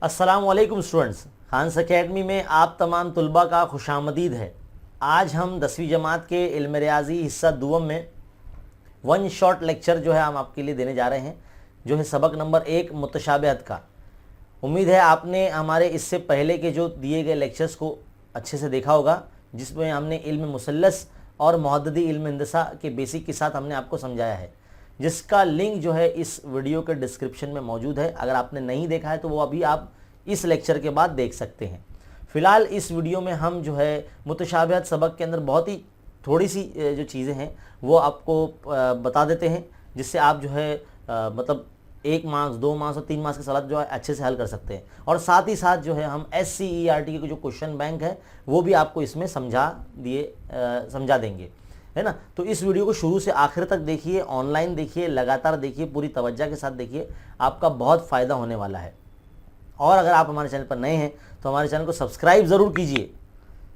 अस्सलाम वालेकुम students, Khans academy में आप तमाम तलबा का खुशामदीद है। आज हम 10वीं जमात के इल्म रियाजी हिस्सा दुवम में वन शॉट लेक्चर जो है हम आपके लिए देने जा रहे हैं, जो है सबक नंबर 1 मुतशाबिहत का। उम्मीद है आपने हमारे इससे पहले के जो दिए गए लेक्चर्स को अच्छे से देखा होगा, जिसमें हमने इल्म मुसल्लस और मुहद्दिदी इल्म हिंदसा के बेसिक के साथ हमने आपको समझाया है, जिसका लिंक जो है इस वीडियो के डिस्क्रिप्शन में मौजूद है। अगर आपने नहीं देखा है तो वो अभी आप इस लेक्चर के बाद देख सकते हैं। फ़िलहाल इस वीडियो में हम जो है मुतशाबिहत सबक के अंदर बहुत ही थोड़ी सी जो चीज़ें हैं वो आपको बता देते हैं, जिससे आप जो है मतलब 1 मार्क्स 2 मार्क्स और 3 मार्क्स के सवाल जो है अच्छे से हल कर सकते हैं। और साथ ही साथ जो है हम SCERT के जो क्वेश्चन बैंक है वो भी आपको इसमें समझा देंगे, है ना। तो इस वीडियो को शुरू से आखिर तक देखिए, ऑनलाइन देखिए, लगातार देखिए, पूरी तवज्जो के साथ देखिए, आपका बहुत फ़ायदा होने वाला है। और अगर आप हमारे चैनल पर नए हैं तो हमारे चैनल को सब्सक्राइब ज़रूर कीजिए।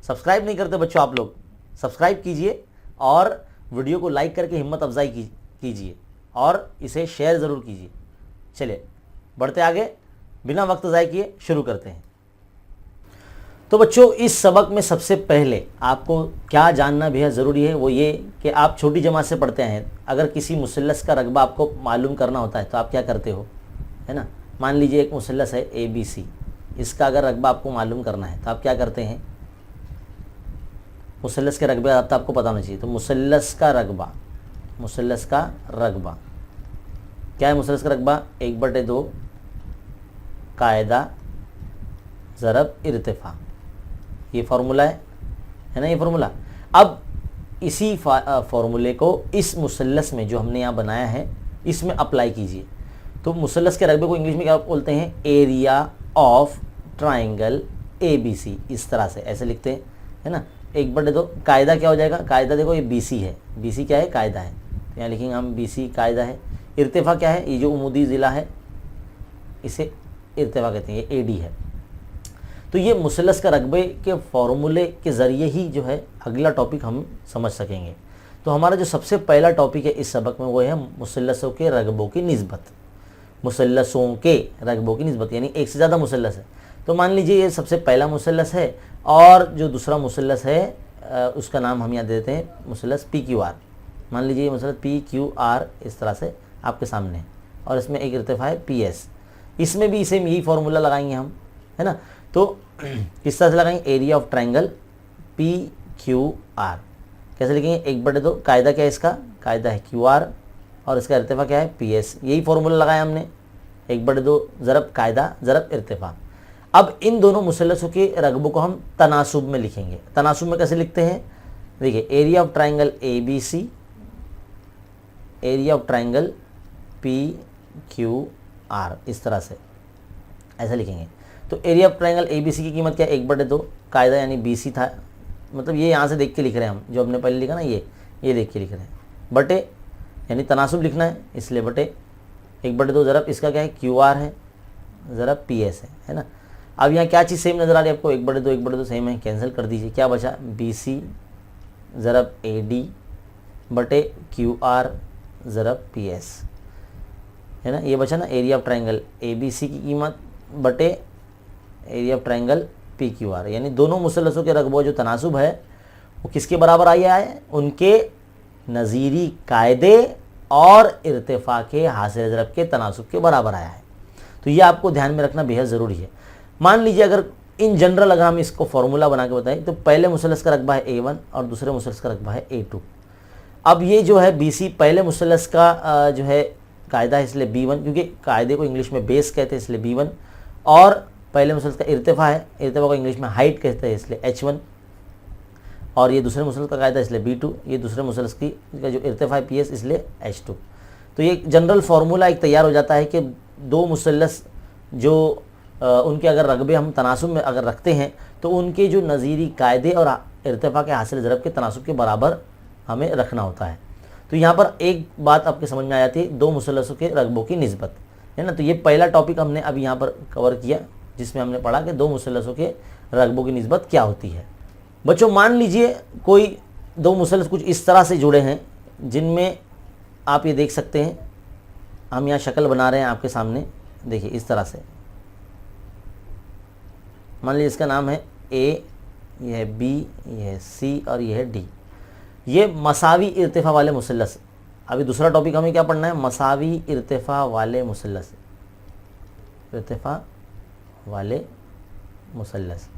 सब्सक्राइब नहीं करते बच्चों आप लोग, सब्सक्राइब कीजिए और वीडियो को लाइक करके हिम्मत अफजाई कीजिए और इसे शेयर ज़रूर कीजिए। चलिए बढ़ते आगे, बिना वक्त ज़ाय किए शुरू करते हैं। तो बच्चों, इस सबक में सबसे पहले आपको क्या जानना बेहद ज़रूरी है वो ये कि आप छोटी जमात से पढ़ते हैं। अगर किसी मुसल्लस का रकबा आपको मालूम करना होता है तो आप क्या करते हो, है ना। मान लीजिए एक मुसल्लस है ABC, इसका अगर रकबा आपको मालूम करना है तो आप क्या करते हैं। मुसल्लस के रकबे तो आपको पता होना चाहिए। तो मुसल्लस का रकबा क्या है? मुसल्लस का रकबा 1/2 कायदा ज़रब इर्तिफा, ये फार्मूला है ना, ये फार्मूला। अब इसी फार्मूले को इस मुसल्लस में जो हमने यहाँ बनाया है इसमें अप्लाई कीजिए। तो मुसल्लस के रकबे को इंग्लिश में क्या बोलते हैं? Area of triangle ABC। इस तरह से ऐसे लिखते हैं, है ना। 1/2 कायदा क्या हो जाएगा? कायदा देखो ये BC है, BC क्या है? कायदा है। तो यहाँ लिखेंगे हम BC कायदा है। इर्तिफा क्या है? ये जो उमूदी ज़िला है इसे इर्तिफा कहते हैं, ये AD है। तो ये मुसल्लस का रकबे के फॉर्मूले के ज़रिए ही जो है अगला टॉपिक हम समझ सकेंगे। तो हमारा जो सबसे पहला टॉपिक है इस सबक में वो है मुसल्लसों के रकबों की निस्बत। मुसल्लसों के रकबों की निस्बत यानी एक से ज़्यादा मुसल्लस है। तो मान लीजिए ये सबसे पहला मुसल्लस है और जो दूसरा मुसल्लस है उसका नाम हम यहाँ दे देते हैं मुसल्लस PQR। मान लीजिए ये मुसल्लस PQR इस तरह से आपके सामने है और इसमें एक इर्तिफा है PS। इसमें भी इसे यही फार्मूला लगाएंगे हम, है ना। तो किस तरह से लगाएंगे? एरिया ऑफ ट्राइंगल PQR कैसे लिखेंगे? 1/2 कायदा क्या है इसका? कायदा है QR और इसका इर्तिफा क्या है? PS। यही फार्मूला लगाया हमने, 1/2 ज़रब कायदा ज़रब इर्तिफा। अब इन दोनों मुसल्लसों के रकबों को हम तनासुब में लिखेंगे। तनासुब में कैसे लिखते हैं? देखिए, area of triangle ABC, area of triangle PQR, इस तरह से ऐसे लिखेंगे। तो एरिया ऑफ ट्राइंगल ABC की कीमत क्या है? 1/2 कायदा यानी BC था, मतलब ये यहाँ से देख के लिख रहे हैं हम, जो हमने पहले लिखा ना ये देख के लिख रहे हैं। बटे यानी तनासुब लिखना है इसलिए बटे 1/2 ज़रब इसका क्या है? QR है, ज़रब PS है ना। अब यहाँ क्या चीज़ सेम नज़र आ रही है आपको? 1/2 सेम है, कैंसिल कर दीजिए। क्या बचा? BC ज़रब AD बटे QR ज़रब PS, है ना। ये बचा ना एरिया ऑफ ट्राइंगल ABC की कीमत बटे एरिया ऑफ ट्राइंगल PQR, यानी दोनों मुसल्लसों के रकबों जो तनासुब है वो किसके बराबर आया है? उनके नज़ीरी कायदे और इर्तिफा के हासिल ज़रब के तनासुब के बराबर आया है। तो ये आपको ध्यान में रखना बेहद ज़रूरी है। मान लीजिए अगर इन जनरल अगर हम इसको फार्मूला बना के बताएं तो पहले मुसल्लस का रकबा है A1 और दूसरे मुसल्लस का रकबा है A2। अब ये जो है BC पहले मुसल्लस का जो है कायदा है इसलिए B1, क्योंकि कायदे को इंग्लिश में बेस कहते हैं इसलिए B1, और पहले मुसल्लस का इर्तिफा है, इर्तिफा को इंग्लिश में हाइट कहते हैं इसलिए H1, और ये दूसरे मुसल्लस का कायदा इसलिए B2, ये दूसरे मुसल्लस की का जो इर्तिफा है PS इसलिए H2। तो ये जनरल फार्मूला एक तैयार हो जाता है कि दो मुसल्लस जो उनके अगर रकबे हम तनासुब में अगर रखते हैं तो उनके जो नज़ीरी कायदे और इर्तिफा के हासिल ज़रब के तनासुब के बराबर हमें रखना होता है। तो यहाँ पर एक बात आपके समझ में आ जाती है, दो मुसल्लसों के रकबों की निस्बत, है ना। तो ये पहला टॉपिक हमने अभी यहाँ पर कवर किया, जिसमें हमने पढ़ा कि दो मुसल्लसों के रकबों की निस्बत क्या होती है। बच्चों, मान लीजिए कोई दो मुसल्लस कुछ इस तरह से जुड़े हैं, जिनमें आप ये देख सकते हैं, हम यहाँ शक्ल बना रहे हैं आपके सामने, देखिए इस तरह से, मान लीजिए इसका नाम है ए, ये है बी, ये है सी और ये है डी। ये मसावी इर्तिफा वाले मुसल्लस। अभी दूसरा टॉपिक हमें क्या पढ़ना है, मसावी इर्तिफा वाले मुसल्लस। इर्तिफा वाले मुसल्लस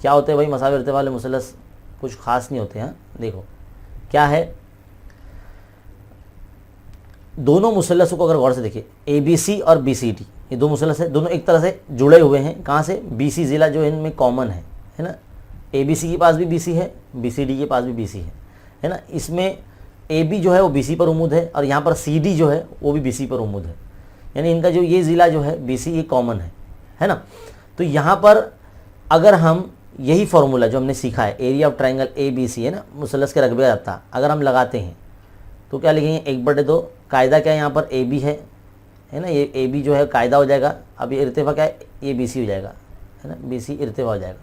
क्या होते हैं भाई? मसावी इर्तिफा वाले मुसल्लस कुछ खास नहीं होते हैं। देखो क्या है, दोनों मुसल्लसों को अगर गौर से देखिए, ए बी सी और बी सी डी, ये दो मुसल्लस है, दोनों एक तरह से जुड़े हुए हैं। कहाँ से? बी सी ज़िला जो है इनमें कॉमन है ना। ए बी सी के पास भी बी सी है, बी सी डी के पास भी बी सी है ना। इसमें ए बी जो है वो बी सी पर उम्मूद है और यहाँ पर सी डी जो है वो भी बी सी पर उम्मूद है, यानी इनका जो ये ज़िला जो है बी सी ये कॉमन है ना। तो यहाँ पर अगर हम यही फार्मूला जो हमने सीखा है, area of triangle A B C है ना, मुसल्लस के रकबे का रब्ता, अगर हम लगाते हैं तो क्या लिखेंगे? 1/2। कायदा क्या है यहाँ पर? ए बी है ना, ये ए बी जो है कायदा हो जाएगा। अब ये इर्तिफा क्या है? ये बी सी हो जाएगा, है ना, बी सी इर्तिफा हो जाएगा।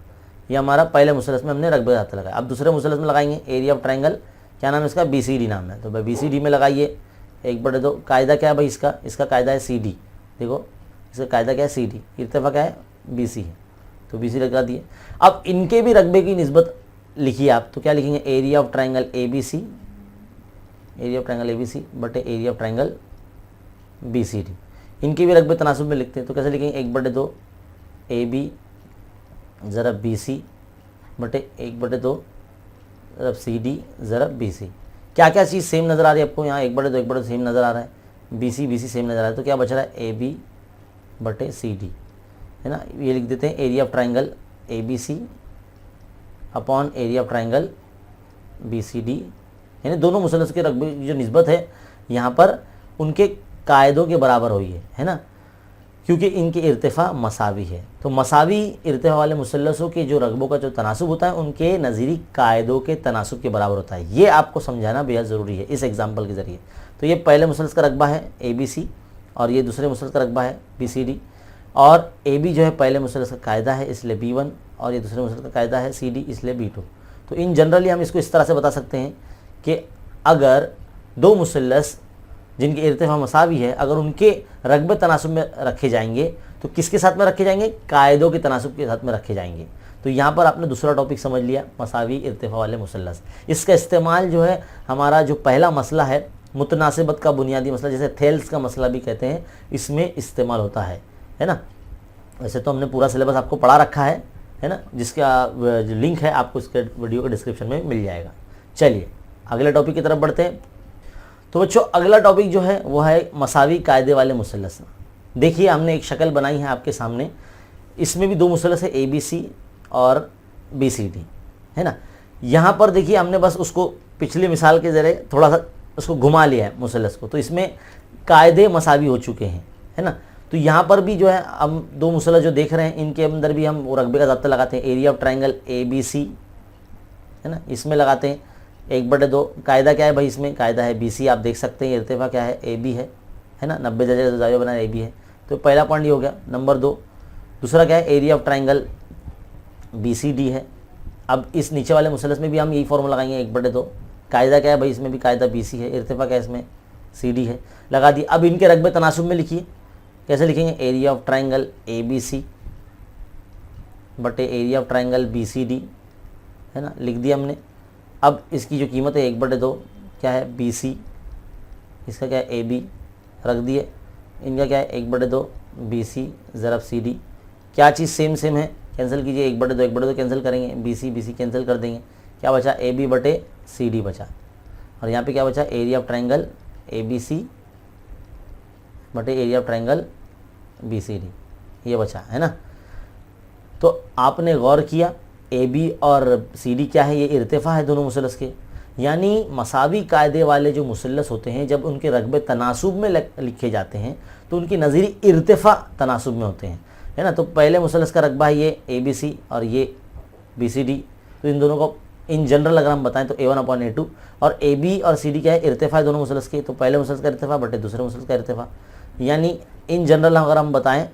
ये हमारा पहले मुसल्लस में हमने रकबे का रब्ता लगाया। अब दूसरे मुसल्लस में लगाएंगे एरिया ऑफ ट्राइंगल, क्या नाम है इसका? बी सी डी नाम है। तो भाई बी सी डी में लगाइए 1/2। कायदा क्या है भाई इसका? इसका कायदा है सी डी। देखो इसका कायदा क्या है? C D. इर्तिफा क्या है? बी सी है, तो बी सी लगा दिए। अब इनके भी रकबे की निस्बत लिखिए आप, तो क्या लिखेंगे? Area of triangle A B C, area of triangle A B C बटे area of triangle B C D. इनके भी रकबे तनासुब में लिखते हैं, तो कैसे लिखेंगे? 1/2 ए बी ज़रब बी सी बटे 1/2 ज़रब सी डी ज़रब बी सी। क्या क्या चीज़ सेम नज़र आ रही है आपको? यहाँ 1/2 सेम नज़र आ रहा है, बी सी सेम नज़र आ रहा है, तो क्या बच रहा है? ए बी बटे सी डी, है ना। ये लिख देते हैं area of triangle A B C upon area of triangle B C D, यानी दोनों मुसल्लस के रकबे की जो निस्बत है यहाँ पर उनके कायदों के बराबर हुई है ना, क्योंकि इनके इर्तिफा मसावी है। तो मसावी इर्तिफा वाले मुसल्लसों के जो रकबों का जो तनासुब होता है उनके नज़ीरी कायदों के तनासुब के बराबर होता है। ये आपको समझाना बेहद ज़रूरी है इस एग्जाम्पल के ज़रिए। तो ये पहले मुसल्लस का रकबा है ए बी सी और ये दूसरे मुसल्लस का रकबा है बी सी डी, और ए बी जो है पहले मुसल्लस का कायदा है इसलिए B1 और ये दूसरे मुसल्लस का कायदा है सी डी इसलिए B2। तो इन जनरली हम इसको इस तरह से बता सकते हैं कि अगर दो मुसल्लस जिनके इर्तिफा मसावी है, अगर उनके रकबे तनासुब में रखे जाएंगे तो किसके साथ में रखे जाएंगे? कायदों के तनासुब के साथ में रखे जाएंगे। तो यहाँ पर आपने दूसरा टॉपिक समझ लिया, मसावी इर्तिफा वाले मुसल्लस। इसका इस्तेमाल जो है हमारा जो पहला मसला है मुतनासिबत का बुनियादी मसला, जैसे थेल्स का मसला भी कहते हैं, इसमें इस्तेमाल होता है ना। वैसे तो हमने पूरा सिलेबस आपको पढ़ा रखा है ना, जिसका जो लिंक है आपको इसके वीडियो के डिस्क्रिप्शन में मिल जाएगा। चलिए अगले टॉपिक की तरफ बढ़ते हैं। तो बच्चों अगला टॉपिक जो है वो है मसावी कायदे वाले मुसल्लस। देखिए हमने एक शक्ल बनाई है आपके सामने, इसमें भी दो मुसल्लस है ए बी सी और बी सी डी, है ना। यहाँ पर देखिए हमने बस उसको पिछली मिसाल के ज़रिए थोड़ा सा उसको घुमा लिया है मुसल्लस को, तो इसमें कायदे मसावी हो चुके हैं, है ना। तो यहाँ पर भी जो है हम दो मुसल्लस जो देख रहे हैं इनके अंदर भी हम वो रकबे का ज़ाब्ता लगाते हैं। Area of triangle A B C, है ना, इसमें लगाते हैं 1/2। कायदा क्या है भाई? इसमें कायदा है बी सी। आप देख सकते हैं इर्तिफा क्या है? ए बी है ना, 90 दर्जे जाविया बना ए बी है। तो पहला पॉइंट ये हो गया, नंबर 2। दूसरा क्या है? Area of triangle B C D है। अब इस नीचे वाले मुसल्लस में भी हम यही फॉर्मूला लगाएंगे 1/2। कायदा क्या है भाई? इसमें भी कायदा बी सी है। इर्तिफा क्या है? इसमें सी डी है, लगा दी। अब इनके रकबे तनासुब में लिखिए, कैसे लिखेंगे? Area of triangle A B C बटे area of triangle B C D, है ना, लिख दिया हमने। अब इसकी जो कीमत है 1/2 क्या है? बी सी, इसका क्या है? ए बी, रख दिए। इनका क्या है? 1/2 बी सी ज़रब सी डी। क्या चीज़ सेम है? कैंसिल कीजिए, 1/2 कैंसिल करेंगे, बी सी कैंसिल कर देंगे। क्या बचा? ए बी बटे सी डी बचा। और यहाँ पे क्या बचा? Area of triangle A B C बटे area of triangle B C D, ये बचा, है ना। तो आपने गौर किया ए बी और सी डी क्या है? ये इर्तिफा है दोनों मुसल्लस के। यानी मसावी कायदे वाले जो मुसल्लस होते हैं जब उनके रकबे तनासुब में लिखे जाते हैं तो उनकी नज़ीरी इर्तिफा तनासुब में होते हैं, है ना। तो पहले मुसल्लस का रकबा है ये ए बी सी और ये बी सी डी। तो इन दोनों को इन जनरल अगर हम बताएं तो A1/A2, और ए बी और सी डी क्या है? इर्तिफा है दोनों मुसल्लस के। तो पहले मुसल्लस का इर्तिफा बटे दूसरे मुसल्लस का इर्तिफा। यानी इन जनरल अगर हम बताएं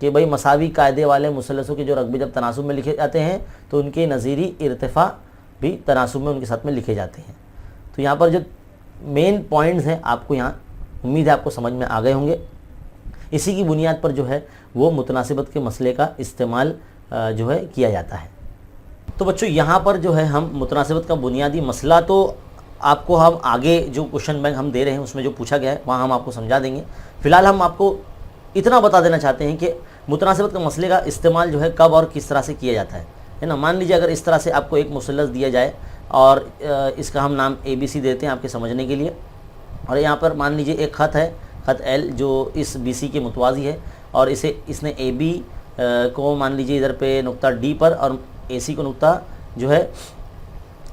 कि भाई मसावी कायदे वाले मुसल्लसों के जो रकबे जब तनासुब में लिखे जाते हैं तो उनके नज़ीरी इर्तिफा भी तनासुब में उनके साथ में लिखे जाते हैं। तो यहाँ पर जो मेन पॉइंट्स हैं आपको यहाँ उम्मीद है आपको समझ में आ गए होंगे। इसी की बुनियाद पर जो है वो मुतनासिबत के मसले का इस्तेमाल जो है किया जाता है। तो बच्चों यहाँ पर जो है हम मुतनासिबत का बुनियादी मसला तो आपको हम आगे जो क्वेश्चन बैंक हम दे रहे हैं उसमें जो पूछा गया है वहाँ हम आपको समझा देंगे। फ़िलहाल हम आपको इतना बता देना चाहते हैं कि मुतनासिबत के मसले का इस्तेमाल जो है कब और किस तरह से किया जाता है ना। मान लीजिए अगर इस तरह से आपको एक मुसल्लस दिया जाए और इसका हम नाम ABC देते हैं आपके समझने के लिए, और यहाँ पर मान लीजिए एक ख़त है, ख़त L जो इस BC के मुतवाज़ी है, और इसने AB को मान लीजिए इधर पे नुक्ता D पर और AC को नुक्ता जो है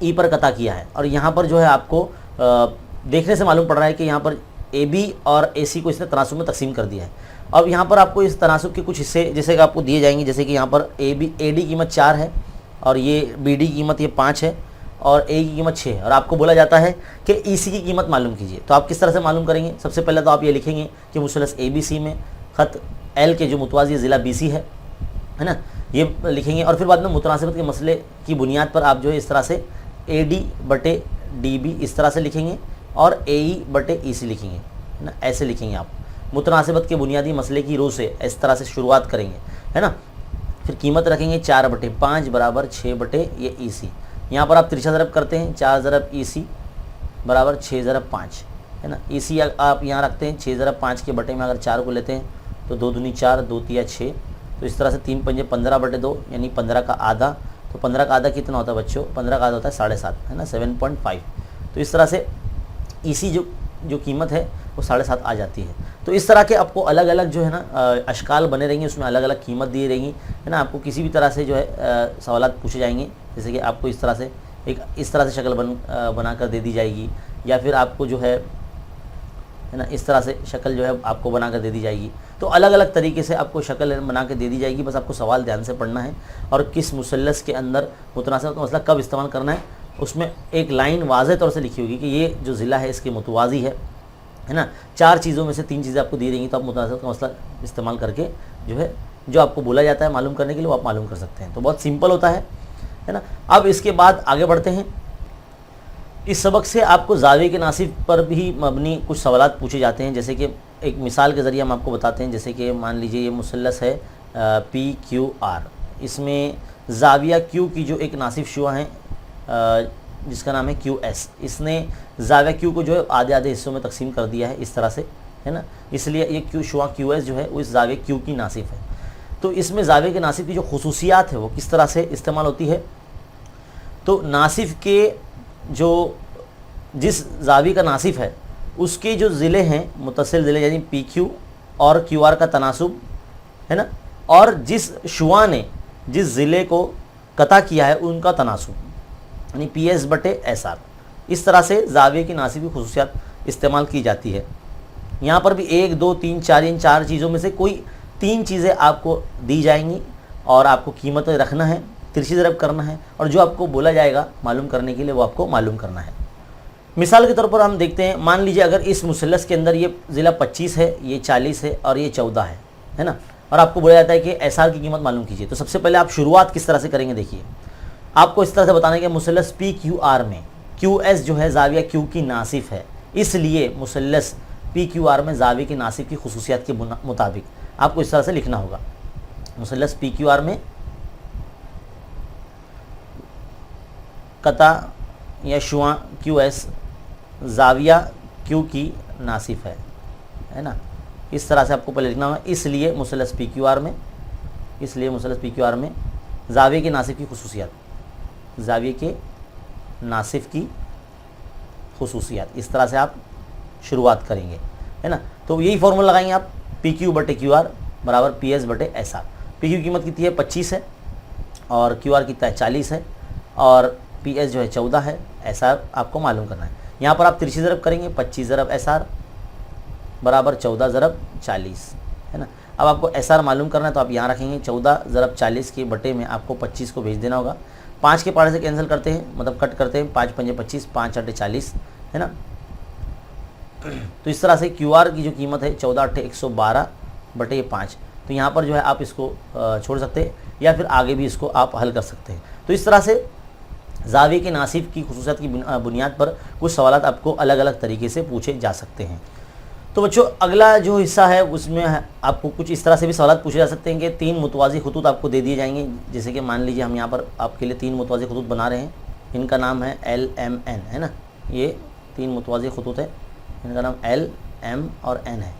E पर कता किया है। और यहाँ पर जो है आपको देखने से मालूम पड़ रहा है कि यहाँ पर AB और AC को इसने तनासुब में तकसीम कर दिया है। अब यहाँ पर आपको इस तनासुब के कुछ हिस्से जैसे कि आपको दिए जाएंगे, जैसे कि यहाँ पर AD की कीमत 4 है और ये BD की कीमत ये 5 है और A की कीमत 6 है, और आपको बोला जाता है कि EC की कीमत मालूम कीजिए। तो आप किस तरह से मालूम करेंगे? सबसे पहले तो आप ये लिखेंगे कि मुसल्लस ABC में ख़त L के जो मुतवाज़ी ज़िला BC है ना, ये लिखेंगे। और फिर बाद में मुतनासिबत के मसले की बुनियाद पर आप जो है इस तरह से AD/DB इस तरह से लिखेंगे और AE/EC लिखेंगे, है ना, ऐसे लिखेंगे आप। मुतनासिबत के बुनियादी मसले की रो से इस तरह से शुरुआत करेंगे, है ना। फिर कीमत रखेंगे 4/5 बराबर 6 ये EC। यहाँ पर आप तिरछा ज़रब करते हैं, 4 ज़रब EC बराबर 6 ज़रब 5, है ना। EC आप यहाँ रखते हैं 6 ज़रब 5 के बटे में अगर 4 को लेते हैं तो 2 दूनी 4, 2 तिया 6, तो इस तरह से 3 पंजे 15/2 यानी 15 का आधा। तो 15 का आधा कितना होता है बच्चों? 15 का आधा होता है 7.5, है ना, 7.5। तो इस तरह से EC जो कीमत है वो 7.5 आ जाती है। तो इस तरह के आपको अलग अलग जो है ना अशकाल बने रहेंगे, उसमें अलग अलग कीमत दी रहेंगी, है ना। आपको किसी भी तरह से जो है सवालात पूछे जाएंगे, जैसे कि आपको इस तरह से इस तरह से शक्ल बना कर दे दी जाएगी, या फिर आपको जो है ना इस तरह से शक्ल जो है आपको बना कर दे दी जाएगी। तो अलग अलग तरीके से आपको शक्ल बना के दे दी जाएगी। बस आपको सवाल ध्यान से पढ़ना है और किस मुसल्लस के अंदर मुतनासिबत का मसला कब इस्तेमाल करना है, उसमें एक लाइन वाज़ेह तौर से लिखी होगी कि ये जो ज़िला है इसके मुतवाज़ी है ना। 4 चीज़ों में से 3 चीज़ें आपको दी रहेंगी, तो आप मुतनासिबत का मसला इस्तेमाल करके जो है जो आपको बोला जाता है मालूम करने के लिए वो आप मालूम कर सकते हैं। तो बहुत सिंपल होता है ना। अब इसके बाद आगे बढ़ते हैं। इस सबक से आपको ज़ाविये के नासिब पर भी मबनी कुछ सवालात पूछे जाते हैं, जैसे कि एक मिसाल के ज़रिए हम आपको बताते हैं। जैसे कि मान लीजिए ये मुसल्लस है PQR, इसमें ज़ाविया Q की जो एक नासिब शुआ है जिसका नाम है QS, इसने ज़ाविया Q को जो है आधे आधे हिस्सों में तकसीम कर दिया है इस तरह से, है ना। इसलिए ये शुआ QS जो है वो इस ज़ाविया Q की नासिब है। तो इसमें ज़ाविये के नासिब की जो खुसूसियात है वो किस तरह से इस्तेमाल होती है? तो नासिब के जो जिस ज़ाविये का नासिब है उसके जो ज़िले हैं मुतसिल ज़िले यानी PQ और QR का तनासुब, है ना, और जिस शुआ ने जिस ज़िले को कता किया है उनका तनासुब यानी PS/SR। इस तरह से ज़ाविये की नासिब की खुसूसियात इस्तेमाल की जाती है। यहाँ पर भी 1 2 3 4 इन 4 चीज़ों में से कोई 3 चीज़ें आपको दी जाएंगी और आपको कीमत रखना है, तिरछी ज़रब करना है, और जो आपको बोला जाएगा मालूम करने के लिए वो आपको मालूम करना है। मिसाल के तौर पर हम देखते हैं, मान लीजिए अगर इस मुसल्लस के अंदर ये ज़िला 25 है, ये 40 है और ये 14 है ना, और आपको बोला जाता है कि SR की कीमत मालूम कीजिए। तो सबसे पहले आप शुरुआत किस तरह से करेंगे? देखिए, आपको इस तरह से बताने के मुसल्लस PQR में QS जो है ज़ाविया Q की नासिब है, इसलिए मुसल्लस PQR में ज़ाविये की नासिब की खुसूसियात के मुताबिक आपको इस तरह से लिखना होगा। मुसल्लस PQR में कता या शुआ QS ज़ाविया Q की नासिब है ना। इस तरह से आपको पहले लिखना होगा। इसलिए मुसल्लस PQR में ज़ाविये के नासिब की खुसूसियात, ज़ाविये के नासिब की खुसूसियात, इस तरह से आप शुरुआत करेंगे, है ना। तो यही फॉर्मूला लगाएंगे आप, PQ/QR बराबर PS/SR। PQ कीमत कितनी है? 25 है और QR कितना है? 40 है और PS जो है 14 है। SR आपको मालूम करना है। यहाँ पर आप तिरछी ज़रब करेंगे, 25 ज़रब SR बराबर 14 ज़रब 40, है ना। अब आपको SR मालूम करना है तो आप यहाँ रखेंगे 14 ज़रब 40 के बटे में आपको 25 को भेज देना होगा। 5 के पारे से कैंसिल करते हैं, मतलब कट करते हैं, 5 पंजे 25, 5 8 40, है ना। तो इस तरह से QR की जो कीमत है 14 8 112 बटे 5। तो यहाँ पर जो है आप इसको छोड़ सकते हैं या फिर आगे भी इसको आप हल कर सकते हैं। तो इस तरह से ज़ाविये के नासिब की खुसूसियात की बुनियाद पर कुछ सवालात आपको अलग अलग तरीके से पूछे जा सकते हैं। تو بچوں اگلا جو حصہ ہے اس میں آپ کو کچھ اس طرح سے بھی سوالات پوچھے جا سکتے ہیں کہ 3 متوازی خطوط آپ کو دے دیے جائیں گے. جیسے کہ مان لیجیے ہم یہاں پر آپ کے لیے 3 متوازی خطوط بنا رہے ہیں. ان کا نام ہے ایل ایم این ہے نا, یہ 3 متوازی خطوط ہے. ان کا نام ایل ایم اور این ہے.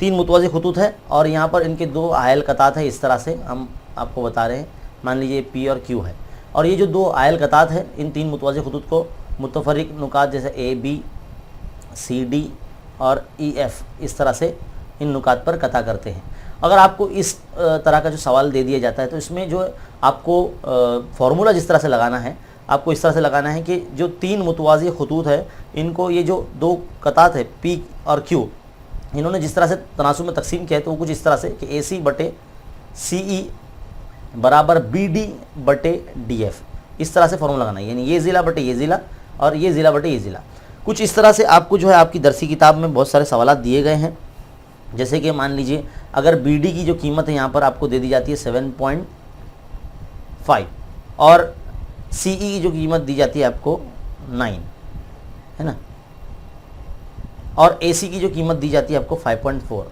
3 متوازی خطوط ہے اور یہاں پر ان کے 2 حائل قطعات ہیں. اس طرح سے ہم آپ کو بتا رہے ہیں. مان لیجیے پی اور کیو ہے اور یہ جو 2 حائل قطعات ہیں ان 3 متوازی خطوط کو متفرق نقاط جیسے اے بی سی ڈی اور ای ایف اس طرح سے ان نقاط پر قطع کرتے ہیں. اگر آپ کو اس طرح کا جو سوال دے دیا جاتا ہے تو اس میں جو آپ کو فارمولا جس طرح سے لگانا ہے, آپ کو اس طرح سے لگانا ہے کہ جو 3 متوازی خطوط ہے ان کو یہ جو 2 قطعات ہے پی اور کیو, انہوں نے جس طرح سے تناسب میں تقسیم کیا ہے تو وہ کچھ اس طرح سے کہ اے سی بٹے سی ای برابر بی ڈی بٹے ڈی ایف, اس طرح سے فارمولا لگانا ہے. یعنی یہ ضلع بٹے یہ ضلع اور یہ ضلع بٹے یہ ضلع. کچھ اس طرح سے آپ کو جو ہے آپ کی درسی کتاب میں بہت سارے سوالات دیے گئے ہیں. جیسے کہ مان لیجئے اگر بی ڈی کی جو قیمت ہے یہاں پر آپ کو دے دی جاتی ہے 7.5 اور سی ای کی جو قیمت دی جاتی ہے آپ کو 9 ہے نا, اور اے سی کی جو قیمت دی جاتی ہے آپ کو 5.4.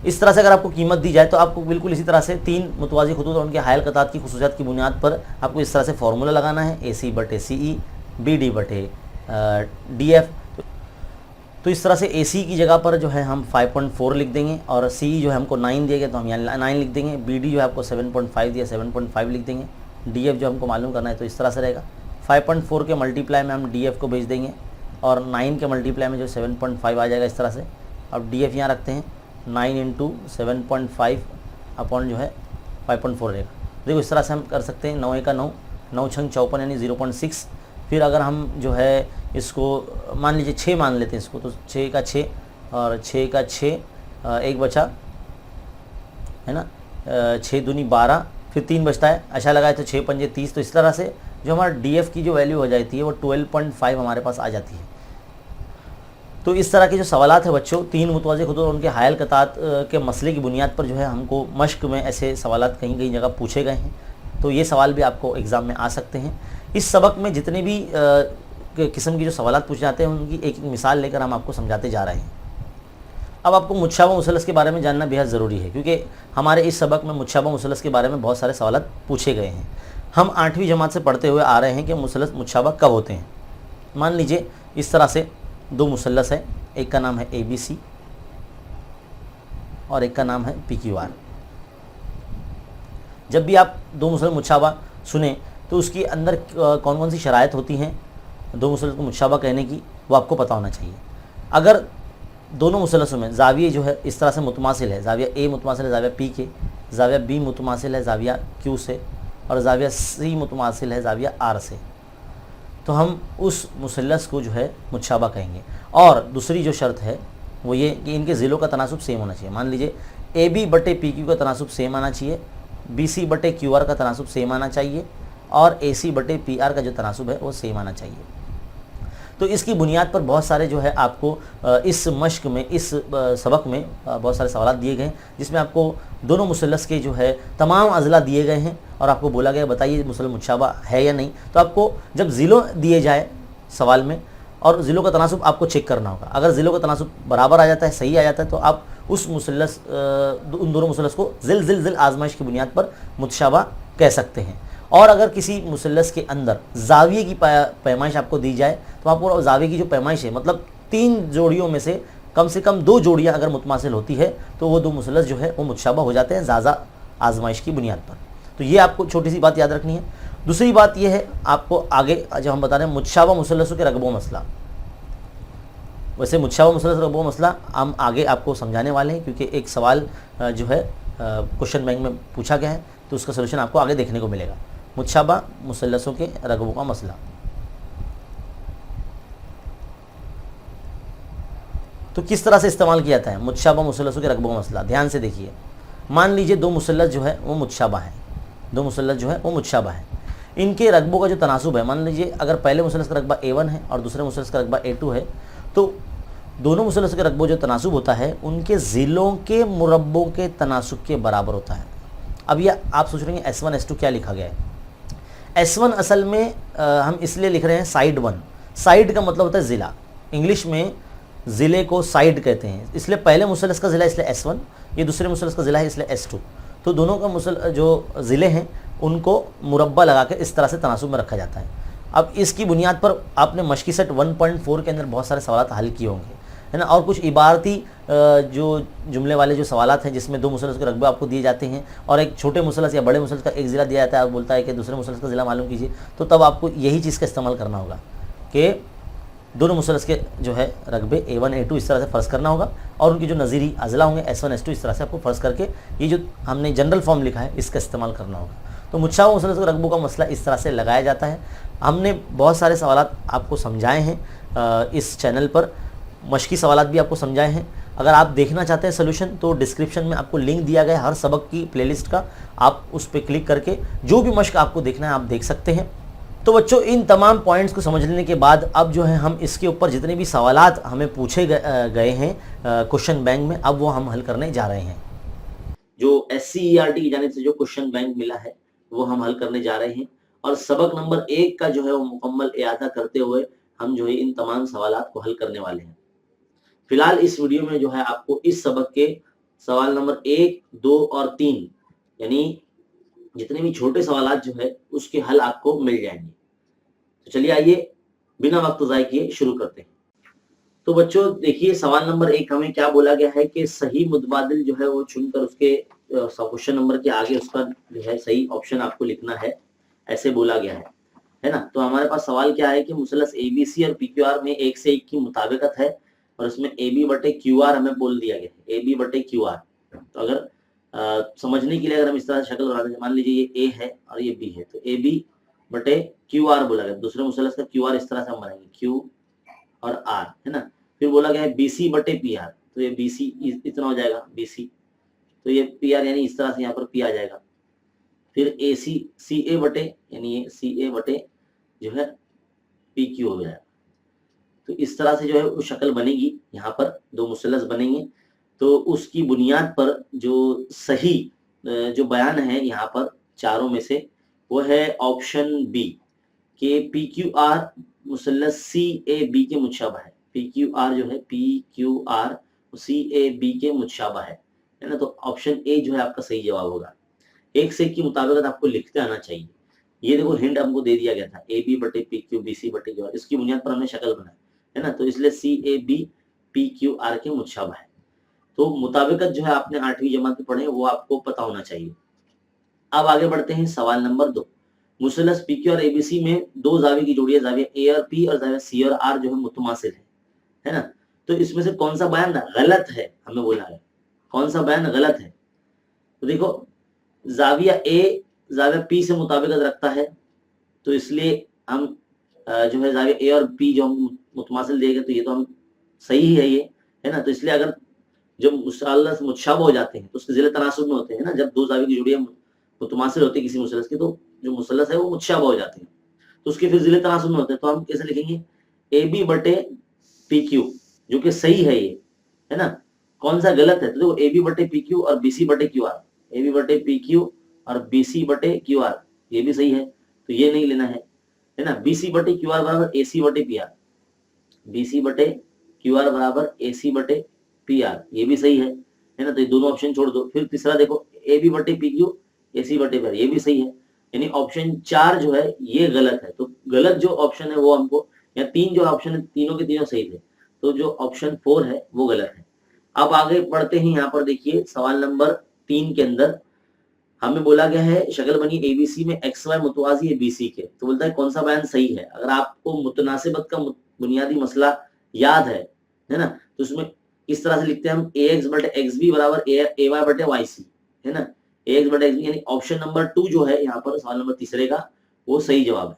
اس طرح سے اگر آپ کو قیمت دی جائے تو آپ کو بالکل اسی طرح سے 3 متوازی خطوط اور ان کے حائل قطعات کی خصوصیات کی بنیاد پر آپ کو اس طرح سے فارمولا لگانا ہے. اے سی بٹے سی ای بی ڈی بٹے ڈی ایف. تو اس طرح سے اے سی کی جگہ پر جو ہے ہم 5.4 لکھ دیں گے اور سی ای جو ہے ہم کو 9 دیا گیا تو ہم یہاں 9 لکھ دیں گے. بی ڈی جو ہے آپ کو 7.5 دیا 7.5 لکھ دیں گے. ڈی ایف جو ہم کو معلوم کرنا ہے تو اس طرح سے رہے گا. 5.4 کے ملٹیپلائی میں ہم ڈی ایف کو بھیج دیں گے اور 9 کے ملٹیپلائی میں جو 7.5 آ جائے گا اس طرح سے. اب ڈی ایف یہاں رکھتے ہیں 9 انٹو 7.5 اپون جو ہے 5.4 رہے گا. دیکھو اس طرح سے ہم کر سکتے ہیں. 9 کا 9 9 چھنگ 54 یعنی 0.6. پھر اگر ہم جو ہے اس کو مان لیجیے 6 مان لیتے ہیں اس کو تو 6 کا 6 اور 6 کا 6 ایک بچا ہے نا, 6 دونی 12 پھر 3 بچتا ہے. اچھا لگا ہے تو 6 پنجے 30. تو اس طرح سے جو ہمارا ڈی ایف کی جو ویلیو ہو جاتی ہے وہ 12.5 ہمارے پاس آ جاتی ہے. تو اس طرح کے جو سوالات ہیں بچوں 3 متوازی خطوط اور ان کے حائل قطعات کے مسئلے کی بنیاد پر جو ہے ہم کو مشق میں ایسے سوالات کہیں کہیں جگہ پوچھے گئے ہیں. تو یہ سوال بھی آپ کو ایگزام میں آ سکتے ہیں. اس سبق میں جتنے بھی قسم کی جو سوالات پوچھے جاتے ہیں ان کی ایک مثال لے کر ہم آپ کو سمجھاتے جا رہے ہیں. اب آپ کو متشابہ مثلث کے بارے میں جاننا بے حد ضروری ہے کیونکہ ہمارے اس سبق میں متشابہ مثلث کے بارے میں بہت سارے سوالات پوچھے گئے ہیں. ہم 8ویں جماعت سے پڑھتے ہوئے آ رہے ہیں کہ مثلث متشابہ کب ہوتے ہیں. مان لیجئے اس طرح سے 2 مثلث ہیں, ایک کا نام ہے اے بی سی اور ایک کا نام ہے پی کیو آر. جب بھی آپ 2 مثلث متشابہ سنیں تو اس کے اندر کون کون سی شرائط ہوتی ہیں 2 مثلث کو متشابہ کہنے کی, وہ آپ کو پتہ ہونا چاہیے. اگر دونوں مثلثوں میں زاویہ جو ہے اس طرح سے متماثل ہے, زاویہ اے متماثل ہے زاویہ پی کے, زاویہ بی متماثل ہے زاویہ کیو سے اور زاویہ سی متماثل ہے زاویہ آر سے, تو ہم اس مثلث کو جو ہے متشابہ کہیں گے. اور دوسری جو شرط ہے وہ یہ کہ ان کے ضلعوں کا تناسب سیم ہونا چاہیے. مان لیجئے اے بی بٹے پی کیو کا تناسب سیم آنا چاہیے, بی سی بٹے کیو آر کا تناسب سیم آنا چاہیے اور اے سی بٹے پی آر کا جو تناسب ہے وہ سیم آنا چاہیے. تو اس کی بنیاد پر بہت سارے جو ہے آپ کو اس مشق میں اس سبق میں بہت سارے سوالات دیے گئے ہیں جس میں آپ کو دونوں مثلث کے جو ہے تمام اضلاع دیے گئے ہیں اور آپ کو بولا گیا بتائیے مثلث متشابہ ہے یا نہیں. تو آپ کو جب ضلع دیے جائے سوال میں اور ضلعوں کا تناسب آپ کو چیک کرنا ہوگا. اگر ضلعوں کا تناسب برابر آ جاتا ہے صحیح آ جاتا ہے تو آپ اس مثلث ان دونوں مثلث کو ضلع آزمائش کی بنیاد پر متشابہ کہہ سکتے ہیں. اور اگر کسی مثلث کے اندر زاویے کی پیمائش آپ کو دی جائے تو آپ کو زاویے کی جو پیمائش ہے مطلب 3 جوڑیوں میں سے کم 2 جوڑیاں اگر متماثل ہوتی ہے تو وہ 2 مثلث جو ہے وہ متشابہ ہو جاتے ہیں زازا آزمائش کی بنیاد پر. تو یہ آپ کو چھوٹی سی بات یاد رکھنی ہے. دوسری بات یہ ہے آپ کو آگے جب ہم بتا رہے ہیں متشابہ مثلثوں کے رقبوں مسئلہ, ویسے متشابہ مثلث رقبوں مسئلہ ہم آگے آپ کو سمجھانے والے ہیں کیونکہ ایک سوال جو ہے کوشچن بینک میں پوچھا گیا ہے تو اس کا سلوشن آپ کو آگے دیکھنے کو ملے گا. متشابہ مثلثوں کے رقبوں کا مسئلہ. تو کس طرح سے استعمال کیا جاتا ہے متشابہ مثلثوں کے رقبوں کا مسئلہ؟ دھیان سے دیکھیے. مان لیجئے 2 مثلث جو ہے وہ متشابہ ہیں, 2 مثلث جو ہے وہ متشابہ ہیں. ان کے رقبوں کا جو تناسب ہے, مان لیجئے اگر پہلے مثلث کا رقبہ A1 ہے اور دوسرے مثلث کا رقبہ A2 ہے تو دونوں مثلث کے رقبوں جو تناسب ہوتا ہے ان کے ضلعوں کے مربعوں کے تناسب کے برابر ہوتا ہے. اب یہ آپ سوچ رہے ہیں S1 S2 کیا لکھا گیا ہے؟ S1 اصل میں ہم اس لیے لکھ رہے ہیں سائڈ 1. سائڈ کا مطلب ہوتا ہے ضلع. انگلش میں ज़िले को साइड कहते हैं, इसलिए पहले मुसलस का ज़िला इसलिए S1, ये दूसरे मुसलस का ज़िला है इसलिए S2। तो दोनों का जो ज़िले हैं उनको मुरब्बा लगा के इस तरह से तनासुब में रखा जाता है। अब इसकी बुनियाद पर आपने मश्की सेट 1.4 के अंदर बहुत सारे सवाल हल किए होंगे, है ना, और कुछ इबारती जो जुमले वाले जो सवालात हैं जिसमें दो मुसलस के रकबे आपको दिए जाते हैं और एक छोटे मुसलस या बड़े मुसलस का एक ज़िला दिया जाता है और बोलता है कि दूसरे मुसलस का ज़िला मालूम कीजिए, तो तब आपको यही चीज़ का इस्तेमाल करना होगा कि दोनों मुसलस के जो है रकबे A1 A2 इस तरह से फ़र्ज़ करना होगा और उनकी जो नज़ीरी अज़ला होंगे S1 S2 इस तरह से आपको फ़र्ज़ करके ये जो हमने जनरल फॉर्म लिखा है इसका इस्तेमाल करना होगा। तो मुतशाबह मुसलस के रकबों का मसला इस तरह से लगाया जाता है। हमने बहुत सारे सवालात आपको समझाए हैं इस चैनल पर, मश्की सवालात भी आपको समझाए हैं। अगर आप देखना चाहते हैं सोल्यूशन तो डिस्क्रिप्शन में आपको लिंक दिया गया है हर सबक की प्लेलिस्ट का, आप उस पर क्लिक करके जो भी मश्क आपको देखना है आप देख सकते हैं। तो बच्चों इन तमाम पॉइंट्स को समझ लेने के बाद अब जो है हम इसके ऊपर जितने भी सवालात हमें पूछे गए हैं क्वेश्चन बैंक में, अब वो हम हल करने जा रहे हैं। जो SCERT की जानिब से जो क्वेश्चन बैंक मिला है वो हम हल करने जा रहे हैं और सबक नंबर 1 का जो है वो मुकम्मल इयादा करते हुए हम जो है इन तमाम सवालात को हल करने वाले हैं। फिलहाल इस वीडियो में जो है आपको इस सबक के सवाल नंबर 1, 2 और 3 यानी जितने भी छोटे सवालात जो है उसके हल आपको मिल जाएंगे। तो चलिए आइए बिना वक्त ज़ाय किए शुरू करते हैं। तो बच्चों देखिए सवाल नंबर 1 हमें क्या बोला गया है कि सही मुतबादिल जो है वो चुनकर उसके क्वेश्चन नंबर के आगे उसका जो है सही ऑप्शन आपको लिखना है, ऐसे बोला गया है ना। तो हमारे पास सवाल क्या है कि मुसलस ABC और PQR में 1 से 1 की मुताबिकत है और इसमें AB/QR हमें बोल दिया गया है, AB/QR। तो अगर समझने के लिए अगर हम इस तरह से शक्ल बना दें, मान लीजिए ये A है और ये B है, तो AB/QR बोला गया। दूसरे मुसलस का QR इस तरह से हम बनाएंगे, Q और R, है ना। फिर बोला गया है BC/PR, तो ये BC इतना हो जाएगा BC, तो ये PR यानी इस तरह से यहाँ पर P आ जाएगा। फिर AC CA/ यानी ये CA/ जो है PQ हो जाएगा। तो इस तरह से जो है वो शक्ल बनेगी, यहाँ पर दो मुसलस बनेंगे। तो उसकी बुनियाद पर जो सही जो बयान है यहाँ पर चारों में से वो है ऑप्शन बी कि PQR मुसलस CAB के मुशाबा है। PQR जो है PQR CAB के मुशाबा है ना। तो ऑप्शन ए जो है आपका सही जवाब होगा। 1 से 1 की मुताबिकत आपको लिखते आना चाहिए। ये देखो हिंट हमको दे दिया गया था AB/PQ BC/QR, इसकी बुनियाद पर हमने शक्ल बनाई, है ना। तो इसलिए CAB PQR के मुशाबा है। तो मुताबिकत जो है आपने 8वीं जमात में पढ़े वो आपको पता होना चाहिए। अब आगे बढ़ते हैं सवाल नंबर 2। मुसलस PQ और ABC में दो जावे की जोड़ी है, जाविया A और P और जाविया C और R जो है मुतमासिल है ना। तो इसमें से कौन सा बयान गलत है हमें बोला है, कौन सा बयान गलत है। तो देखो जाविया A जाविया P से मुताबिकत रखता है, तो इसलिए हम जो है जाविया A और P जो हम मुतमासिल देंगे तो ये तो हम सही है ये, है ना। तो इसलिए अगर जब मुसलस मुतशाबह हो जाते हैं तो उसके ज़िले तनासुब में होते हैं ना। जब दो जाविया की जोड़ियां मुतमासिल होती है किसी मुसलस की, तो जो मुसलस है वो मुतशाबह हो जाते हैं, तो उसके फिर ज़िले तनासुब में होते हैं। तो हम कैसे लिखेंगे AB/PQ जो कि सही है ये, है ना। कौन सा गलत है, तो देखो AB/PQ और BC/QR, AB/PQ और BC/QR ये भी सही है, तो ये नहीं लेना है ना। BC/QR बराबर AC/PR, BC/QR बराबर AC/PR ये भी सही है ना। तो ये दोनों ऑप्शन छोड़ दो। फिर तीसरा देखो AB/PQ AC/PR ये भी सही है, यानी ऑप्शन 4 जो है ये गलत है। तो गलत जो ऑप्शन है वो हमको, या 3 जो ऑप्शन है तीनों के तीनों सही थे, तो जो ऑप्शन 4 है वो गलत है। अब आगे बढ़ते हैं, यहाँ पर देखिए सवाल नंबर 3 के अंदर हमें बोला गया है शक्ल बनी ABC में XY मुतवाजी है BC के, तो बोलता है कौन सा बयान सही है। अगर आपको मुतनासिबत का बुनियादी मसला याद है ना, तो उसमें इस तरह से लिखते हैं हम AX/XB बराबर AY/YC, है ना। AX/XB यानी ऑप्शन नंबर 2 जो है यहाँ पर सवाल नंबर तीसरे का वो सही जवाब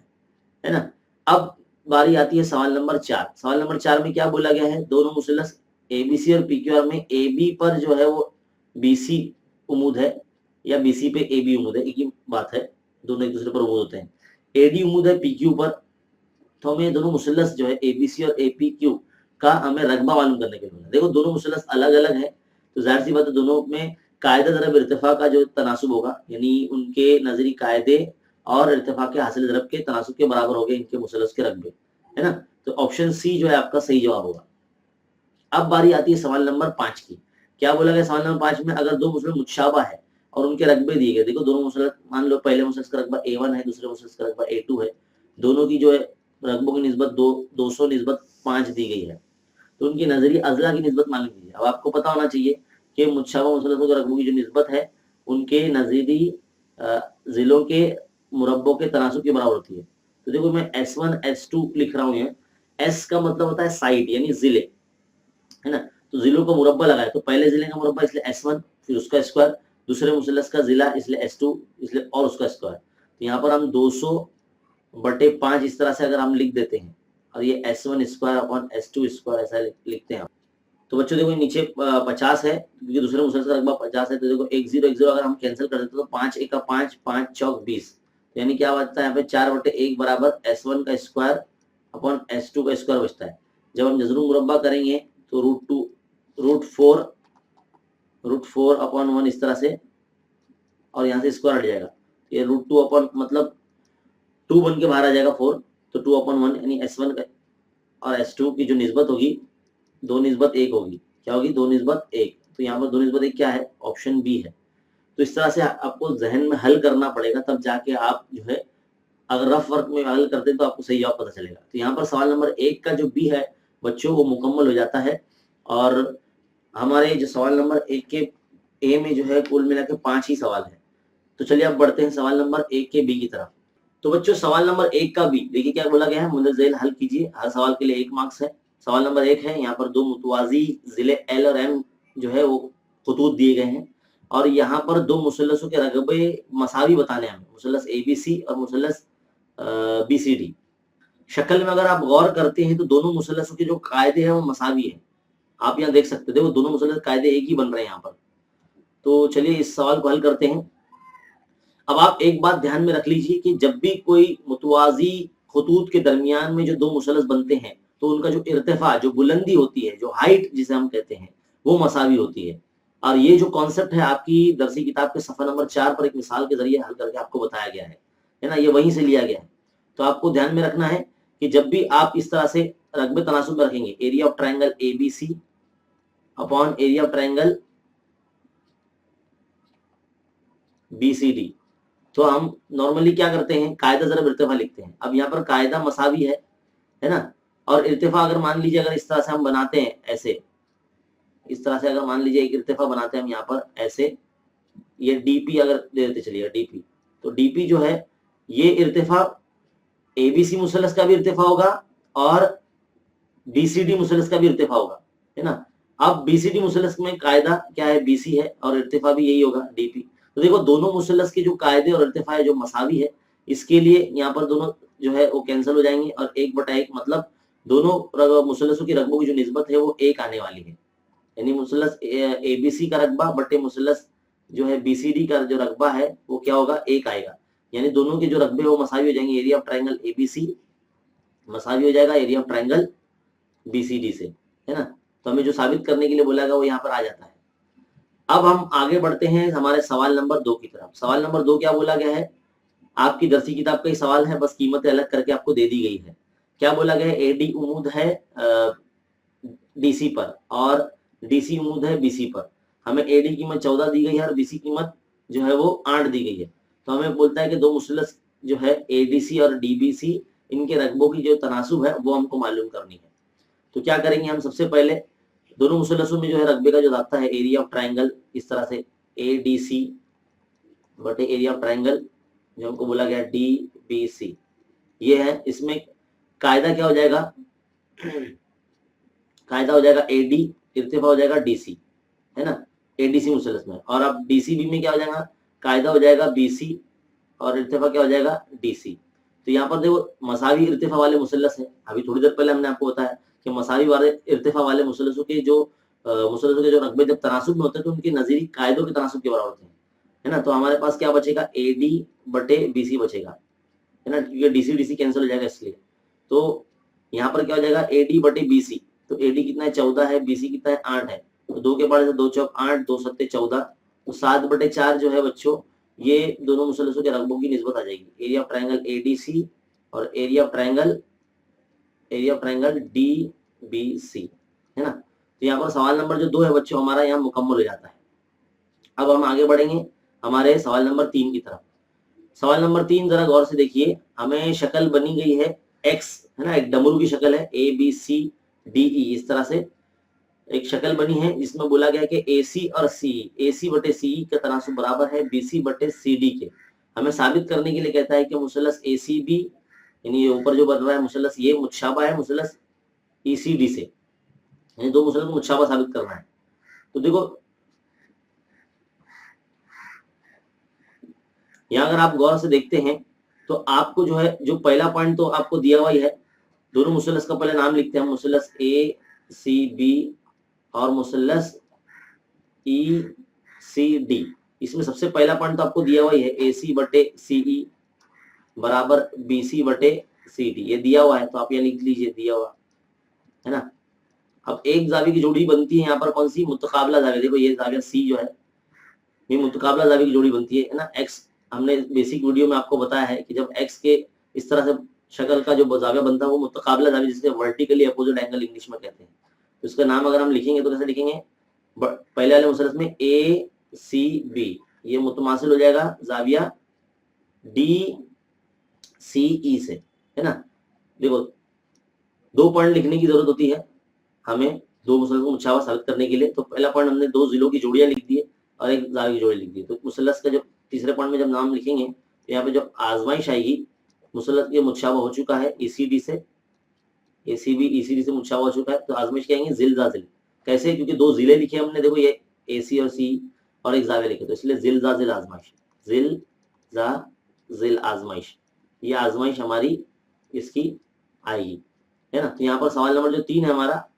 है ना। अब बारी आती है सवाल नंबर 4। सवाल नंबर 4 में क्या बोला गया है, दोनों मुसलस ABC और PQR में AB पर जो है वो BC उमूद है या BC पे AB उमूद है, एक ही बात है, दोनों एक दूसरे पर उमूद होते हैं। AD उमूद है PQ पर, तो हमें दोनों मुसलस जो है ABC और APQ का हमें रकबा मालूम करने के लिए, देखो दोनों मुसलस अलग अलग है, तो जाहिर सी बात है दोनों में कायदा दरब इर्तिफा का जो तनासुब होगा, यानी उनके नजरी कायदे और इर्तिफा के हासिल दरब के तनासुब के बराबर हो गए इनके मुसलस के रकबे, है ना। तो ऑप्शन सी जो है आपका सही जवाब होगा। अब बारी आती है सवाल नंबर 5 की। क्या बोला गया सवाल नंबर 5 में, अगर दो मुसलस मुतशाबा है और उनके रकबे दिए गए, देखो दोनों मुसलस, मान लो पहले मुसलस का रकबा A1 है, दूसरे मुसलस का रकबा A2 है, दोनों की जो है रकबों की निस्बत 200 निस्बत 5 दी गई है, तो उनकी नजरी अजला की निस्बत मालूम कीजिए। अब आपको पता होना चाहिए कि मुतशाबा मुसलसों के रकबों की जो निस्बत है उनके नजीरी जिलों के मुरब्बों के तनासुब के बराबर होती है। तो देखो मैं S1 S2 लिख रहा हूँ, यहाँ S का मतलब होता है साइट यानी जिले, है ना। तो जिलों का मुरब्बा लगाए, तो पहले जिले का मुरब्बा इसलिए S1, फिर उसका स्क्वायर, दूसरे मुसलस का जिला इसलिए S2, इसलिए और उसका स्क्वायर। तो यहाँ पर हम 200/5 इस तरह से अगर हम लिख देते हैं, और ये S1 square upon S2 square ऐसा लिखते हैं। तो बच्चों देखो नीचे 50 है क्योंकि दूसरे मुसलसल का रकबा 50 है, तो देखो 1 0 अगर हम कैंसिल कर देते तो 5 1 5 5 चौक 20, यानी क्या बचता है यहाँ पे 4/1 बराबर S1 का स्क्वायर अपॉन S2 का स्क्वायर बचता है। जब हम जजरू मुरब्बा करेंगे तो √4 अपॉन 1 इस तरह से, और यहाँ से स्क्वायर हट जाएगा, ये √2 अपॉन मतलब 2 बन के बाहर आ जाएगा 4, तो 2/1 यानी S1 का और S2 की जो निस्बत होगी 2:1 होगी। क्या होगी? 2:1। तो यहाँ पर 2:1 क्या है? ऑप्शन बी है। तो इस तरह से आपको जहन में हल करना पड़ेगा, तब जाके आप जो है अगर रफ वर्क में हल करते हैं तो आपको सही जवाब पता चलेगा। तो यहाँ पर सवाल नंबर 1 का जो बी है बच्चों वो मुकम्मल हो जाता है, और हमारे जो सवाल नंबर 1 के ए में जो है कुल मिला के 5 ही सवाल है। तो चलिए अब बढ़ते हैं सवाल नंबर 1 के बी की तरफ। तो बच्चों सवाल नंबर 1 का बी देखिए क्या बोला गया है, मुंदरजेल हल कीजिए, हर सवाल के लिए 1 मार्क्स है। सवाल नंबर 1 है, यहाँ पर दो मुतवाजी जिले एल और एम जो है वो खतूत दिए गए हैं, और यहाँ पर दो मुसल्लसों के रकबे मसावी बताने हैं, मुसल्लस ABC और मुसल्लस BCD। शक्ल में अगर आप गौर करते हैं तो दोनों मुसल्लसों के जो कायदे हैं वो मसावी है, आप यहाँ देख सकते हो, देखो दोनों मुसल्लस कायदे एक ही बन रहे हैं यहाँ पर। तो चलिए इस सवाल को हल करते हैं। अब आप एक बात ध्यान में रख लीजिए कि जब भी कोई मुतवाजी खतूत के दरमियान में जो दो मुसल्लस बनते हैं तो उनका जो इर्तिफा, जो बुलंदी होती है, जो हाइट जिसे हम कहते हैं, वो मसावी होती है। और ये जो कॉन्सेप्ट है आपकी दरसी किताब के सफा नंबर 4 पर एक मिसाल के जरिए हल करके आपको बताया गया है ना, ये वहीं से लिया गया है। तो आपको ध्यान में रखना है कि जब भी आप इस तरह से रकबे तनासुब में रखेंगे, area of triangle ABC upon area of triangle BCD, तो हम नॉर्मली क्या करते हैं, कायदा ज़रब इर्तिफा लिखते हैं। अब यहाँ पर कायदा मसावी है ना, और इर्तिफा अगर मान लीजिए अगर इस तरह से हम बनाते हैं, ऐसे इस तरह से अगर मान लीजिए एक इर्तिफा बनाते हैं हम यहाँ पर ऐसे, ये DP अगर दे देते चलिए DP, तो DP जो है ये इर्तिफा ABC मुसल्लस का भी इर्तिफा होगा और BCD मुसल्लस का भी इर्तिफा होगा, है ना। अब BCD मुसल्लस में कायदा क्या है, BC है, और इर्तिफा भी यही होगा DP। तो देखो दोनों मुसल्लस के जो कायदे और इर्तिफा है जो मसावी है, इसके लिए यहाँ पर दोनों जो है वो कैंसिल हो जाएंगे, और 1/1 मतलब दोनों मुसल्लसों की रकबों की जो निस्बत है वो 1 आने वाली है, यानी मुसल्लस ABC का रकबा बटे मुसल्लस जो है BCD का जो रकबा है वो क्या होगा, 1 आएगा, यानी दोनों के जो रकबे वो मसावी हो जाएंगे। एरिया ऑफ ट्राइंगल ABC मसावी हो जाएगा एरिया ऑफ ट्राइंगल BCD से, है ना। तो हमें जो साबित करने के लिए बोला गया वो यहाँ पर आ जाता है। अब हम आगे बढ़ते हैं हमारे सवाल नंबर 2 की तरफ। सवाल नंबर 2 क्या बोला गया है, आपकी दरसी किताब का ही सवाल है, बस कीमतें अलग करके आपको दे दी गई है। क्या बोला गया है, AD उमूद है DC पर और DC उमूद है BC पर। हमें AD कीमत 14 दी गई है और BC कीमत जो है वो 8 दी गई है। तो हमें बोलता है कि दो मुसल्लस जो है ADC और DBC, इनके रकबों की जो तनासुब है वो हमको मालूम करनी है। तो क्या करेंगे हम, सबसे पहले दोनों मुसल्लसों में जो है रकबे का जो दाता है, एरिया ऑफ ट्राइंगल इस तरह से ADC बटे एरिया ऑफ ट्राइंगल जो हमको बोला गया DBC, ये है। इसमें कायदा क्या हो जाएगा, कायदा हो जाएगा AD, इर्तिफा हो जाएगा DC, है ना, ADC मुसल्लस में। और अब DCB में क्या हो जाएगा, कायदा हो जाएगा BC और इर्तिफा क्या हो जाएगा DC। तो यहाँ पर देखो मसावी इर्तिफा वाले मुसल्लस है, अभी थोड़ी देर पहले हमने आपको बताया कि मसावी वाले इर्तिफा वाले मुसल्लसों के जो रकबे जब तनासुब में होते हैं तो उनके नजीरी कायदों के तनासुब के बराबर होते हैं, है ना। तो हमारे पास क्या बचेगा, AD बटे BC बचेगा, है ना, क्योंकि DC DC कैंसिल हो जाएगा इसलिए। तो यहाँ पर क्या हो जाएगा, AD बटे BC, तो AD कितना है 14 है, BC कितना है 8 है, तो 2 के पारे से 2 चौक 8, 2 सत्ते 14, तो 7/4 जो है बच्चों ये दोनों मुसल्लसों के रकबों की निस्बत आ जाएगी। एरिया ऑफ ट्राइंगल ADC और एरिया ऑफ ट्राइंगल DBC, है ना। तो यहाँ पर सवाल नंबर जो 2 है बच्चों हमारा यहाँ मुकम्मल हो जाता है। अब हम आगे बढ़ेंगे हमारे सवाल नंबर 3 की तरफ। सवाल नंबर 3 जरा गौर से देखिए, हमें शक्ल बनी गई है एक्स, है ना, एक डमरू की शक्ल है ABCDE, इस तरह से एक शक्ल बनी है जिसमें बोला गया कि AC और CE, AC बटे CE का तनासुब बराबर है BC बटे CD के। हमें साबित करने के लिए कहता है कि मुसल्लस ACB, यानी ये ऊपर जो बन रहा है मुसल्लस, ये मुतशाबा है मुसल्लस ECD से, यानी दो मुसल्लस को मुतशाबा साबित करना है। तो देखो यहाँ अगर आप गौर से देखते हैं तो आपको जो है, जो पहला पॉइंट तो आपको दिया हुआ ही है, दोनों मुसल्लस का पहले नाम लिखते हैं, मुसल्लस ACB और मुसल्लस ECD। इसमें सबसे पहला पॉइंट तो आपको दिया हुआ ही है, AC बटे CE बराबर BC बटे CD, ये दिया हुआ है तो आप यहाँ लिख लीजिए, दिया हुआ है ना। अब एक जावी की जोड़ी बनती है यहाँ पर कौन सी, मुतकाबला जावी। देखो ये जाविया C जो है ये मुतकाबला जावी की जोड़ी बनती है ना। X हमने बेसिक वीडियो में आपको बताया है कि जब X के इस तरह से शक्ल का जो जाविया बनता है वो मुतकाबला जावी, जिसके वर्टिकली अपोजिट एंगल इंग्लिश में कहते हैं। तो इसका नाम अगर हम लिखेंगे तो कैसे लिखेंगे, पहले वाले मुसल्लस में ACB, ये मुतमासिल हो जाएगा जाविया DCE से, है ना। देखो 2 पॉइंट लिखने की जरूरत होती है हमें दो मुसल्लस को मुतशाबा साबित करने के लिए। तो पहला पॉइंट हमने 2 जिलों की जोड़ियां लिख दी है और एक जावी की जोड़ी लिख दी। तो मुसल्लस का जब तीसरे पॉइंट में जब नाम लिखेंगे तो यहाँ पे जो आजमाइश आएगी, मुसल्लस के मुतशाबा हो चुका है ECD से, ACB ECD से मुतशाबा हो चुका है, तो आजमाइश क्या आएंगे, जिल जाजिल। कैसे, क्योंकि 2 जिले लिखे हमने, देखो ये AC और C और एक जावे लिखे, तो इसलिए जिल जाजिल आजमाइश, जिल जाजिल आजमाइश, ये आजमाइश हमारी इसकी आएगी, है ना। तो यहाँ पर सवाल नंबर जो 3 है हमारा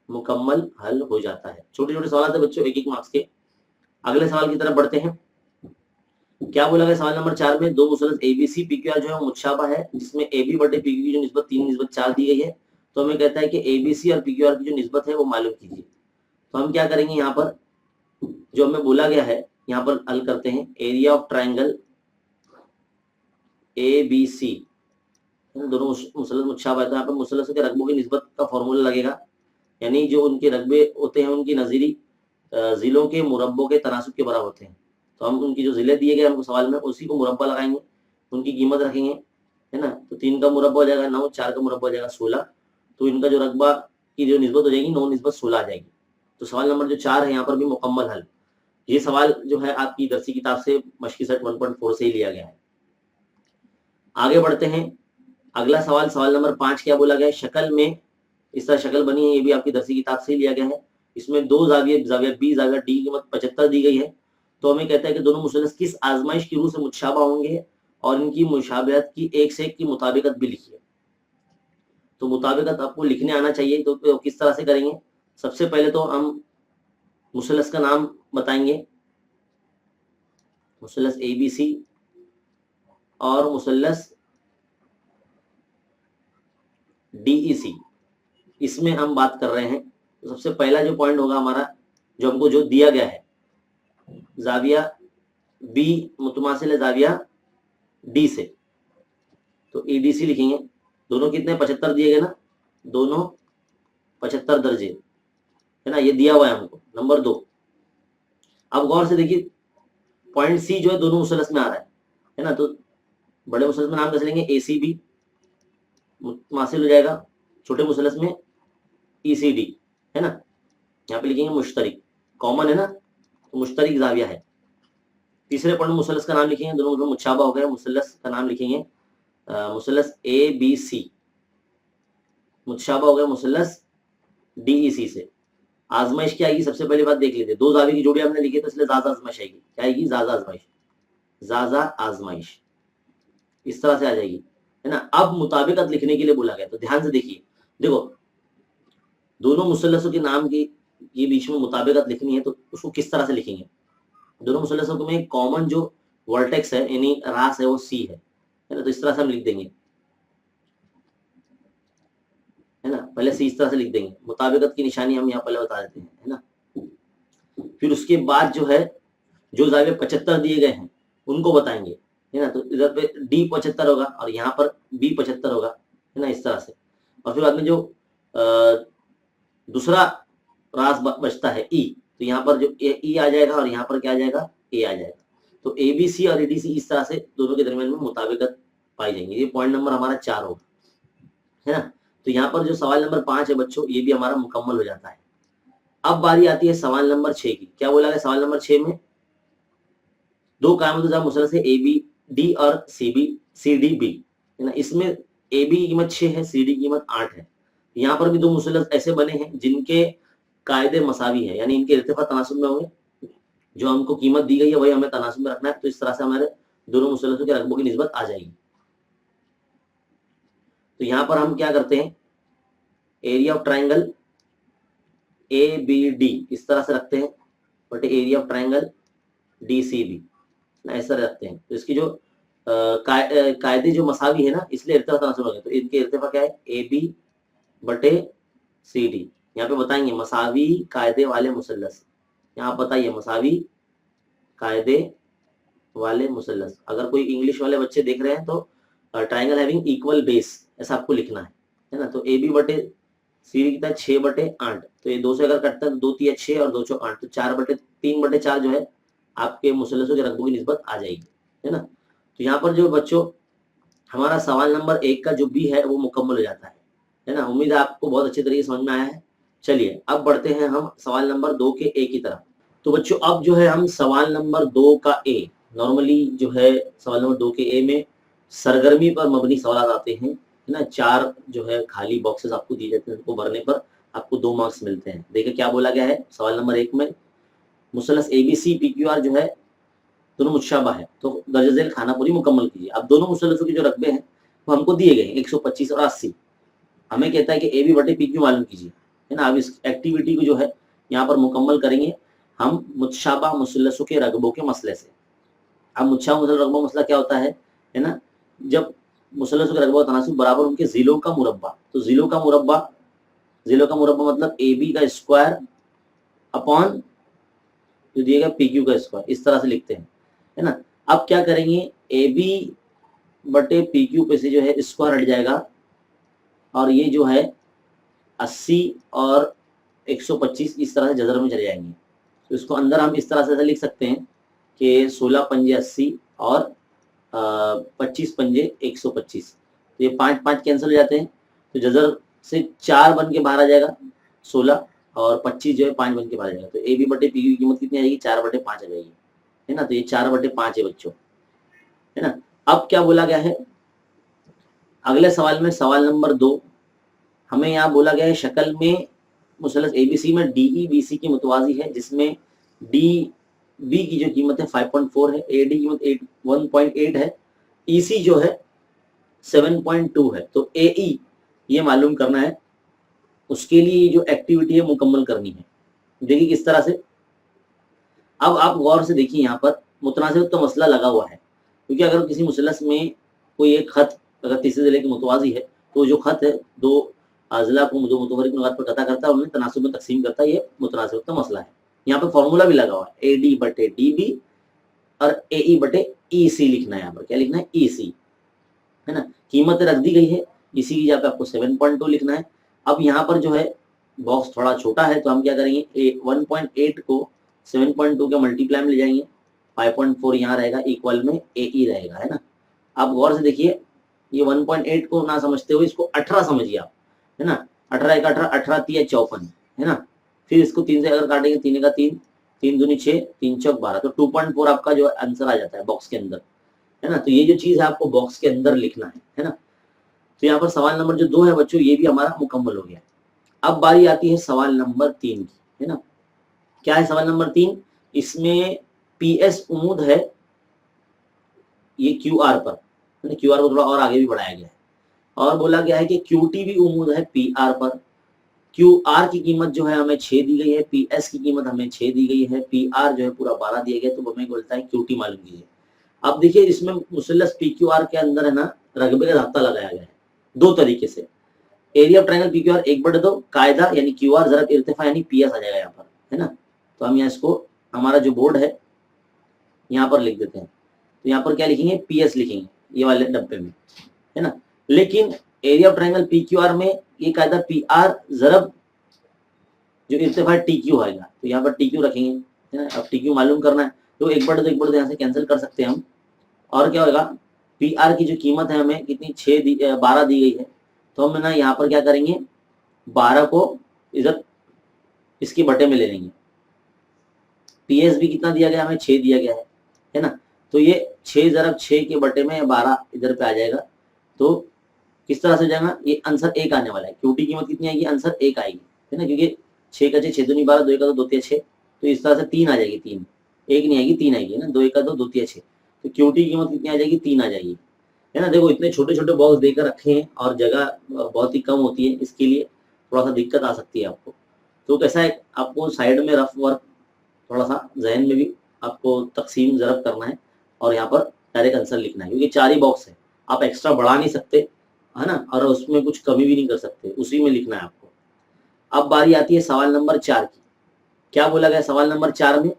मुकम्मल हल हो जाता है। छोटे छोटे सवाल थे बच्चों, 1-1 मार्क्स के। अगले सवाल की तरफ बढ़ते हैं। क्या बोला गया सवाल नंबर 4 में, दो मुसल्लस ABC PQR जो है वो मुतशाबा है, जिसमें AB बटे PQ की जो निस्बत 3:4 दी गई है। तो हमें कहता है कि ABC और PQR की जो निस्बत है वो मालूम कीजिए। तो हम क्या करेंगे, यहाँ पर जो हमें बोला गया है यहाँ पर हल करते हैं। एरिया ऑफ ट्राइंगल ABC, दोनों मुसल्लस मुतशाबा है, तो यहाँ पर मुसल्लसों के रकबों की निस्बत का फॉर्मूला लगेगा, यानी जो उनके रकबे होते हैं उनकी नजीरी जिलों के मुरब्बों के तनासुब के बराबर होते हैं। तो हम उनकी जो जिले दिए गए हमको सवाल में, उसी को मुरब्बा लगाएंगे, उनकी कीमत रखेंगे, है ना। तो 3 का मुरब्बा हो जाएगा 9, 4 का मुरब्बा हो जाएगा 16, तो इनका जो रकबा की जो निस्बत हो जाएगी 9:16 आ जाएगी। तो सवाल नंबर जो 4 है यहाँ पर भी मुकम्मल हल। ये सवाल जो है आपकी दरसी किताब से मशकी सेट 1.4 से ही लिया गया है। आगे बढ़ते हैं, अगला सवाल, सवाल नंबर 5 क्या बोला गया है, शक्ल में इस तरह शक्ल बनी है, ये भी आपकी दरसी किताब से ही लिया गया है। इसमें 2 जाविया, जाविया B जाविया D की कीमत 75 दी गई है। तो हमें कहता है कि दोनों मुसल्लस किस आजमाइश की रूह से मुतशाबा होंगे और इनकी मुशाबहत की एक से एक की मुताबिकत भी लिखिए। तो मुताबिकत आपको लिखने आना चाहिए, तो किस तरह से करेंगे, सबसे पहले तो हम मुसल्लस का नाम बताएंगे, मुसल्लस ABC और मुसल्लस DEC, इसमें हम बात कर रहे हैं। तो सबसे पहला जो पॉइंट होगा हमारा, जो हमको जो दिया गया है, जाविया B मुतमासिल है जाविया D से, तो EDC लिखेंगे। दोनों कितने 75 दिए गए ना, दोनों 75 दर्जे, है ना, ये दिया हुआ है हमको। नंबर 2, अब गौर से देखिए पॉइंट C जो है दोनों मुसल्लस में आ रहा है ना। तो बड़े मुसल्लस में नाम कैसे लेंगे, ACB मुतमासिल हो जाएगा छोटे मुसल्लस में ECD, है ना। यहाँ पे लिखेंगे मुश्तरिक, कॉमन है ना, तो मुश्तरिक जाविया है। तीसरे पॉइंट मुसल्लस का नाम लिखेंगे, दोनों मुतशाबा हो गए, मुसल्लस का नाम लिखेंगे मुसल्लस ABC, मुतशाबा हो गया मुसल्लस DEC से। आजमाइश क्या आएगी, सबसे पहली बात देख लेते हैं, 2 जावी की जोड़ी हमने लिखी तो इसलिए जाजा आजमाइश आएगी। क्या आएगी, जाजा आजमाइश, जाजा आजमाइश इस तरह से आ जाएगी, है ना। अब मुताबिकत लिखने के लिए बोला गया, तो ध्यान से देखिए, देखो दोनों मुसल्लसों के नाम की ये बीच में मुताबिकत लिखनी है, तो उसको किस तरह से लिखेंगे। दोनों मुसल्लसों में कॉमन जो वर्टेक्स है यानी रास है वो C है ना। तो इस तरह से हम लिख देंगे, है ना, पहले C इस तरह से लिख देंगे। मुताबिकत की निशानी हम यहाँ पहले बता देते हैं, है ना। फिर उसके बाद जो है जो जाविया 75 दिए गए हैं उनको बताएंगे, है ना। तो इधर पे D 75 होगा और यहाँ पर B 75 होगा, है ना, इस तरह से। और फिर बाद में जो दूसरा रास बचता है ई, तो यहाँ पर जो ई आ जाएगा और यहाँ पर क्या आ जाएगा, ए आ जाएगा। तो एबीसी और एडीसी इस तरह से दोनों के दरमियान में मुताबिकत पाई जाएंगी। ये पॉइंट नंबर हमारा 4 होगा, है ना। तो यहाँ पर जो सवाल नंबर 5 है बच्चों, ये भी हमारा मुकम्मल हो जाता है। अब बारी आती है सवाल नंबर 6 की। क्या बोला गया सवाल नंबर 6 में, दो कायमतुज़ा मुसलसल है ए बी डी और सी डी बी, है ना। इसमें ए बी की कीमत 6 है, सी डी की कीमत 8 है। यहाँ पर भी दो मुसलसल ऐसे बने हैं जिनके कायदे मसावी है, यानी इनके इर्तिफा तनासुब में होंगे। जो हमको कीमत दी गई है वही हमें तनासुब में रखना है। तो इस तरह से हमारे दोनों मुसलसलों के रकबों की निस्बत आ जाएगी। तो यहाँ पर हम क्या करते हैं, area of triangle A B D इस तरह से रखते हैं, but area of triangle D C B ऐसा रखते हैं। तो इसकी जो कायदे जो मसावी है ना, इसलिए इर्तिफा तनासुब हो गया। तो इनके इर्तिफा क्या है, ए बी बटे सी डी। यहाँ पे बताएंगे मसावी कायदे वाले मुसल्लस, यहाँ बताइए मसावी कायदे वाले मुसल्लस। अगर कोई इंग्लिश वाले बच्चे देख रहे हैं तो ट्राइंगल हैविंग इक्वल बेस ऐसा आपको लिखना है ना। तो ए बी बटे सी डी कितना है, 6/8। तो ये 2 से अगर कटता है तो 2 3 6 और 2 4 8, तो 3/4 जो है आपके मुसल्लसों के रकबों की निस्बत आ जाएगी, है ना। तो यहाँ पर जो बच्चों हमारा सवाल नंबर 1 का जो बी है वो मुकम्मल हो जाता है ना। उम्मीद है आपको बहुत अच्छे तरीके से समझ में आया है। चलिए अब बढ़ते हैं हम सवाल नंबर 2 के ए की तरफ। तो बच्चों अब जो है हम सवाल नंबर 2 का ए, नॉर्मली जो है सवाल नंबर 2 के ए में सरगर्मी पर मबनी सवाल आते हैं, है ना। 4 जो है खाली बॉक्सेस आपको दिए जाते हैं, उनको भरने पर आपको 2 मार्क्स मिलते हैं। देखिए क्या बोला गया है सवाल नंबर 1 में, मुसल्लस एबीसी पीक्यूआर जो है दोनों मुतशाबा है, तो दर्ज झेल खाना पूरी मुकम्मल कीजिए। अब दोनों मुसल्लसों के जो रकबे हैं वो हमको दिए गए 125 और 80। हमें कहता है कि ए बी बटे पी क्यू मालूम कीजिए, है ना। अब इस एक्टिविटी को जो है यहाँ पर मुकम्मल करेंगे हम मुतशाबा मुसल्लसों के रकबों के मसले से। अब मुतशाबा मुसल्लस रकबा मसला क्या होता है ना, जब मुसल्लसों के रकबा तनासुब बराबर उनके जिलों का मुरब्बा। तो जिलों का मुरब्बा मतलब ए बी का स्क्वायर अपॉन जो दिएगा पी क्यू का स्क्वायर, इस तरह से लिखते हैं, है ना। अब क्या करेंगे, ए बी बटे पी क्यू पे से जो है स्क्वायर हट जाएगा और ये जो है 80 और 125 इस तरह से जजर में चले जाएंगे। तो इसको अंदर हम इस तरह से लिख सकते हैं कि 16 पंजे 80 और 25 पंजे 125। तो ये 5 5 कैंसिल हो जाते हैं, तो जजर से 4 बन के बाहर आ जाएगा 16 और 25 जो है 5 बन के बाहर आ जाएगा। तो ए बी बटे पी की कीमत कितनी आएगी, 4/5 आ जाएगी, है ना। तो ये 4/5 है बच्चों, है ना। अब क्या बोला गया है अगले सवाल में, सवाल नंबर 2 हमें यहाँ बोला गया है शक्ल में मुसल्लस एबीसी में डीई बीसी की मुतवाजी है, जिसमें डी बी की जो कीमत है 5.4 है, ए डी कीमत 1.8 है, ईसी जो है 7.2 है। तो ए ई ये मालूम करना है, उसके लिए जो एक्टिविटी है मुकम्मल करनी है। देखिए किस तरह से, अब आप गौर से देखिए यहाँ पर मुतनासिब का मसला लगा हुआ है, क्योंकि अगर किसी मुसल्लस में कोई एक खत अगर तीसरे जिले की मुतवाजी है तो जो खत है दो अजला को जो मुतफरिक नुकात पर कता करता है उन्हें तनासुब में तकसीम करता है। ये मुतनासिब का मसला है। यहाँ पर फॉर्मूला भी लगा हुआ है, ए डी बटे डी बी और ए ई बटे ई सी लिखना है। यहाँ पर क्या लिखना है, ई सी, है ना। कीमत रख दी गई है, इसी की जगह पे आपको 7.2 लिखना है। अब यहाँ पर जो है बॉक्स थोड़ा छोटा है, तो हम क्या करेंगे 1.8 को 7.2 के मल्टीप्लाई में ले जाएंगे, 5.4 यहाँ रहेगा, इक्वल में ए ई रहेगा, है ना। आप गौर से देखिए, ये 1.8 को ना समझते हुए इसको 18 समझिए आप, है ना। 18 1 18, 18 3 54, है ना। फिर इसको 3 से अगर काटेंगे, 3 का 3, 3 दूनी 6, 3 चौक 12, तो 2.4 आपका जो आंसर आ जाता है बॉक्स के अंदर, है ना। तो ये जो चीज है आपको बॉक्स के अंदर लिखना है ना। तो यहाँ पर सवाल नंबर जो 2 है बच्चों, ये भी हमारा मुकम्मल हो गया। अब बारी आती है सवाल नंबर 3 की, है ना। क्या है सवाल नंबर 3, इसमें पी एस उम्मीद है ये क्यू आर पर, क्यू आर को थोड़ा और आगे भी बढ़ाया गया है, और बोला गया है कि क्यू टी भी उम्मीद है पी आर पर। क्यू आर की कीमत जो है हमें 6 दी गई है, पी एस की कीमत हमें 6 दी गई है, पी आर जो है पूरा 12 दिया गया, तो हमें बोलता है क्यू टी मालूम कीजिए। अब देखिए इसमें मुसल्लस पी क्यू आर के अंदर है ना रकबे का ज़ाब्ता लगाया गया है 2 तरीके से। Area of triangle P Q are 1/2 कायदा यानी क्यू आर ज़रब इर्तिफा यानी पी एस आ जाएगा यहाँ पर, है ना। तो हम यहाँ इसको हमारा जो बोर्ड है यहाँ पर लिख देते हैं। तो यहाँ पर क्या लिखेंगे, पी एस लिखेंगे ये वाले डब्बे में, है ना। लेकिन area of triangle P Q are में ये कायदा पी आर ज़रब जो इर्तिफा टी क्यू आएगा, तो यहाँ पर टी क्यू रखेंगे, है ना। अब टी क्यू मालूम करना है तो एक बटे तो यहाँ से कैंसिल कर सकते हैं हम, और क्या होगा, पी आर की जो कीमत है हमें कितनी 12 दी गई है, तो हम ना यहाँ पर क्या करेंगे, 12 को इधर इसके बटे में ले लेंगे। पी एस भी कितना दिया गया हमें, 6 दिया गया है ना। तो ये 6 × 6 के बटे में 12 इधर पे आ जाएगा, तो किस तरह से जाएगा, ये आंसर 1 आने वाला है। क्यू टी कीमत कितनी आएगी, आंसर 1 आएगी, है ना, क्योंकि 6 का 6 2 12, 2 का 2 2 6, तो इस तरह से 3 आ जाएगी, 3 1 नहीं आएगी, 3 आएगी, है ना, 2 1 2 2 3 6, तो क्यू टी कीमत कितनी आ जाएगी, 3 आ जाएगी, है ना। देखो इतने छोटे छोटे बॉक्स देकर रखे हैं और जगह बहुत ही कम होती है, इसके लिए थोड़ा सा दिक्कत आ सकती है आपको। तो कैसा है, आपको साइड में रफ वर्क थोड़ा सा जहन में भी आपको तकसीम ज़रब करना है और यहाँ पर डायरेक्ट आंसर लिखना है, क्योंकि 4 ही बॉक्स है, आप एक्स्ट्रा बढ़ा नहीं सकते, है ना, और उसमें कुछ कमी भी नहीं कर सकते, उसी में लिखना है आपको। अब बारी आती है सवाल नंबर 4 की। क्या बोला गया सवाल नंबर 4 में,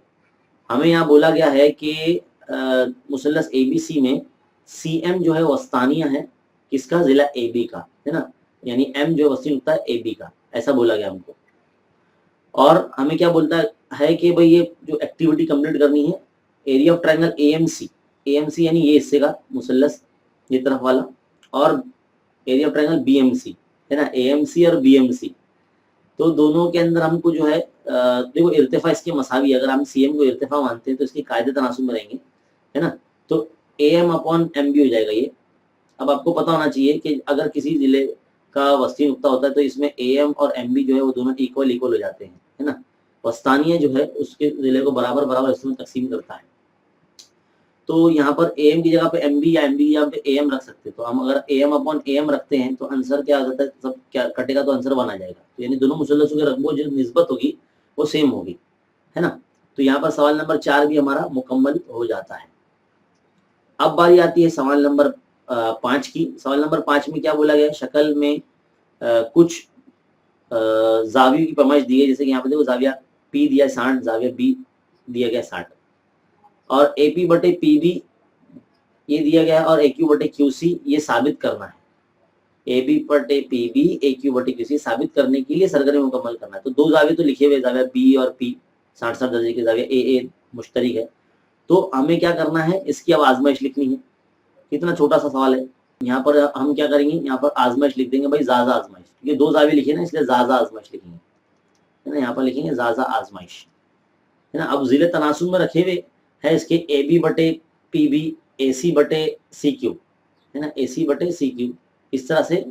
हमें यहाँ बोला गया है कि मुसल्लस ABC में CM जो है वस्तानिया है किसका, जिला AB का, है ना, यानी M जो वस्ती नुक्ता है AB का, ऐसा बोला गया हमको। और हमें क्या बोलता है कि भाई ये जो एक्टिविटी कंप्लीट करनी है, एरिया ऑफ ट्रायंगल AMC यानी ये हिस्से का मुसल्लस ये तरफ वाला, और एरिया ऑफ ट्रायंगल BMC, है ना, AMC और BMC, तो दोनों के अंदर हमको जो है देखो इर्तिफा इसके मसावी, अगर हम CM को इर्तिफा मानते हैं तो इसके कायदे तनासुब में रहेंगे, है ना, तो AM/MB हो जाएगा ये। अब आपको पता होना चाहिए कि अगर किसी जिले का वस्ती नुक्ता होता है तो इसमें AM और MB जो है वो दोनों इक्वल हो जाते हैं, है ना। वस्तानिया जो है उसके जिले को बराबर बराबर हिस्सों में तकसीम करता है, तो यहाँ पर AM की जगह पे MB या MB की जगह पे AM रख सकते हैं। तो हम अगर AM/AM रखते हैं तो आंसर क्या आ जाता है, सब क्या कटेगा तो आंसर 1 आ जाएगा, तो यानी दोनों मुसल्लसों के रकबों जो निस्बत होगी वो सेम होगी, है ना। तो यहाँ पर सवाल नंबर 4 भी हमारा मुकम्मल हो जाता है। अब बारी आती है सवाल नंबर 5 की। सवाल नंबर 5 में क्या बोला गया है, शक्ल में कुछ जावियों की पैमाइश दी है, जैसे कि यहाँ पे देखो जाविया P दिया 60, जाविया B दिया गया 60, और AP/PB ये दिया गया है, और AQ/QC ये साबित करना है। AB/PB AQ/QC साबित करने के लिए सरगर्मी मुकम्मल करना है। तो 2 जाविये तो लिखे हुए, जाविया B और P 60 दर्जे के, जाविया AA मुश्तरिक है, तो हमें क्या करना है, इसकी अब आजमाइश लिखनी है। कितना छोटा सा सवाल है, यहाँ पर हम क्या करेंगे, यहाँ पर आजमाइश लिख देंगे भाई, ज़ाज़ा आजमाइश, क्योंकि 2 जाविये लिखे ना इसलिए ज़ाज़ा आजमाइश लिखेंगे, है ना, यहाँ पर लिखेंगे ज़ाज़ा आजमाइश, है ना। अब जिले तनासुब में रखे हुए है इसके AB/PB AC/CQ, है ना, AC/CQ, इस तरह से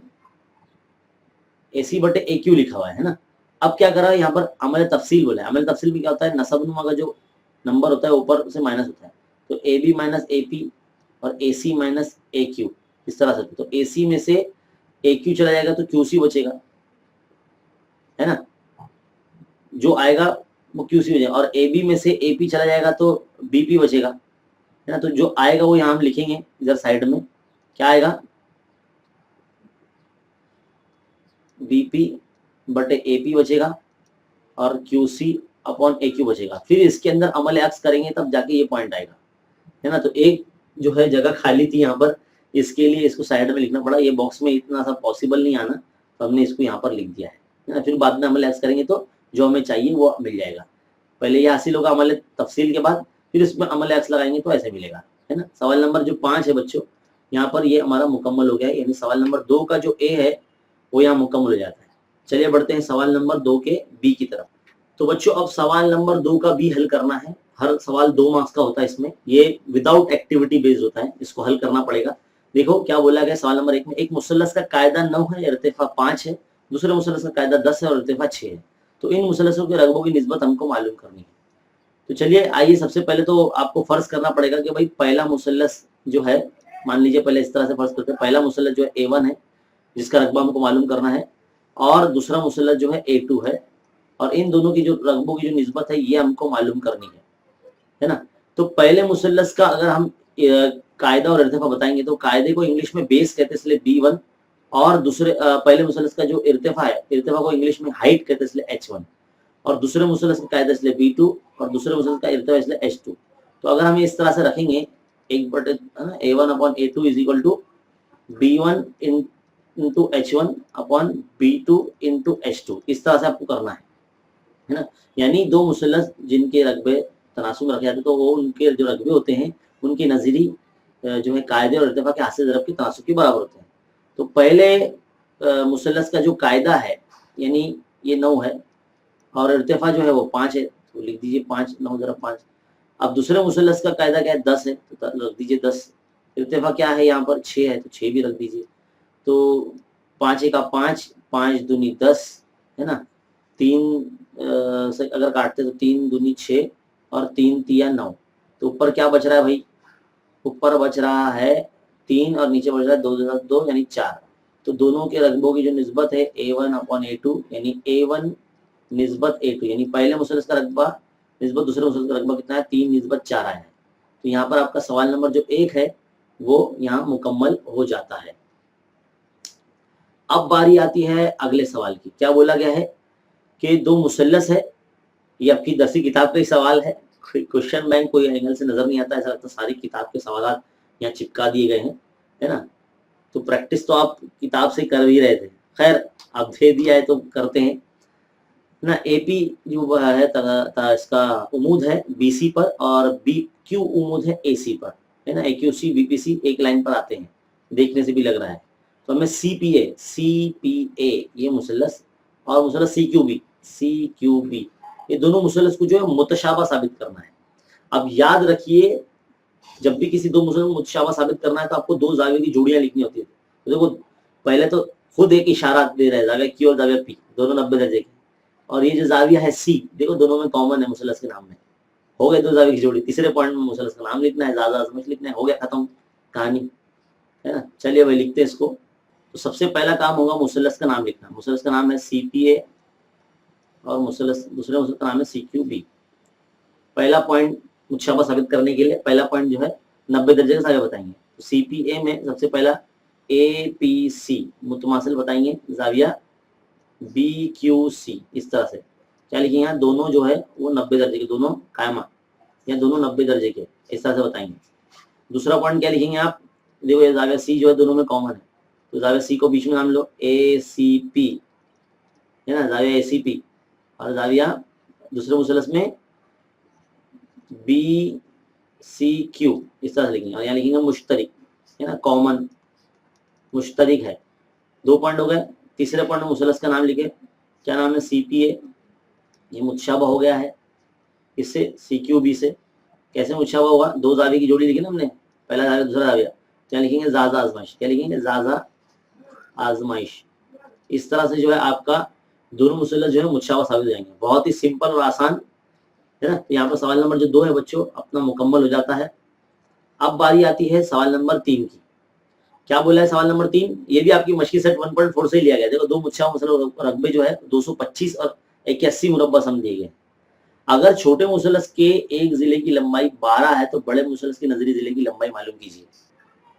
AC/AQ लिखा हुआ है ना। अब क्या करा है, यहाँ पर अमल तफसील बोला है। अमल तफसील में क्या होता है, नसबनुमा का जो नंबर होता है ऊपर से माइनस होता है, तो AB-AP और AC-AQ इस तरह से, तो AC में से AQ चला जाएगा तो QC बचेगा, है ना, जो आएगा वो QC हो जाएगा, और AB में से AP चला जाएगा तो BP बचेगा, है ना। तो जो आएगा वो यहाँ हम लिखेंगे इधर साइड में, क्या आएगा, BP/AP बचेगा और QC/AQ बचेगा। फिर इसके अंदर अमल अक्स करेंगे तब जाके ये पॉइंट आएगा, है ना। तो एक जो है जगह खाली थी यहाँ पर, इसके लिए इसको साइड में लिखना पड़ा, ये बॉक्स में इतना सा पॉसिबल नहीं आना, तो हमने इसको यहाँ पर लिख दिया है ना। फिर बाद में अमल अक्स करेंगे तो जो हमें चाहिए वो मिल जाएगा। पहले ये हासिल होगा अमल तफसील के बाद, फिर इसमें अमल अक्स लगाएंगे तो ऐसे मिलेगा, है ना। सवाल नंबर जो 5 है बच्चों, यहाँ पर ये हमारा मुकम्मल हो गया है, यानी सवाल नंबर 2 का जो A है वो यहाँ मुकम्मल हो जाता है। चलिए बढ़ते हैं सवाल नंबर 2 के B की तरफ। तो बच्चों अब सवाल नंबर 2 का B हल करना है। हर सवाल 2 मार्क्स का होता है, इसमें ये विदाउट एक्टिविटी बेस्ड होता है, इसको हल करना पड़ेगा। देखो क्या बोला गया सवाल नंबर 1 में, एक मुसल्लस का कायदा 9 है, इर्तिफा 5 है, दूसरे मुसल्लस का कायदा 10 है और इर्तिफा 6 है। तो इन मुसल्लसों के रकबों की निस्बत हमको मालूम करनी है। तो चलिए आइए, सबसे पहले तो आपको फर्ज करना पड़ेगा कि भाई पहला मुसल्लस जो है, मान लीजिए पहले इस तरह से फर्ज करते हैं, पहला मुसल्लस जो है A1 है जिसका रकबा हमको मालूम करना है, और दूसरा मुसल्लस जो है A2 है, और इन दोनों की जो रकबों की जो निस्बत है ये हमको मालूम करनी है ना। तो पहले मुसल्लस का अगर हम कायदा और इर्तिफा बताएंगे तो कायदे को इंग्लिश में बेस कहते हैं इसलिए B1, और दूसरे पहले मुसल्लस का जो इर्तिफा है, इर्तिफा को इंग्लिश में हाइट कहते हैं इसलिए H1, और दूसरे मुसल्लस का कायदा इसलिए B2, और दूसरे मुसल्लस का इर्तिफा इसलिए H2। तो अगर हम इस तरह से रखेंगे A1/A2 is equal to B1 into H1 upon B2 into H2, इस तरह से आपको करना है। है ना। यानी दो मुसल्लस जिनके रकबे तनासुब में रखे जाते हैं तो वो उनके जो रकबे होते हैं उनकी नज़ीरी जो है कायदे और इर्तिफा के हासिल ज़रब के तनासुब के बराबर होते हैं। तो पहले मुसल्लस का जो कायदा है यानी ये 9 है और इर्तिफा जो है वो 5 है, तो लिख दीजिए 5, 9 ज़रब 5। अब दूसरे मुसल्लस का कायदा क्या है, 10 है, तो रख दीजिए 10। इर्तिफा क्या है यहाँ पर 6 है, तो 6 भी रख दीजिए। तो 5 का 5, 5 दूनी 10 है ना। 3 से अगर काटते तो 3 दूनी 6 और 3 तिया 9। तो ऊपर क्या बच रहा है भाई, ऊपर बच रहा है 3 और नीचे बच रहा है 2 2 यानी 4। तो दोनों के रकबों की जो निस्बत है A1/A2 यानी A1 निस्बत A2 यानी पहले मुसल्लस का रकबा निस्बत दूसरे मुसल्लस का रकबा कितना है, 3/4 आया है। तो यहाँ पर आपका सवाल नंबर जो 1 है वो यहाँ मुकम्मल हो जाता है। अब बारी आती है अगले सवाल की। क्या बोला गया है कि दो मुसल्लस है, ये आपकी 10वीं किताब का ही सवाल है। क्वेश्चन बैंक कोई एंगल से नजर नहीं आता, ऐसा लगता है सारी किताब के सवाल यहाँ चिपका दिए गए हैं, है ना। तो प्रैक्टिस तो आप किताब से कर ही रहे थे, खैर अब दे दिया है तो करते हैं ना। एपी जो है इसका उमूद है बीसी पर और बी क्यू उमूद है एसी पर, है ना। AQC बीपीसी एक लाइन पर आते हैं, देखने से भी लग रहा है। तो हमें सीपीए ये मुसल्लस और मुसल्लस सीक्यूबी ये दोनों मुसल्लस को जो है मुतशाबा साबित करना है। अब याद रखिए जब भी किसी दो मुसल्लस को मुतशाबा साबित करना है तो आपको दो जाविये की जोड़ियां लिखनी होती है। तो देखो पहले तो खुद एक इशारा दे रहे हैं, जाविया Q और जाविया P दोनों 90 दर्जे के, और ये जो जाविया है C देखो दोनों में कॉमन है मुसल्लस के नाम में। हो गए दो जाविये की जोड़ी। तीसरे पॉइंट में मुसल्लस का नाम लिखना है, ज़ाज़ा आज़माइश लिखना है, हो गया खत्म कहानी, है ना। चलिए भाई लिखते हैं इसको। तो सबसे पहला काम होगा मुसल्लस का नाम लिखना। मुसल्लस का नाम है CPA और मुसल्लस दूसरे मुसल्लस का नाम है CQB। पहला पॉइंट मुतशाबा साबित करने के लिए पहला पॉइंट जो है 90 दर्जे का जाविया बताएंगे। तो CPA में सबसे पहला APC मुतमासिल बताएंगे, जाविया BQC। इस तरह से क्या लिखेंगे यहाँ, दोनों जो है वो 90 दर्जे के, दोनों कायमा या दोनों 90 दर्जे के, इस तरह से बताएंगे। दूसरा पॉइंट क्या लिखेंगे आप, देखो ये जाविया C जो है दोनों में कॉमन है, तो जाविया C को बीच में नाम लो ACP, है ना, जाविया ACP। और जाविया दूसरे मुसल्लस में BCQ इस तरह से लिखेंगे। और यहाँ लिखेंगे मुश्तरिक, है ना, कॉमन मुश्तरिक है। 2 पॉइंट हो गए। तीसरे पॉइंट में मुसल्लस का नाम लिखे, क्या नाम है, CPA, ये मुतशाबा हो गया है इससे CQB से। कैसे मुतशाबा होगा, दो जाविये की जोड़ी लिखी ना हमने, पहला जाविया दूसरा जाविया, क्या लिखेंगे, ज़ाज़ा आज़माइश, क्या लिखेंगे, ज़ाज़ा आज़माइश। इस तरह से जो है आपका दोनों मुसल्लस जो है मुतशाबा साबित हो जाएंगे। बहुत ही सिंपल और आसान, है ना। यहाँ पर सवाल नंबर जो 2 है बच्चों अपना मुकम्मल हो जाता है। अब बारी आती है सवाल नंबर 3 की। क्या बोला है सवाल नंबर 3, ये भी आपकी मशकी सेट 1.4 से ही लिया गया। देखो दो मुतशाबा मुसल्लस रकबे जो है 225 और 81 मुरब्बा सम दिए गए। अगर छोटे मुसल्लस के एक जिले की लंबाई 12 है तो बड़े मुसल्लस के नजरी जिले की लंबाई मालूम कीजिए।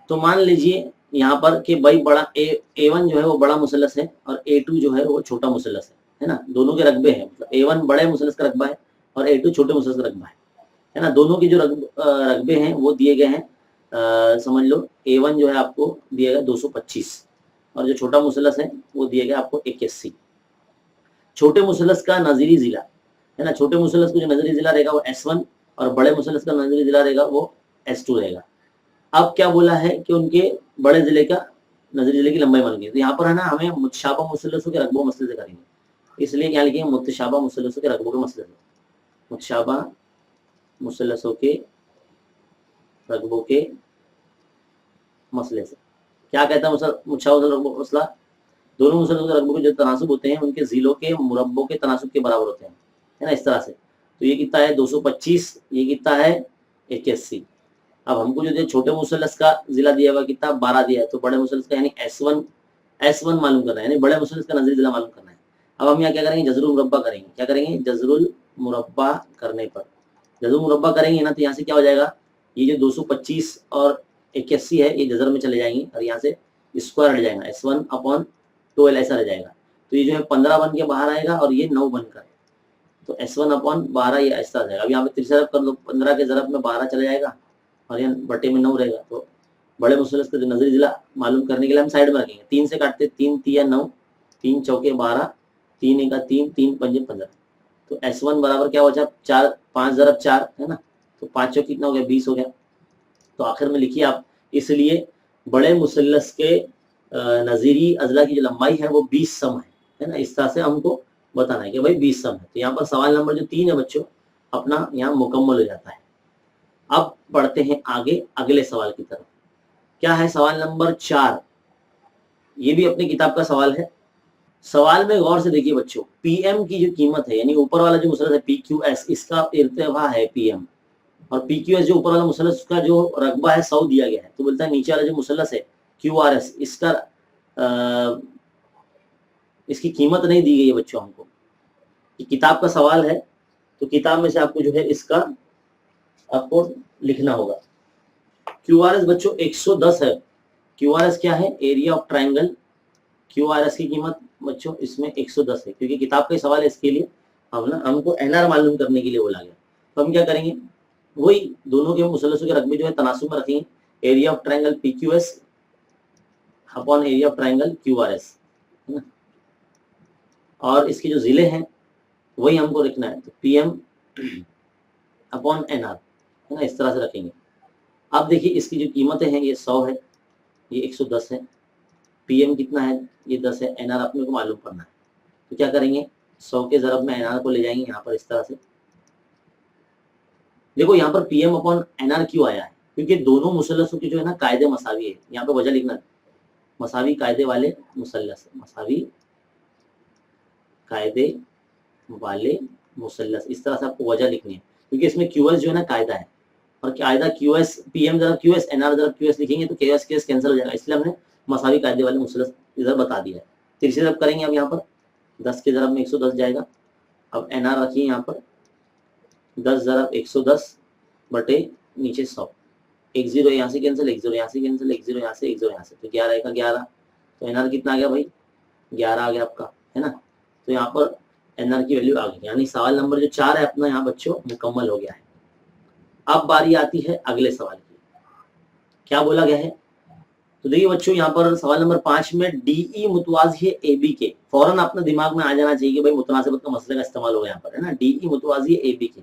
तो मान लीजिए यहाँ पर कि भाई बड़ा A1 जो है वो बड़ा मुसल्लस है और A2 जो है वो छोटा मुसल्लस है ना। दोनों के रकबे हैं, मतलब A1 बड़े मुसल्लस का रकबा है और A2 छोटे मुसल्लस का रकबा है ना। दोनों के जो रकबे हैं वो दिए गए हैं, समझ लो A1 जो है आपको दिया गया 225 और जो छोटा मुसल्लस है वो दिया गया आपको 81। छोटे मुसल्लस का नज़ीरी जिला, है ना, छोटे मुसल्लस को जो नज़री जिला रहेगा वो S1 और बड़े मुसल्लस का नज़री जिला रहेगा वो S2 रहेगा। अब क्या बोला है कि उनके बड़े जिले का नजरी जिले की लंबाई मालूम की। तो यहाँ पर है ना हमें मुतशाबा मुसल्लसों के रकबों मसले से करेंगे, इसलिए क्या लिखेंगे, मुतशाबा मुसल्लसों के रकबों के मसले से, मुतशाबा मुसल्लसों के रकबों के मसले से। क्या कहता है मुतशाबा रकबों मसला, दोनों मुसल्लसों के रकबों के जो तनासुब होते हैं उनके जिलों के मुरब्बों के तनासुब के बराबर होते हैं, है ना, इस तरह से। तो ये कितना है 225, ये कितना है 81। अब हमको जो छोटे मुसल्लस का जिला दिया हुआ कितना 12 दिया है, तो बड़े मुसल्लस का यानी S1 मालूम करना है, यानी बड़े मुसल्लस का नजरी जिला मालूम करना है। अब हम यहाँ क्या करेंगे, जजरुल मुरब्बा करेंगे। क्या करेंगे, जजरुल मुरब्बा करने पर जजरुल मुरब्बा करेंगे ना, तो यहाँ से क्या हो जाएगा, ये जो 225 और 81 है ये जजर में चले जाएंगे और यहाँ से स्क्वायर हट जाएगा, S1/12 ऐसा रह जाएगा। तो ये जो है 15 बन के बाहर आएगा और ये 9 बनकर, तो S1/12 ये ऐसा आ जाएगा। अब यहाँ पे त्रिशरफ कर लो, 15 के जरब में 12 चला जाएगा और यहाँ बटे में 9 रहेगा। तो बड़े मुसल्लस का जो नजरी जिला मालूम करने के लिए हम साइड में रखेंगे, 3 से काटते 3 तिया 9, 3 चौके 12, 3 एका 3, 3 पंजे 15। तो S1 बराबर क्या हो जाए 4, 5 ज़रब 4 है ना, तो 5 चौक कितना हो गया 20 हो गया। तो आखिर में लिखिए आप, इसलिए बड़े मुसल्लस के नज़ीरी अजला की जो लंबाई है वो 20 सम है ना। इस तरह से हमको बताना है कि भाई 20 सम है। तो यहाँ पर सवाल नंबर जो 3 है बच्चों अपना यहाँ मुकम्मल हो जाता है। अब बढ़ते हैं आगे अगले सवाल की तरफ। क्या है सवाल नंबर 4, ये भी अपनी किताब का सवाल है। सवाल में गौर से देखिए बच्चों, पीएम की जो कीमत है यानी ऊपर वाला जो मुसल्लस है PQS, इसका इर्तिफा है पीएम, और PQS जो ऊपर वाला मुसल्लस उसका जो रकबा है 100 दिया गया है। तो बोलता है नीचे वाला जो मुसल्लस है QRS, इसका इसकी कीमत नहीं दी गई है बच्चों हमको। ये किताब का सवाल है, तो किताब में से आपको जो है इसका आपको लिखना होगा। QRS बच्चों 110 है। QRS क्या है? Area of triangle. QRS की कीमत बच्चों इसमें 110 है, क्योंकि किताब का सवाल है, इसके लिए हमको NR मालूम करने के लिए बोला गया। तो हम क्या करेंगे, वही दोनों के मुसल्लसों के रकबे जो है तनासुब में रखेंगे। Area of triangle PQS upon area of triangle QRS है ना, और इसके जो जिले हैं वही हमको लिखना है। तो PM अपॉन NR है ना, इस तरह से रखेंगे। अब देखिए इसकी जो कीमतें हैं, ये 100 है, ये 110 है, PM कितना है, ये 10 है, NR अपने को मालूम करना है। तो क्या करेंगे, 100 के ज़रब में NR को ले जाएंगे यहाँ पर इस तरह से। देखो यहाँ पर PM अपॉन NR क्यों आया है, क्योंकि दोनों मुसल्लसों की जो है ना कायदे मसावी है। यहाँ पे वजह लिखना है, मसावी कायदे वाले मुसल्लस, मसावी कायदे वाले मुसल्लस, इस तरह से आपको वजह लिखनी है, क्योंकि इसमें QS जो है ना कायदा है, और कायदा QS, PM ज़रब QS, NR ज़रब QS लिखेंगे तो QS कैंसिल हो जाएगा, इसलिए हमने मसावी कायदे वाले मुसल्लस इधर बता दिया है। तिरछे ज़रब करेंगे अब यहाँ पर 10 के ज़रब में 110 जाएगा। अब NR रखिए यहाँ पर 10 ज़रब 110 बटे नीचे 100, 1 0 यहाँ से कैंसिल, 1 0 यहाँ से कैंसिल, 1 0 यहाँ से, 1 0 यहाँ से, तो 11 का 11। तो NR कितना आ गया भाई, 11 आ गया आपका है ना। तो यहाँ पर NR की वैल्यू आ गई, यानी सवाल नंबर जो 4 है अपना यहाँ बच्चों मुकम्मल हो गया है। अब बारी आती है अगले सवाल की, क्या बोला गया है। तो देखिए बच्चों यहाँ पर सवाल नंबर 5 में DE मुतवाज़ी है AB के, फौरन अपने दिमाग में आ जाना चाहिए कि भाई मुतनासिबत का मसले का इस्तेमाल होगा यहाँ पर है ना। DE मुतवाज़ी है AB के,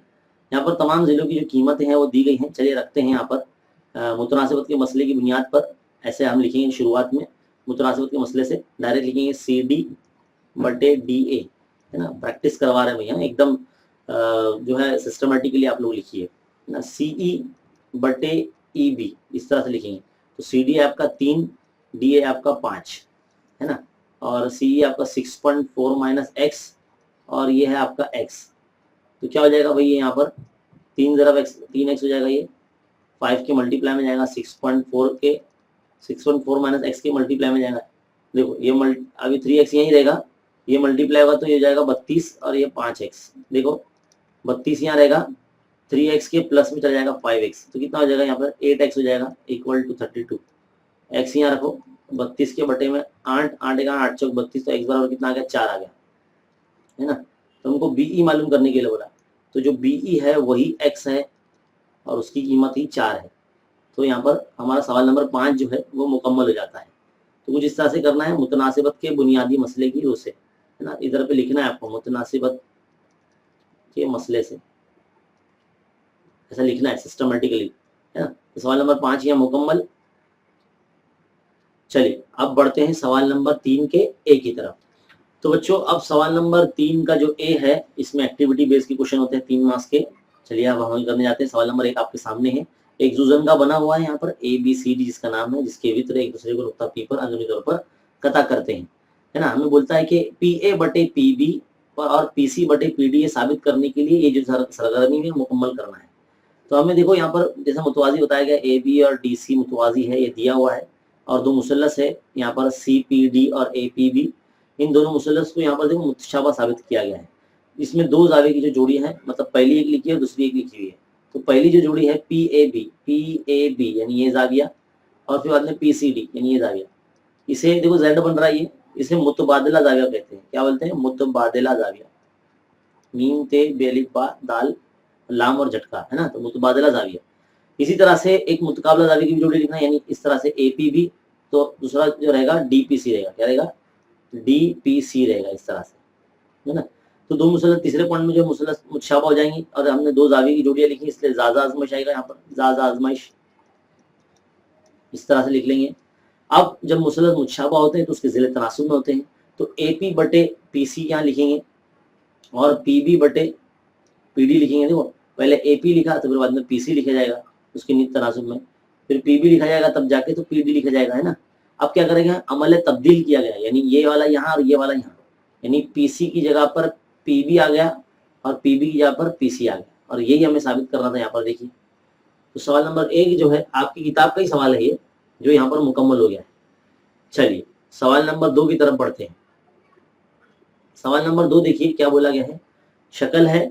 यहाँ पर तमाम जिलों की जो कीमतें हैं वो दी गई हैं। चलिए रखते हैं यहाँ पर मुतनासिबत के मसले की बुनियाद पर, ऐसे हम लिखेंगे शुरुआत में मुतनासिबत के मसले से डायरेक्ट लिखेंगे CD बटे DA है ना। प्रैक्टिस करवा रहे हैं भैया एकदम, जो है सिस्टमेटिकली आप लोग लिखिए ना, CE बटे EB इस तरह से लिखेंगे। तो CD है आपका 3, DA आपका 5 है ना, और CE आपका 6.4 माइनस x, और ये है आपका x। तो क्या हो जाएगा भाई, यहाँ पर 3 ज़रब x 3x हो जाएगा, ये 5 के मल्टीप्लाई में जाएगा, 6.4 माइनस x के मल्टीप्लाई में जाएगा। देखो ये अभी 3x यहीं रहेगा, ये मल्टीप्लाई होगा तो ये जाएगा 32 और ये 5x। देखो 32 यहाँ रहेगा, 3x के प्लस में चला जाएगा 5x, तो कितना हो जाएगा यहाँ पर 8x हो जाएगा इक्वल टू 32। x यहाँ रखो, 32 के बटे में 8, 8 का 8 चौक 32, तो x बराबर कितना आ गया 4 आ गया है ना। तो हमको BE मालूम करने के लिए बोला, तो जो BE है वही x है और उसकी कीमत ही 4 है। तो यहाँ पर हमारा सवाल नंबर 5 जो है वो मुकम्मल हो जाता है। तो कुछ इस तरह से करना है मुतनासिबत के बुनियादी मसले की उसे है ना, इधर पे लिखना है आपको मुतनासिबत के मसले से, ऐसा लिखना है सिस्टमेटिकली है ना। तो सवाल नंबर 5 यहाँ मुकम्मल। चलिए अब बढ़ते हैं सवाल नंबर 3 के ए की तरफ। तो बच्चों अब सवाल नंबर 3 का जो ए है, इसमें एक्टिविटी बेस्ड के क्वेश्चन होते हैं 3 मार्क्स के। चलिए अब हम करने जाते हैं। सवाल नंबर 1 आपके सामने है, एक जुजन का बना हुआ है यहाँ पर ABCD जिसका नाम है, जिसके वित्र एक दूसरे को नुक्ता P पर अंदरूनी तौर पर कता करते हैं है ना। हमें बोलता है कि PA बटे PB और PC बटे PD ये साबित करने के लिए ये जो सरगर्मी है मुकम्मल करना है। तो हमें देखो यहाँ पर जैसा मुतवाज़ी बताया गया AB और DC मुतवाज़ी है, ये दिया हुआ है, और दो मुसल्लस है यहाँ पर CPD और APB। इन दोनों मुसल्लस को यहाँ पर देखो मुतशाबा साबित किया गया है। इसमें दो जावे की जो जोड़ी है, मतलब पहली एक लिखी है और दूसरी एक लिखी हुई है। तो पहली जो जोड़ी है PAB यानी ये जाविया, और फिर बाद में PCD यानी ये जाविया। इसे देखो Z बन रहा है, ये इसे मुतबादिला जाविया कहते हैं। क्या बोलते हैं? मुतबादिला जाविया। मीम ते बेलिफा दाल लाम और झटका है ना, तो मुतबादिला जाविया। इसी तरह से एक मुतकाबला जाविया की जोड़ी लिखना है, यानी इस तरह से APB, तो दूसरा जो रहेगा DPC रहेगा। क्या रहेगा? DPC रहेगा इस तरह से है ना। तो दो मुसलस तीसरे पॉइंट में जो मुसलस मुतशाबा हो जाएंगी, और हमने दो जावी की जोड़ियां लिखी इसलिए ज़ाज़ा आजमाइश आएगा यहाँ पर, ज़ाज़ा आजमाइश इस तरह से लिख लेंगे। अब जब मुसलस मुतशाबा होते हैं तो उसके ज़िले तनासुब में होते हैं, तो AP बटे PC यहाँ लिखेंगे और PB बटे PD लिखेंगे। देखो पहले AP लिखा तो फिर बाद में PC लिखा जाएगा उसके नीत तनासुब में, फिर PB लिखा जाएगा तब जाके तो PD लिखा जाएगा, है ना। अब क्या करेंगे, अमल तब्दील किया गया, यानी ये वाला यहाँ और ये वाला यहाँ, यानी PC की जगह पर PB आ गया और PB की जगह पर PC आ गया, और यही हमें साबित करना था यहाँ पर। देखिए तो सवाल नंबर 1 जो है आपकी किताब का ही सवाल है ये, जो यहाँ पर मुकम्मल हो गया है। चलिए सवाल नंबर 2 की तरफ बढ़ते हैं। सवाल नंबर 2 देखिए क्या बोला गया है। शक्ल है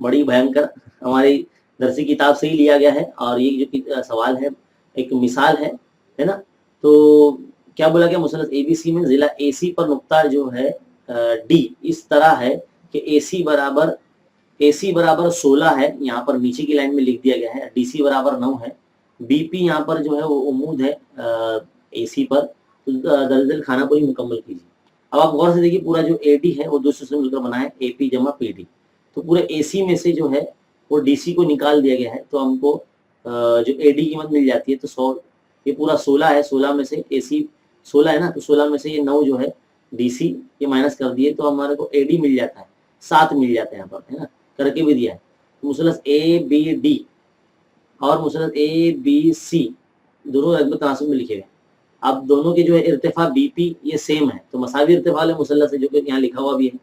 बड़ी भयंकर, हमारी दरसी किताब से ही लिया गया है, और ये जो सवाल है एक मिसाल है ना। तो क्या बोला गया, मुसलस ABC में जिला AC पर नुक्ता जो है D इस तरह है कि AC बराबर 16 है, यहाँ पर नीचे की लाइन में लिख दिया गया है। DC बराबर 9 है। BP यहाँ पर जो है वो उम्मीद है AC पर, तो दरअसल खाना पूरी मुकम्मल कीजिए। अब आप गौर से देखिए पूरा जो AD है वो 2 से मिलकर बना है AP जमा PD, तो पूरे AC में से जो है वो DC को निकाल दिया गया है, तो हमको जो AD कीमत मिल जाती है। तो 100 ये पूरा 16 है, 16 में से AC 16 है ना, तो 16 में से ये 9 जो है DC ये माइनस कर दिए तो हमारे को AD मिल जाता है, 7 मिल जाता है यहाँ पर, है ना, करके भी दिया है। तो मुसलस ABD और मुसलस ABC दोनों रकबे तनासुब में लिखे हुए। अब दोनों के जो है इर्तिफा BP ये सेम है, तो मसावी इर्तिफा वाले मुसलस है जो कि यहाँ लिखा हुआ भी है,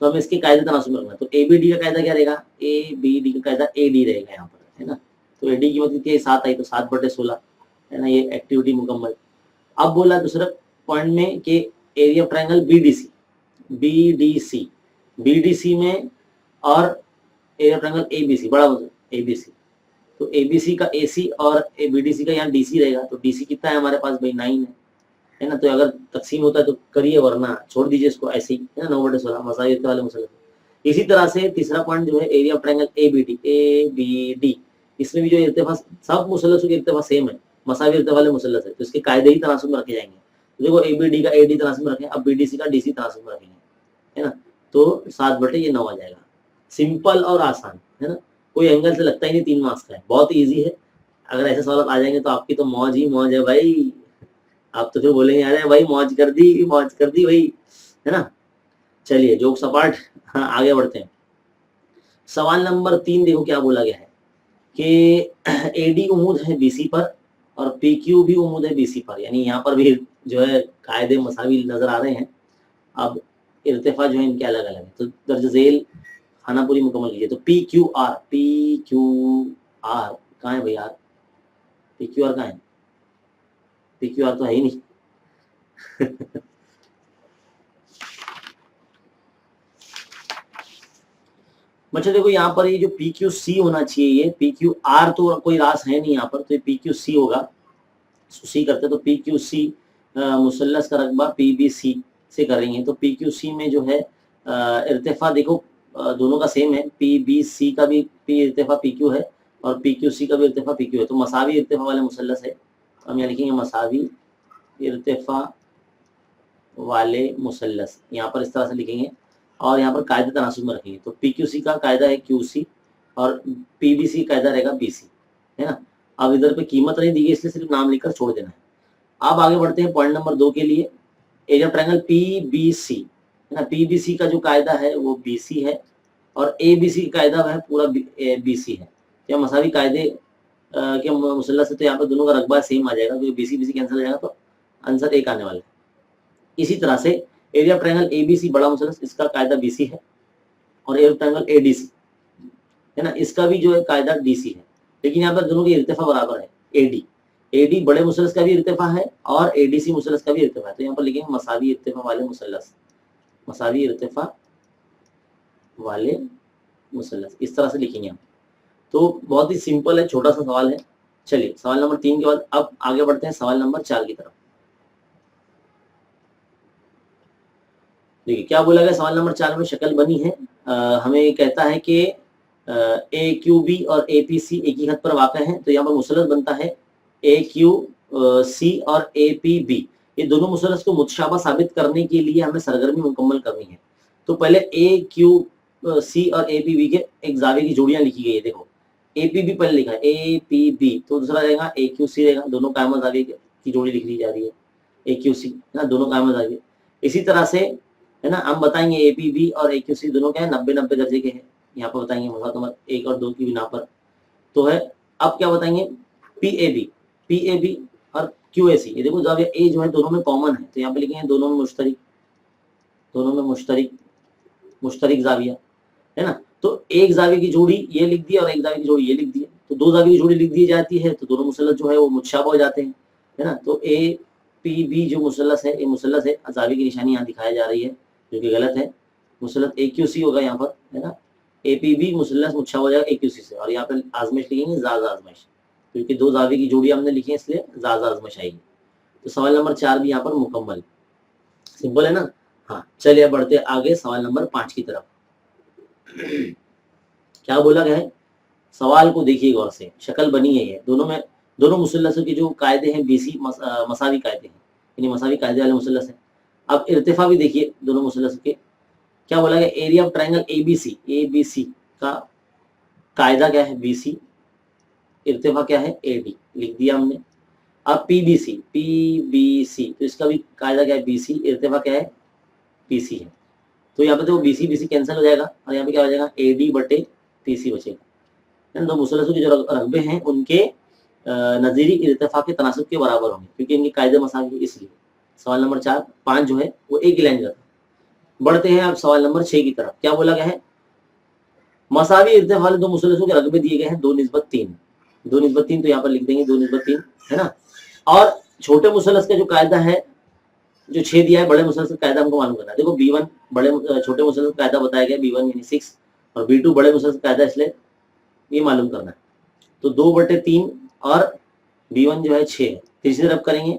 तो हमें इसके कायदे तनासुब में रखना है। तो ABD का कायदा क्या रहेगा, ABD का कायदा AD रहेगा यहाँ पर, है ना। तो AD की कीमत कितनी है, 7 आई, तो 7/16 है ना, ये एक्टिविटी मुकम्मल। अब बोला दूसरा पॉइंट में कि एरिया ऑफ ट्रायंगल BDC में और एरिया ऑफ ट्रायंगल ABC बड़ा ABC, तो ABC का AC और BDC का यहाँ DC रहेगा, तो DC कितना है हमारे पास भाई 9 है ना। तो अगर तकसीम होता है तो करिए, वरना छोड़ दीजिए इसको ऐसे ही, है ना, 9/16 मसावी वाले मुसलसल। इसी तरह से तीसरा पॉइंट जो है एरिया ऑफ ट्रायंगल ABD, इसमें भी जो इर्तिफा सब मुसलसलों के इर्तिफा सेम है, मसावी इर्तिफा वाले मुसलसल है, तो इसके कायदे ही तनासुब में रखे जाएंगे। तो देखो ABD का AD तनासुब में रखें, अब BDC का DC तनासुब में रखेंगे, है ना, तो 7/9 आ जाएगा। सिंपल और आसान, है ना, कोई एंगल से लगता ही नहीं 3 मार्क्स का है, बहुत ईजी है। अगर ऐसे सवाल आ जाएंगे तो आपकी तो मौज ही मौज है भाई, आप तो फिर बोलेंगे अरे भाई मौज कर दी भाई, है ना। चलिए जोक सपाट, हाँ आगे बढ़ते हैं। सवाल नंबर 3 देखो क्या बोला गया है कि AD उम्मीद है BC पर और PQ भी उम्मीद है BC पर, यानी यहाँ पर भी जो है कायदे मसावी नजर आ रहे हैं। अब इर्तिफा जो है इनके अलग अलग है, तो दर्ज झेल खाना पूरी मुकम्मल कीजिए। तो PQR कहाँ है भाई यार, PQR कहाँ है, PQR तो है ही नहीं बच्चों देखो यहाँ पर ये जो PQC होना चाहिए, ये PQR तो कोई रास है नहीं यहाँ पर, तो ये PQC होगा। सी करते तो PQC मुसल्लस का रकबा PBC से करेंगे, तो PQC में जो है इर्तिफा देखो दोनों का सेम है, PBC का भी इर्तिफा PQ है और PQC का भी इर्तिफा PQ है, तो मसावी इर्तिफा वाले मुसल्लस है। हम यहाँ लिखेंगे मसावी इर्तिफा वाले मुसल्लस, यहाँ पर इस तरह से लिखेंगे और यहाँ पर कायदे तनासुब में रखेंगे। तो PQC का कायदा है QC और PBC कायदा रहेगा BC, है ना। अब इधर पे कीमत नहीं दी गई इसलिए सिर्फ नाम लिखकर छोड़ देना है। अब आगे बढ़ते हैं पॉइंट नंबर 2 के लिए, एरिया ट्रायंगल PBC, है ना। PBC का जो कायदा है वो BC है और ABC का कायदा है पूरा BC है। क्या मसावी कायदे के मुसल्लस से, तो यहाँ पर दोनों का रकबा सेम आ जाएगा, क्योंकि BC कैंसिल हो जाएगा तो आंसर 1 आने वाला है। इसी तरह से एरिया ट्रायंगल ABC बड़ा मुसल्लस, इसका कायदा BC है और एरिया ट्रायंगल ADC, है ना, इसका भी जो है कायदा DC है, लेकिन यहाँ पर दोनों की इर्तिफा बराबर है। AD बड़े मुसल्लस का भी इर्तिफा है और ADC मुसल्लस का भी इर्तिफा है, तो यहाँ पर लिखेंगे मसावी इर्तिफा वाले मुसल्लस, मसावी इर्तिफा वाले मुसल्लस, इस तरह से लिखेंगे हम। तो बहुत ही सिंपल है, छोटा सा सवाल है। चलिए सवाल नंबर 3 के बाद अब आगे बढ़ते हैं सवाल नंबर 4 की तरफ। देखिए क्या बोला गया सवाल नंबर 4 में, शक्ल बनी है, हमें कहता है कि AQB और APC एक ही खत पर वाक़ है, तो यहाँ पर मुसल्लस बनता है AQC और APB। ये दोनों मुसल्लस को मुतशाबा साबित करने के लिए हमें सरगर्मी मुकम्मल करनी है। तो पहले सी और ए पी बी के एक जावे की जोड़ियां लिखी गई है। देखो ए पी बी पहले लिखा है ए पी बी, तो दूसरा रहेगा ए क्यू सी रहेगा, दोनों कायम जावे की जोड़ी लिख दी जा रही है ए क्यू सी, है ना, दोनों कायम जावे। इसी तरह से है ना हम बताएंगे ए पी बी और ए क्यू सी दोनों क्या है 90-90 दर्जे के हैं, यहाँ पर बताएंगे मसला नंबर 1 और 2 की बिना पर। तो है अब क्या बताएंगे पी ए बी और क्यू ए सी, ये देखो जाविया ए जो है दोनों में कॉमन है, तो यहाँ पे लिखेंगे दोनों में मुश्तरिक, दोनों में मुश्तरिक जाविया, है ना। तो एक जाविया की जोड़ी ये लिख दी और एक जाविया की जोड़ी ये लिख दी, तो दो जाविया की जोड़ी लिख दी जाती है तो दोनों मुसल्लस जो है वो मुतशाबह हो जाते हैं, है ना। तो ए पी बी जो मुसल्लस है, ये मुसल्लस है, जाविया की निशानी यहाँ दिखाई जा रही है जो कि गलत है, मुसल्लस ए क्यू सी होगा यहाँ पर, है ना। ए पी बी मुसल्लस मुतशाबह हो जाएगा ए क्यू सी से, और यहाँ पर आजमाइश लिखेंगे जाज आजमाइश, क्योंकि दो जाविया की जोड़ी हमने लिखी है इसलिए जाज आजमाइश आएगी। तो सवाल नंबर 4 भी यहाँ पर मुकम्मल, सिंपल है ना। हाँ चलिए बढ़ते आगे सवाल नंबर 5 की तरफ। क्या बोला गया है, सवाल को देखिए गौर से, शक्ल बनी है ये, दोनों मुसल्लसों के जो कायदे हैं बीसी मसावी कायदे हैं, यानी मसावी कायदे वाले मुसल्लस हैं। अब इर्तिफा भी देखिए दोनों मुसल्लसों के, क्या बोला गया, एरिया ऑफ ट्रायंगल एबीसी का कायदा क्या है बीसी, इर्तिफा क्या है एडी, लिख दिया हमने। अब पीबीसी तो इसका भी कायदा क्या है बीसी, इर्तिफा क्या है पीसी है, तो यहाँ पे तो बीसी कैंसिल हो जाएगा और यहाँ पे क्या हो जाएगा एडी बटे पीसी बचेगा। दो मुसल्लसों के जो रकबे हैं उनके नज़ीरी इर्तिफा के तनासब के बराबर होंगे, क्योंकि इनके कायदे मसावी, इसलिए सवाल नंबर 5 जो है वो एक ही लाइन का। बढ़ते हैं अब सवाल नंबर 6 की तरफ। क्या बोला गया है, मसावी इर्तिफा वाले दो मुसल्लसों के रकबे दिए गए हैं 2:3, तो यहाँ पर लिख देंगे 2:3, है ना। और छोटे मुसल्लस का जो कायदा है, जो 6 दिया है, बड़े मुसल्लस का कायदा हमको मालूम करना है। देखो B1 छोटे मुसल्लस का कायदा बताया गया, B1 यानी 6, और B2 बड़े मुसल्लस का कायदा, इसलिए ये मालूम करना है। तो 2/3 और B1 जो है 6, तीसरी तरफ करेंगे,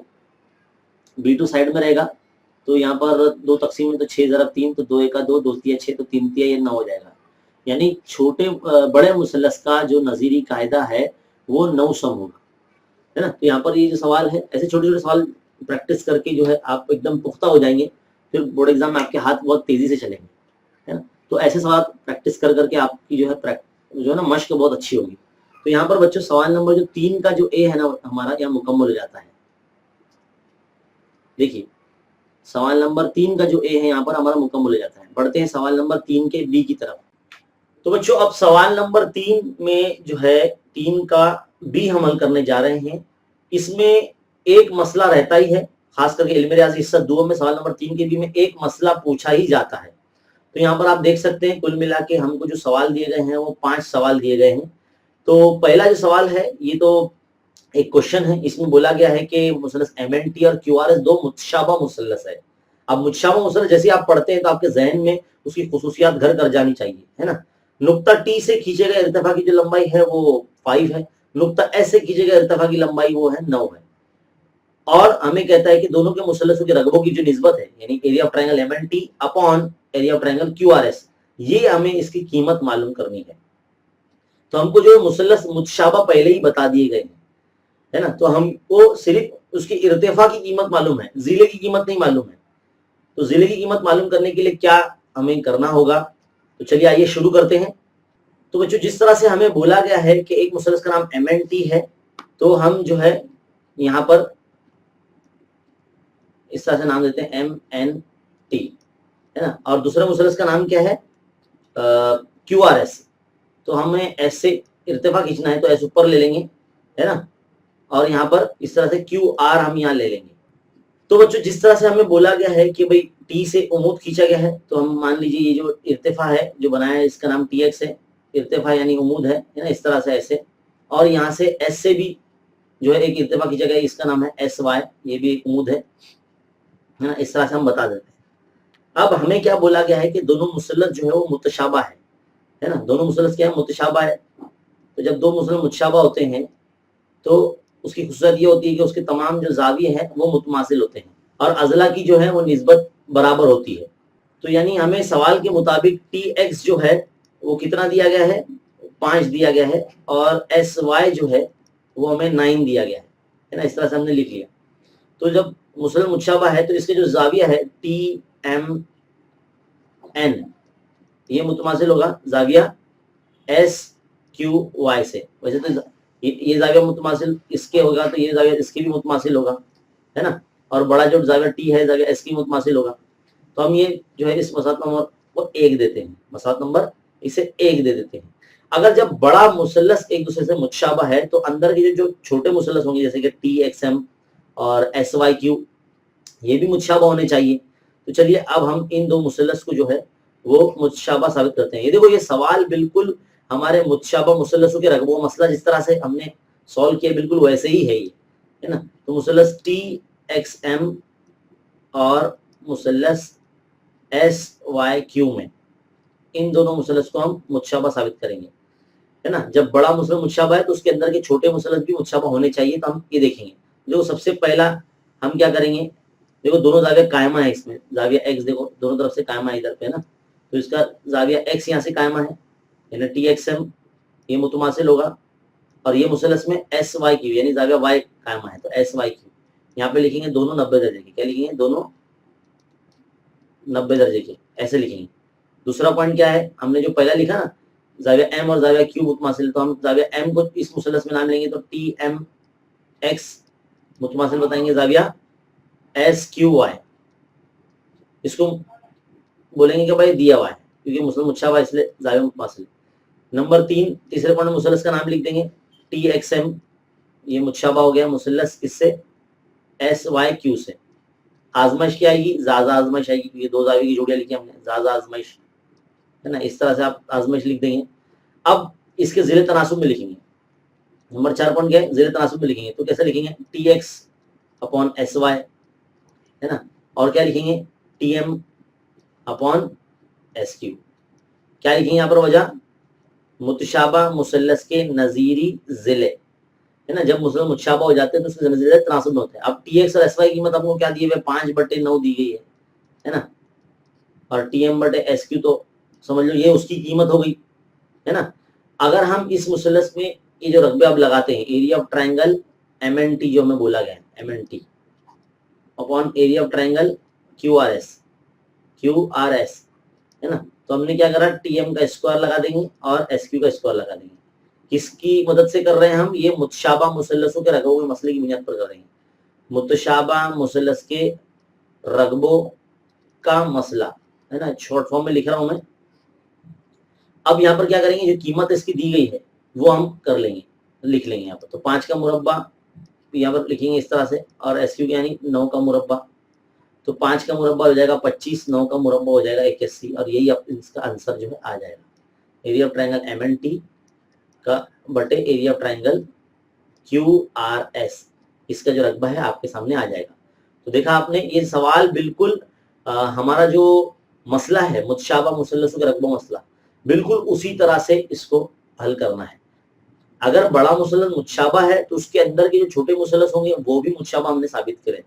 B2 साइड में रहेगा, तो यहाँ पर 2 तकसीम में, तो 6 × 3, तो 2 × 1 2, 2 × 6, तो 3 × 3 ये 9 हो जाएगा। यानी बड़े मुसल्लस का जो नज़ीरी कायदा है वो 9 सम होगा, है ना। तो यहाँ पर ये जो सवाल है, ऐसे छोटे छोटे सवाल प्रैक्टिस करके जो है आप एकदम पुख्ता हो जाएंगे, फिर बोर्ड एग्जाम में आपके हाथ बहुत तेजी से चलेंगे, है ना। तो ऐसे सवाल प्रैक्टिस कर करके आपकी जो है ना मश्क बहुत अच्छी होगी। तो यहाँ पर बच्चों सवाल नंबर जो 3 का जो ए है ना हमारा यहाँ मुकम्मल हो जाता है। देखिए सवाल नंबर 3 का जो ए है यहाँ पर हमारा मुकम्मल हो जाता है। बढ़ते हैं सवाल नंबर 3 के बी की तरफ। तो बच्चों अब सवाल नंबर 3 में जो है 3 का बी हम हल करने जा रहे हैं। इसमें एक मसला रहता ही है, खास करके इल्म रियाज़ी हिस्सा 2 में सवाल नंबर 3 के बी में एक मसला पूछा ही जाता है। तो यहाँ पर आप देख सकते हैं कुल मिला के हमको जो सवाल दिए गए हैं वो 5 सवाल दिए गए हैं। तो पहला जो सवाल है ये तो एक क्वेश्चन है, इसमें बोला गया है कि मुसल्लस MNT और QRS दो मुतशाबा मुसल्लस है। अब मुतशाबा मुसल्लस जैसे आप पढ़ते हैं तो आपके जहन में उसकी खुसूसियात घर कर जानी चाहिए, है ना। नुक्ता T से खींचे गए इर्तिफा की जो लंबाई है वो 5 है, नुक्ता S से खींचे गए इर्तिफा की लंबाई वो है 9 है, और हमें कहता है कि दोनों के मुसल्लसों के रकबों की जो निस्बत है, यानी area of triangle MNT upon area of triangle QRS, ये हमें इसकी कीमत मालूम करनी है। तो हमको जो मुसल्लस मुतशाबा पहले ही बता दिए गए हैं, है ना, तो हमको सिर्फ उसकी इर्तिफा की कीमत मालूम है, जिले की कीमत नहीं मालूम है। तो जिले की कीमत मालूम करने के लिए क्या हमें करना होगा, तो चलिए आइए शुरू करते हैं। तो बच्चों जिस तरह से हमें बोला गया है कि एक मुसल्लस का नाम MNT है, तो हम जो है यहाँ पर इस तरह से नाम देते हैं MNT, है ना, और दूसरे मुसल्लस का नाम क्या है QRS। तो हमें S से इर्तिफा खींचना है तो S ऊपर ले लेंगे, है ना, और यहाँ पर इस तरह से QR हम यहाँ ले लेंगे। तो बच्चों जिस तरह से हमें बोला गया है कि भाई T से उमूद खींचा गया है, तो हम मान लीजिए ये जो इर्तिफा है जो बनाया है इसका नाम TX है, इर्तिफा यानी उमूद है ना, इस तरह से ऐसे, और यहाँ से S से भी जो है एक इर्तिफा खींचा गया है, इसका नाम है SY, ये भी एक उमूद है ना, इस तरह से हम बता देते हैं। अब हमें क्या बोला गया है कि दोनों मुसल्लस जो है वो मुतशाबा है ना, दोनों मुसल्लस क्या है मुतशाबा है। तो जब दो मुसल्लस मुतशाबा होते हैं तो उसकी खुसूसियत ये होती है कि उसके तमाम जो जाविये हैं वो मुतमासिल होते हैं और अजला की जो है वो निस्बत बराबर होती है। तो यानी हमें सवाल के मुताबिक TX जो है वो कितना दिया गया है 5 दिया गया है, और SY जो है वो हमें 9 दिया गया है ना, इस तरह से हमने लिख लिया। तो जब मुसल्लस मुतशाबा है तो इसके जो जाविया है TMN, یہ متماثل ہوگا زاویہ ایس کیو وائی سے. ویسے تو یہ زاویہ متماثل اس کے ہوگا تو یہ زاویہ اس کے بھی متماثل ہوگا ہے نا, اور بڑا جو زاویہ ٹی ہے زاویہ ایس کی متماثل ہوگا. تو ہم یہ جو ہے اس مسافت نمبر کو 1 دیتے ہیں, مسافت نمبر اسے 1 دے دیتے ہیں. اگر جب بڑا مثلث ایک دوسرے سے متشابہ ہے تو اندر کے جو چھوٹے مثلث ہوں گے جیسے کہ ٹی ایکس ایم اور ایس وائی کیو یہ بھی متشابہ ہونے چاہیے. تو چلیے اب ہم ان دو مثلث کو جو ہے وہ متشابہ ثابت کرتے ہیں. یہ دیکھو یہ سوال بالکل ہمارے متشابہ مثلثوں کے رقبوں کا مسئلہ جس طرح سے ہم نے سولو کیا بالکل ویسے ہی ہے یہ ہے نا. تو مثلث ٹی ایکس ایم اور مثلث ایس وائی کیو میں ان دونوں مثلث کو ہم متشابہ ثابت کریں گے ہے نا. جب بڑا مثلث متشابہ ہے تو اس کے اندر کے چھوٹے مثلث بھی متشابہ ہونے چاہیے. تو ہم یہ دیکھیں گے جو سب سے پہلا ہم کیا کریں گے, دیکھو دونوں زاویہ قائمہ ہے, اس میں زاویہ ایکس دیکھو دونوں طرف سے قائمہ ہے ادھر پہ نا, تو اس کا زاویہ ایکس یہاں سے قائمہ ہے یعنی ٹی ایکس ایم یہ متماثل ہوگا, اور یہ مثلث میں ایس وائی کیو یعنی زاویہ وائی قائمہ ہے تو ایس وائی کیو یہاں پہ لکھیں گے دونوں 90 درجے کے. کیا لکھیں گے, دونوں 90 درجے کے ایسے لکھیں گے. دوسرا پوائنٹ کیا ہے, ہم نے جو پہلا لکھا نا زاویہ ایم اور زاویہ کیو متماثل, تو ہم زاویہ ایم کو اس مثلث میں نام لیں گے تو ٹی ایم ایکس متماثل بتائیں گے زاویہ ایس کیو وائی. اس کو بولیں گے کہ بھائی دیا ہوا ہے کیونکہ مثلث متشابہ اس لیے زاویہ متماثل. نمبر 3 تیسرے پوائنٹ مثلث کا نام لکھ دیں گے ٹی ایکس ایم یہ متشابہ ہو گیا مثلث کس سے, ایس وائی کیو سے. آزمائش کیا آئے گی, زازا آزمائش آئے گی کیونکہ دو زاویے کی جوڑیاں لکھی ہم نے زازا آزمائش ہے نا. اس طرح سے آپ آزمائش لکھ دیں گے. اب اس کے ضلع تناسب میں لکھیں گے. نمبر 4 پوائنٹ کیا ہے, ضلع تناسب میں لکھیں گے. تو کیسے لکھیں گے, T X upon S Y ہے نا, اور کیا لکھیں گے T M upon S Q. کیا لکھیں گے یہاں پر وجہ, متشابہ مثلث کے نظیری ضلع ہے نا. جب مثلث متشابہ ہو جاتے ہیں تو اس کے ضلع تناسب میں ہوتے ہیں. اب ٹی ایکس اور ایس وائی کی قیمت آپ کو کیا دی ہے, 5/9 دی گئی ہے نا, اور ٹی ایم بٹے ایس کیو تو سمجھ لو یہ اس کی قیمت ہو گئی ہے نا. اگر ہم اس مثلث میں یہ جو رقبے اب لگاتے ہیں area of triangle M N T جو ہمیں بولا گیا ہے M N T upon area of triangle Q R S ہے نا, تو ہم نے کیا کرا ٹی ایم کا اسکوائر لگا دیں گے اور ایس کیو کا اسکوائر لگا دیں گے. کس کی مدد سے کر رہے ہیں ہم, یہ متشابہ مثلثوں کے رقبوں کے مسئلے کی بنیاد پر کر رہے ہیں. متشابہ مثلث کے رقبوں کا مسئلہ ہے نا, شارٹ فارم میں لکھ رہا ہوں میں. اب یہاں پر کیا کریں گے, جو قیمت اس کی دی گئی ہے وہ ہم کر لیں گے, لکھ لیں گے یہاں پر. تو 5 کا مربع یہاں پر لکھیں گے اس طرح سے, اور ایس کیو یعنی 9 کا مربع. تو 5 کا مربع ہو جائے گا 25, 9 کا مربع ہو جائے گا 81, اور یہی اس کا آنسر جو ہے آ جائے گا. Area of triangle M N T کا بٹے area of triangle Q R S اس کا جو رقبہ ہے آپ کے سامنے آ جائے گا. تو دیکھا آپ نے, یہ سوال بالکل ہمارا جو مسئلہ ہے متشابہ مثلثوں کے رقبوں مسئلہ بالکل اسی طرح سے اس کو حل کرنا ہے. اگر بڑا مثلث متشابہ ہے تو اس کے اندر کے جو چھوٹے مثلث ہوں گے وہ بھی متشابہ ہم نے ثابت کرے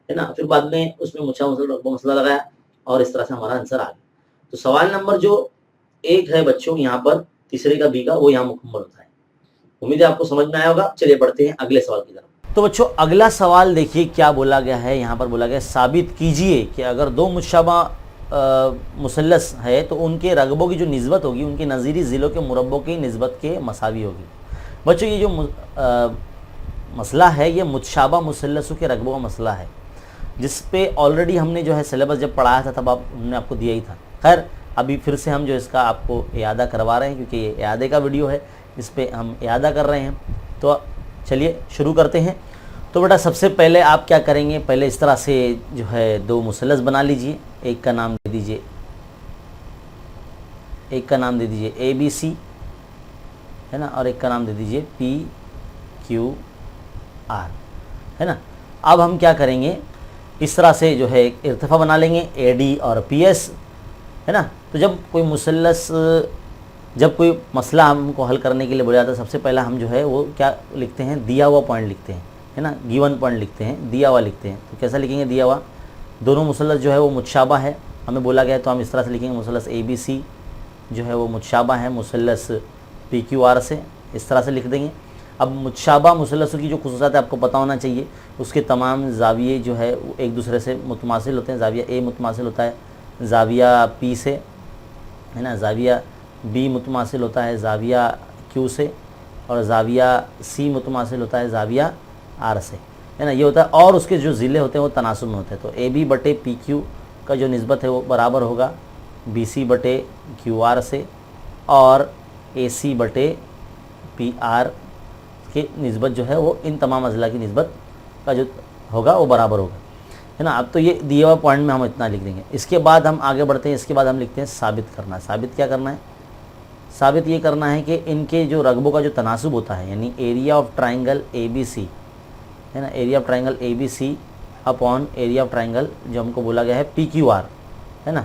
ہے نا. پھر بعد میں اس میں متشابہ مثلث رقبہ مسئلہ لگایا اور اس طرح سے ہمارا آنسر آ گیا. تو سوال نمبر جو 1 ہے بچوں یہاں پر تیسرے کا بی کا وہ یہاں مکمل ہوتا ہے. امید ہے آپ کو سمجھ میں آیا ہوگا. چلیے بڑھتے ہیں اگلے سوال کی طرف. تو بچوں اگلا سوال دیکھیے کیا بولا گیا ہے. یہاں پر بولا گیا ثابت کیجئے کہ اگر دو متشابہ مثلث ہے تو ان کے رقبوں کی جو نسبت ہوگی ان کے نظیری ضلعوں کے مربعوں کی نسبت کے مساوی ہوگی. بچوں یہ جو مسئلہ ہے یہ متشابہ مثلثوں کے رقبوں کا مسئلہ ہے جس پہ آلریڈی ہم نے جو ہے سلیبس جب پڑھایا تھا تب ہم نے آپ کو دیا ہی تھا. خیر ابھی پھر سے ہم جو اس کا آپ کو اعادہ کروا رہے ہیں کیونکہ یہ اعادے کا ویڈیو ہے, اس پہ ہم اعادہ کر رہے ہیں. تو چلیے شروع کرتے ہیں. تو بیٹا سب سے پہلے آپ کیا کریں گے, پہلے اس طرح سے جو ہے دو مثلث بنا لیجئے. ایک کا نام دے دیجئے اے بی سی ہے نا, اور ایک کا نام دے دیجئے پی کیو آر ہے نا. اب ہم کیا کریں گے, اس طرح سے جو ہے ایک ارتفاع بنا لیں گے اے ڈی اور پی ایس ہے نا. تو جب کوئی مسئلہ ہم کو حل کرنے کے لیے بولا جاتا ہے سب سے پہلا ہم جو ہے وہ کیا لکھتے ہیں, دیا ہوا پوائنٹ لکھتے ہیں ہے نا, گیون پوائنٹ لکھتے ہیں, دیا ہوا لکھتے ہیں. تو کیسا لکھیں گے, دیا ہوا دونوں مثلث جو ہے وہ متشابہ ہے ہمیں بولا گیا ہے, تو ہم اس طرح سے لکھیں گے مثلث اے بی سی جو ہے وہ متشابہ ہے مثلث پی کیو آر سے, اس طرح سے لکھ دیں گے. اب متشابہ مثلثوں کی جو خصوصیات ہے آپ کو پتہ ہونا چاہیے, اس کے تمام زاویے جو ہے ایک دوسرے سے متماثل ہوتے ہیں. زاویہ اے متماثل ہوتا ہے زاویہ پی سے है ना, ज़ाविया बी मुतमासिल होता है ज़ाविया क्यू से, और ज़ाविया सी मुतमासिल होता है ज़ाविया आर से, है ना, ये होता है। और उसके जो ज़िले होते हैं वो तनासुब में होते हैं। तो ए बी बटे पी क्यू का जो निस्बत है वो बराबर होगा बी सी बटे क्यू आर से, और ए सी बटे पी आर की निस्बत जो है वो इन तमाम अज़ला की निस्बत का जो होगा वो बराबर होगा, है ना। अब तो ये दिए हुए पॉइंट में हम इतना लिख देंगे। इसके बाद हम आगे बढ़ते हैं। इसके बाद हम लिखते हैं साबित करना। साबित क्या करना है? साबित ये करना है कि इनके जो रकबों का जो तनासुब होता है, यानी area of triangle A B C, है ना, area of triangle A B C upon area of triangle जो हमको बोला गया है पी क्यू आर, है ना,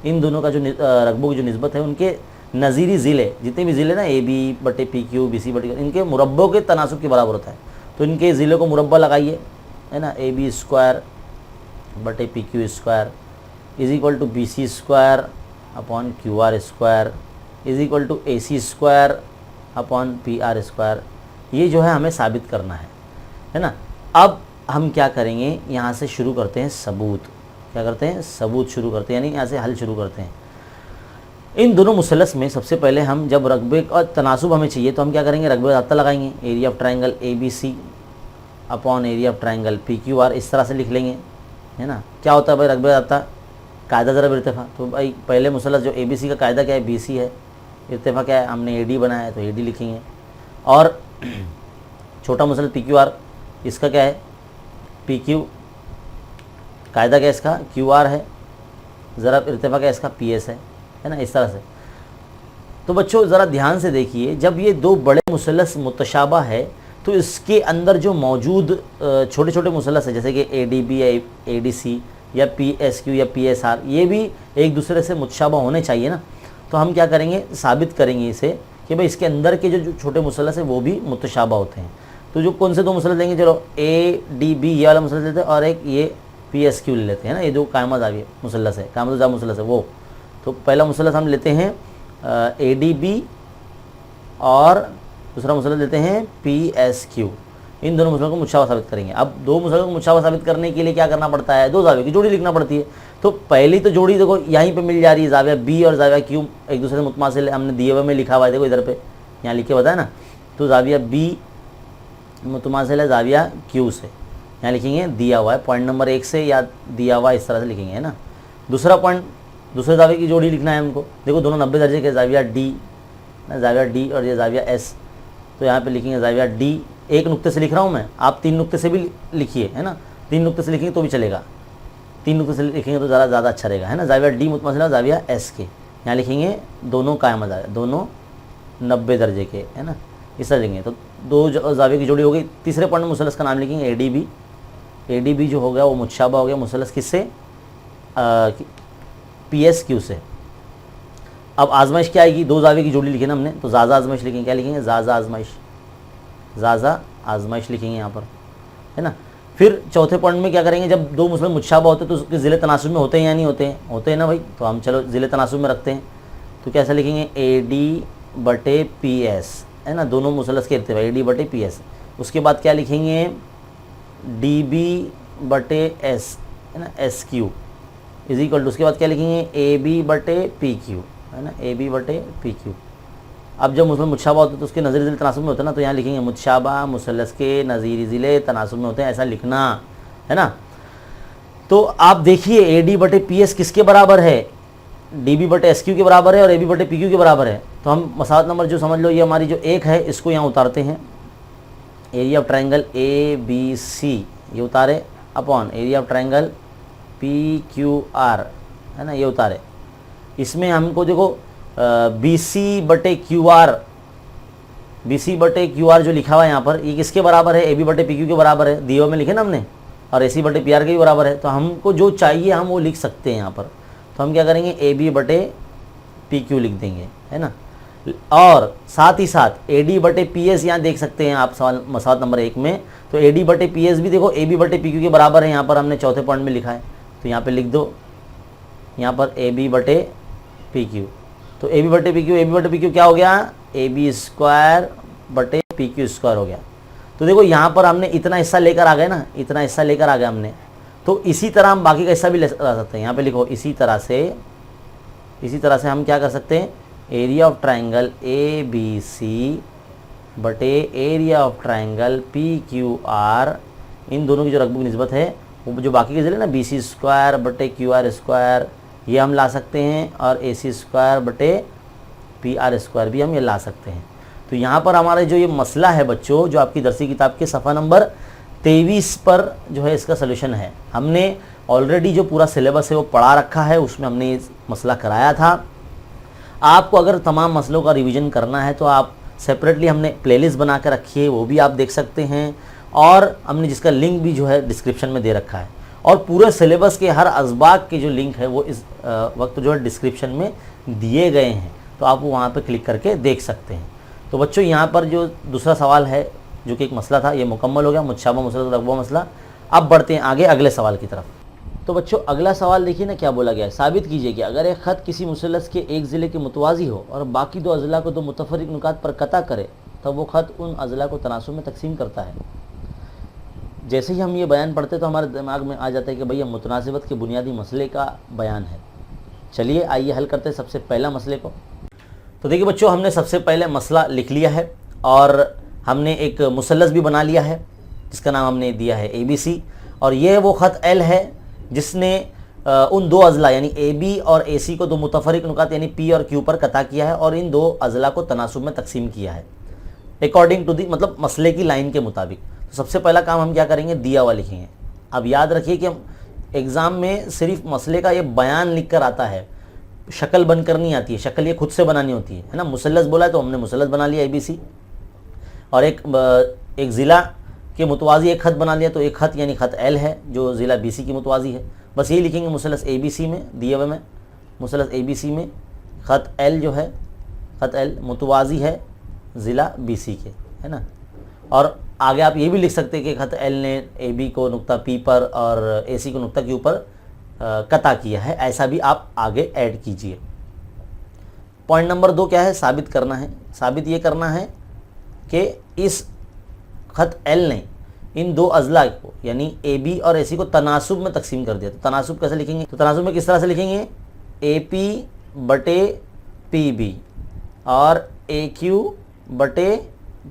इन दोनों का जो रकबों की जो निस्बत है उनके नज़ीरी ज़िले, जितने भी ज़िले ना ए बी बटे पी क्यू बी सी बटे, इनके मुरब्बों के तनासुब के बराबर होता है। तो इनके ज़िले को मुरब्बा लगाइए, है ना, ए बी स्क्वायर बटे P Q square is equal to B C square upon Q R square is equal to A C square upon P R square. ये जो है हमें साबित करना है ना। अब हम क्या करेंगे, यहाँ से शुरू करते हैं सबूत। क्या करते हैं? सबूत शुरू करते हैं, यानी यहाँ से हल शुरू करते हैं। इन दोनों मुसलस में सबसे पहले हम जब रकबे और तनासुब हमें चाहिए तो हम क्या करेंगे, रकबे रब्ता लगाएंगे। Area of triangle A B C upon area of triangle P Q R, इस तरह से लिख लेंगे, है ना। क्या होता है भाई रकबे रब्ता? कायदा ज़रा इर्तिफ़ा। तो भाई पहले मुसलस जो ए बी सी का कायदा क्या है? बी सी है। इर्तिफ़ा क्या है? हमने ए डी बनाया है तो ए डी लिखेंगे। और छोटा मुसलस पी क्यू आर, इसका क्या है? P Q. कायदा क्या है इसका? क्यू आर है। ज़रा इर्तिफ़ा क्या है इसका? पी एस है ना, इस तरह से। तो बच्चों ज़रा ध्यान से देखिए, जब ये दो बड़े मुसलस मुतशाबा है तो इसके अंदर जो मौजूद छोटे छोटे मुसलस है, जैसे कि ए डी बी या ए डी सी या पी एस क्यू या पी एस आर, ये भी एक दूसरे से मुतशाबा होने चाहिए ना। तो हम क्या करेंगे, साबित करेंगे इसे कि भाई इसके अंदर के जो छोटे मुसलस है वो भी मुतशाबा होते हैं। तो जो कौन से दो मुसलस लेंगे, चलो ए डी बी ये वाला मुसलस लेते हैं और एक ये पी एस क्यू ले लेते हैं ना। ये जो कायमा जावी मुसलस है, कायमा जावी मुसलस है वो। तो पहला मुसलस हम लेते हैं ए डी बी और दूसरा मुसलस लेते हैं पी एस क्यू। इन दोनों मुसलस को मुतशाबा साबित करेंगे। अब दो मुसलस को मुतशाबा साबित करने के लिए क्या करना पड़ता है? दो जाविया की जोड़ी लिखना पड़ती है। तो पहली तो जोड़ी देखो यहीं पे मिल जा रही है, जाविया बी और जाविया क्यू एक दूसरे से मुतमासिल है। हमने दिए हुए में लिखा हुआ है, देखो इधर पे यहाँ लिखे हुआ है ना। तो जाविया बी मुतमासिल है जाविया क्यू से, यहाँ लिखेंगे दिया हुआ है पॉइंट नंबर 1 से, या दिया हुआ इस तरह से लिखेंगे, है ना। दूसरा पॉइंट, दूसरे जाविया की जोड़ी लिखना है हमको। देखो दोनों 90 दर्जे के, जाविया डी ना, जाविया डी और ये जाविया एस। तो यहाँ पे लिखेंगे जाविया डी, एक नुक्ते से लिख रहा हूँ मैं, आप 3 नुक्ते से भी लिखिए, है ना। 3 नुक्ते से लिखेंगे तो भी चलेगा, 3 नुक्ते से लिखेंगे तो ज़्यादा अच्छा रहेगा, है ना। जाविया डी मुतमसिल जाविया एस के, यहाँ लिखेंगे दोनों कायम जाविया, दोनों 90 दर्जे के, है ना, इस तरह लिखेंगे। तो दो जाविया की जोड़ी हो गई। तीसरे पॉइंट में मुसलस का नाम लिखेंगे A D B. A D B जो हो गया वो मुतशाबा हो गया मुसलस किससे? पी एस क्यू से। अब आजमाइश क्या आएगी? दो जाविया की जोड़ी लिखी ना हमने, तो ज़ाज़ा आजमाइश लिखेंगे। क्या लिखेंगे? ज़ाज़ा आजमाइश, ज़ाज़ा आजमाइश लिखेंगे यहाँ पर, है ना। फिर चौथे पॉइंट में क्या करेंगे, जब दो मुसलस मुतशाबा होते हैं तो उसके ज़िले तनासुब में होते हैं या नहीं होते हैं? होते हैं ना भाई। तो हम चलो ज़िले तनासुब में रखते हैं। तो कैसा लिखेंगे? ए डी बटे पी एस, है ना, दोनों मुसलस के इर्तिफा ए डी बटे पी एस। उसके बाद क्या लिखेंगे? डी बी बटे एस, है ना, S Q is equal to, उसके बाद क्या लिखेंगे? ए बी बटे पी क्यू, है ना, ए बी बटे पी क्यू। अब जब मुसलस मुतशाबा होते हैं तो उसके नज़ीरी ज़िले तनासुब में होते हैं ना, तो यहाँ लिखेंगे मुतशाबा मुसलस के नज़ीरी ज़िले तनासुब में होते हैं, ऐसा लिखना, है ना। तो आप देखिए ए डी बटे पी एस किसके बराबर है? डी बी बटे एस क्यू के बराबर है और ए बी बटे पी क्यू के बराबर है। तो हम मसावत नंबर जो समझ लो ये हमारी जो एक है इसको यहाँ उतारते हैं। Area of triangle A B C ये उतारे upon area of triangle P Q R, है ना, ये उतारे। इसमें हमको देखो बी सी बटे क्यू आर, बी सी बटे क्यू आर जो लिखा हुआ है यहाँ पर, ये किसके बराबर है? ए बी बटे पी क्यू के बराबर है, दियो में लिखे ना हमने, और ए सी बटे पी आर के भी बराबर है। तो हमको जो चाहिए हम वो लिख सकते हैं यहाँ पर। तो हम क्या करेंगे? ए बी बटे पी क्यू लिख देंगे, है ना। और साथ ही साथ ए डी बटे पी एस यहाँ देख सकते हैं आप सवाल मसावत नंबर 1 में। तो ए डी बटे पी एस भी देखो ए बी बटे पी क्यू के बराबर है, यहाँ पर हमने चौथे पॉइंट में लिखा है। तो यहाँ पे लिख दो, यहाँ पर ए बी बटे पी क्यू। तो ए बी बटे पी क्यू क्या हो गया? ए बी स्क्वायर बटे पी क्यू स्क्वायर हो गया। तो देखो यहाँ पर हमने इतना हिस्सा लेकर आ गए ना, इतना हिस्सा लेकर आ गए हमने। तो इसी तरह हम बाकी का हिस्सा भी ले सकते हैं। यहाँ पे लिखो इसी तरह से इसी तरह से हम क्या कर सकते हैं, area of triangle A B C बटे area of triangle P Q R, इन दोनों की जो रकबों की निस्बत है वो जो बाकी के ज़रिए ना बी सी स्क्वायर बटे क्यू आर स्क्वायर ये हम ला सकते हैं, और ए सी स्क्वायर बटे पी आर स्क्वायर भी हम ये ला सकते हैं। तो यहाँ पर हमारा जो ये मसला है बच्चों, जो आपकी दरसी किताब के सफ़ा नंबर 23 पर जो है इसका सलूशन है। हमने ऑलरेडी जो पूरा सिलेबस है वो पढ़ा रखा है, उसमें हमने ये मसला कराया था। आपको अगर तमाम मसलों का रिवीजन करना है तो आप सेपरेटली हमने प्लेलिस्ट बना के रखी है, वो भी आप देख सकते हैं, और हमने जिसका लिंक भी जो है डिस्क्रिप्शन में दे रखा है, और पूरे सिलेबस के हर असबाक के जो लिंक है वो इस वक्त जो है डिस्क्रिप्शन में दिए गए हैं, तो आप वहाँ पर क्लिक करके देख सकते हैं। तो बच्चों यहाँ पर जो दूसरा सवाल है जो कि एक मसला था ये मुकम्मल हो गया, मुतशाबह मुसलसल रकबा मसला। अब बढ़ते हैं आगे अगले सवाल की तरफ। तो बच्चों अगला सवाल देखिए ना क्या बोला गया है, साबित कीजिए कि अगर एक ख़त किसी मुसलस के एक ज़िले के मुतवाज़ी हो और बाकी दो अज़ला को दो मुतफ़र्रिक़ नुकात पर कता करे तब वो ख़त उन अज़ला को तनासुब में तकसीम करता है। जैसे ही हम ये बयान पढ़ते तो हमारे दिमाग में आ जाता है कि भैया मुतनासिबत के बुनियादी मसले का बयान है। चलिए आइए हल करते हैं सबसे पहला मसले को। तो देखिए बच्चों हमने सबसे पहले मसला लिख लिया है और हमने एक मुसल्लस भी बना लिया है जिसका नाम हमने दिया है ABC, और ये वो ख़त L है जिसने उन दो अज़ला यानी AB और AC को दो मुतफ़र्रिक़ नुकात यानी P और Q पर कता किया है और इन दो अज़ला को तनासुब में तकसीम किया है अकॉर्डिंग टू दी मतलब मसले की लाइन के मुताबिक। तो सबसे पहला काम हम क्या करेंगे, दिया हुआ लिखेंगे। अब याद रखिए कि हम एग्ज़ाम में सिर्फ मसले का ये बयान लिख कर आता है, शक्ल बनकर नहीं आती है, शक्ल ये खुद से बनानी होती है ना। मुसल्लस बोला है तो हमने मुसल्लस बना लिया ABC, और एक ज़िला के मुतवाज़ी एक ख़त बना लिया, तो एक ख़त यानी ख़त L है जो ज़िला BC की मुतवाज़ी है। बस यही लिखेंगे मुसल्लस ABC में, दिए हुए में मुसल्लस ABC में ख़त L जो है ख़त L मुतवाज़ी है ज़िला BC के, है ना। और आगे आप ये भी लिख सकते हैं कि ख़त L ने AB को नुक्ता P पर और AC को नुक्ता Q पर कता किया है, ऐसा भी आप आगे ऐड कीजिए। पॉइंट नंबर 2 क्या है, साबित करना है। साबित ये करना है कि इस ख़त L ने इन दो अज़ला को यानी AB और AC को तनासुब में तकसीम कर दिया। तो तनासुब कैसे लिखेंगे, तो तनासुब में किस तरह से लिखेंगे, AP बटे PB और AQ बटे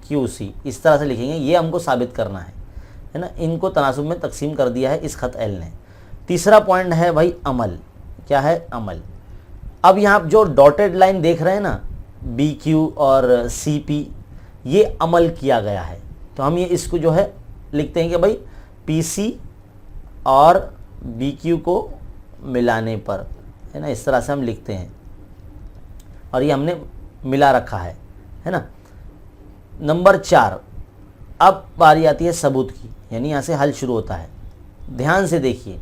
QC, इस तरह से लिखेंगे। ये हमको साबित करना है ना, इनको तनासुब में तकसीम कर दिया है इस ख़त L ने। तीसरा पॉइंट है भाई अमल। क्या है, अमल। अब यहाँ जो डॉटेड लाइन देख रहे हैं ना BQ और CP, ये अमल किया गया है, तो हम ये इसको जो है लिखते हैं कि भाई PC और BQ को मिलाने पर, है ना, इस तरह से हम लिखते हैं, और ये हमने मिला रखा है ना। नंबर 4, अब बारी आती है सबूत की, यानी यहाँ से हल शुरू होता है। ध्यान से देखिए,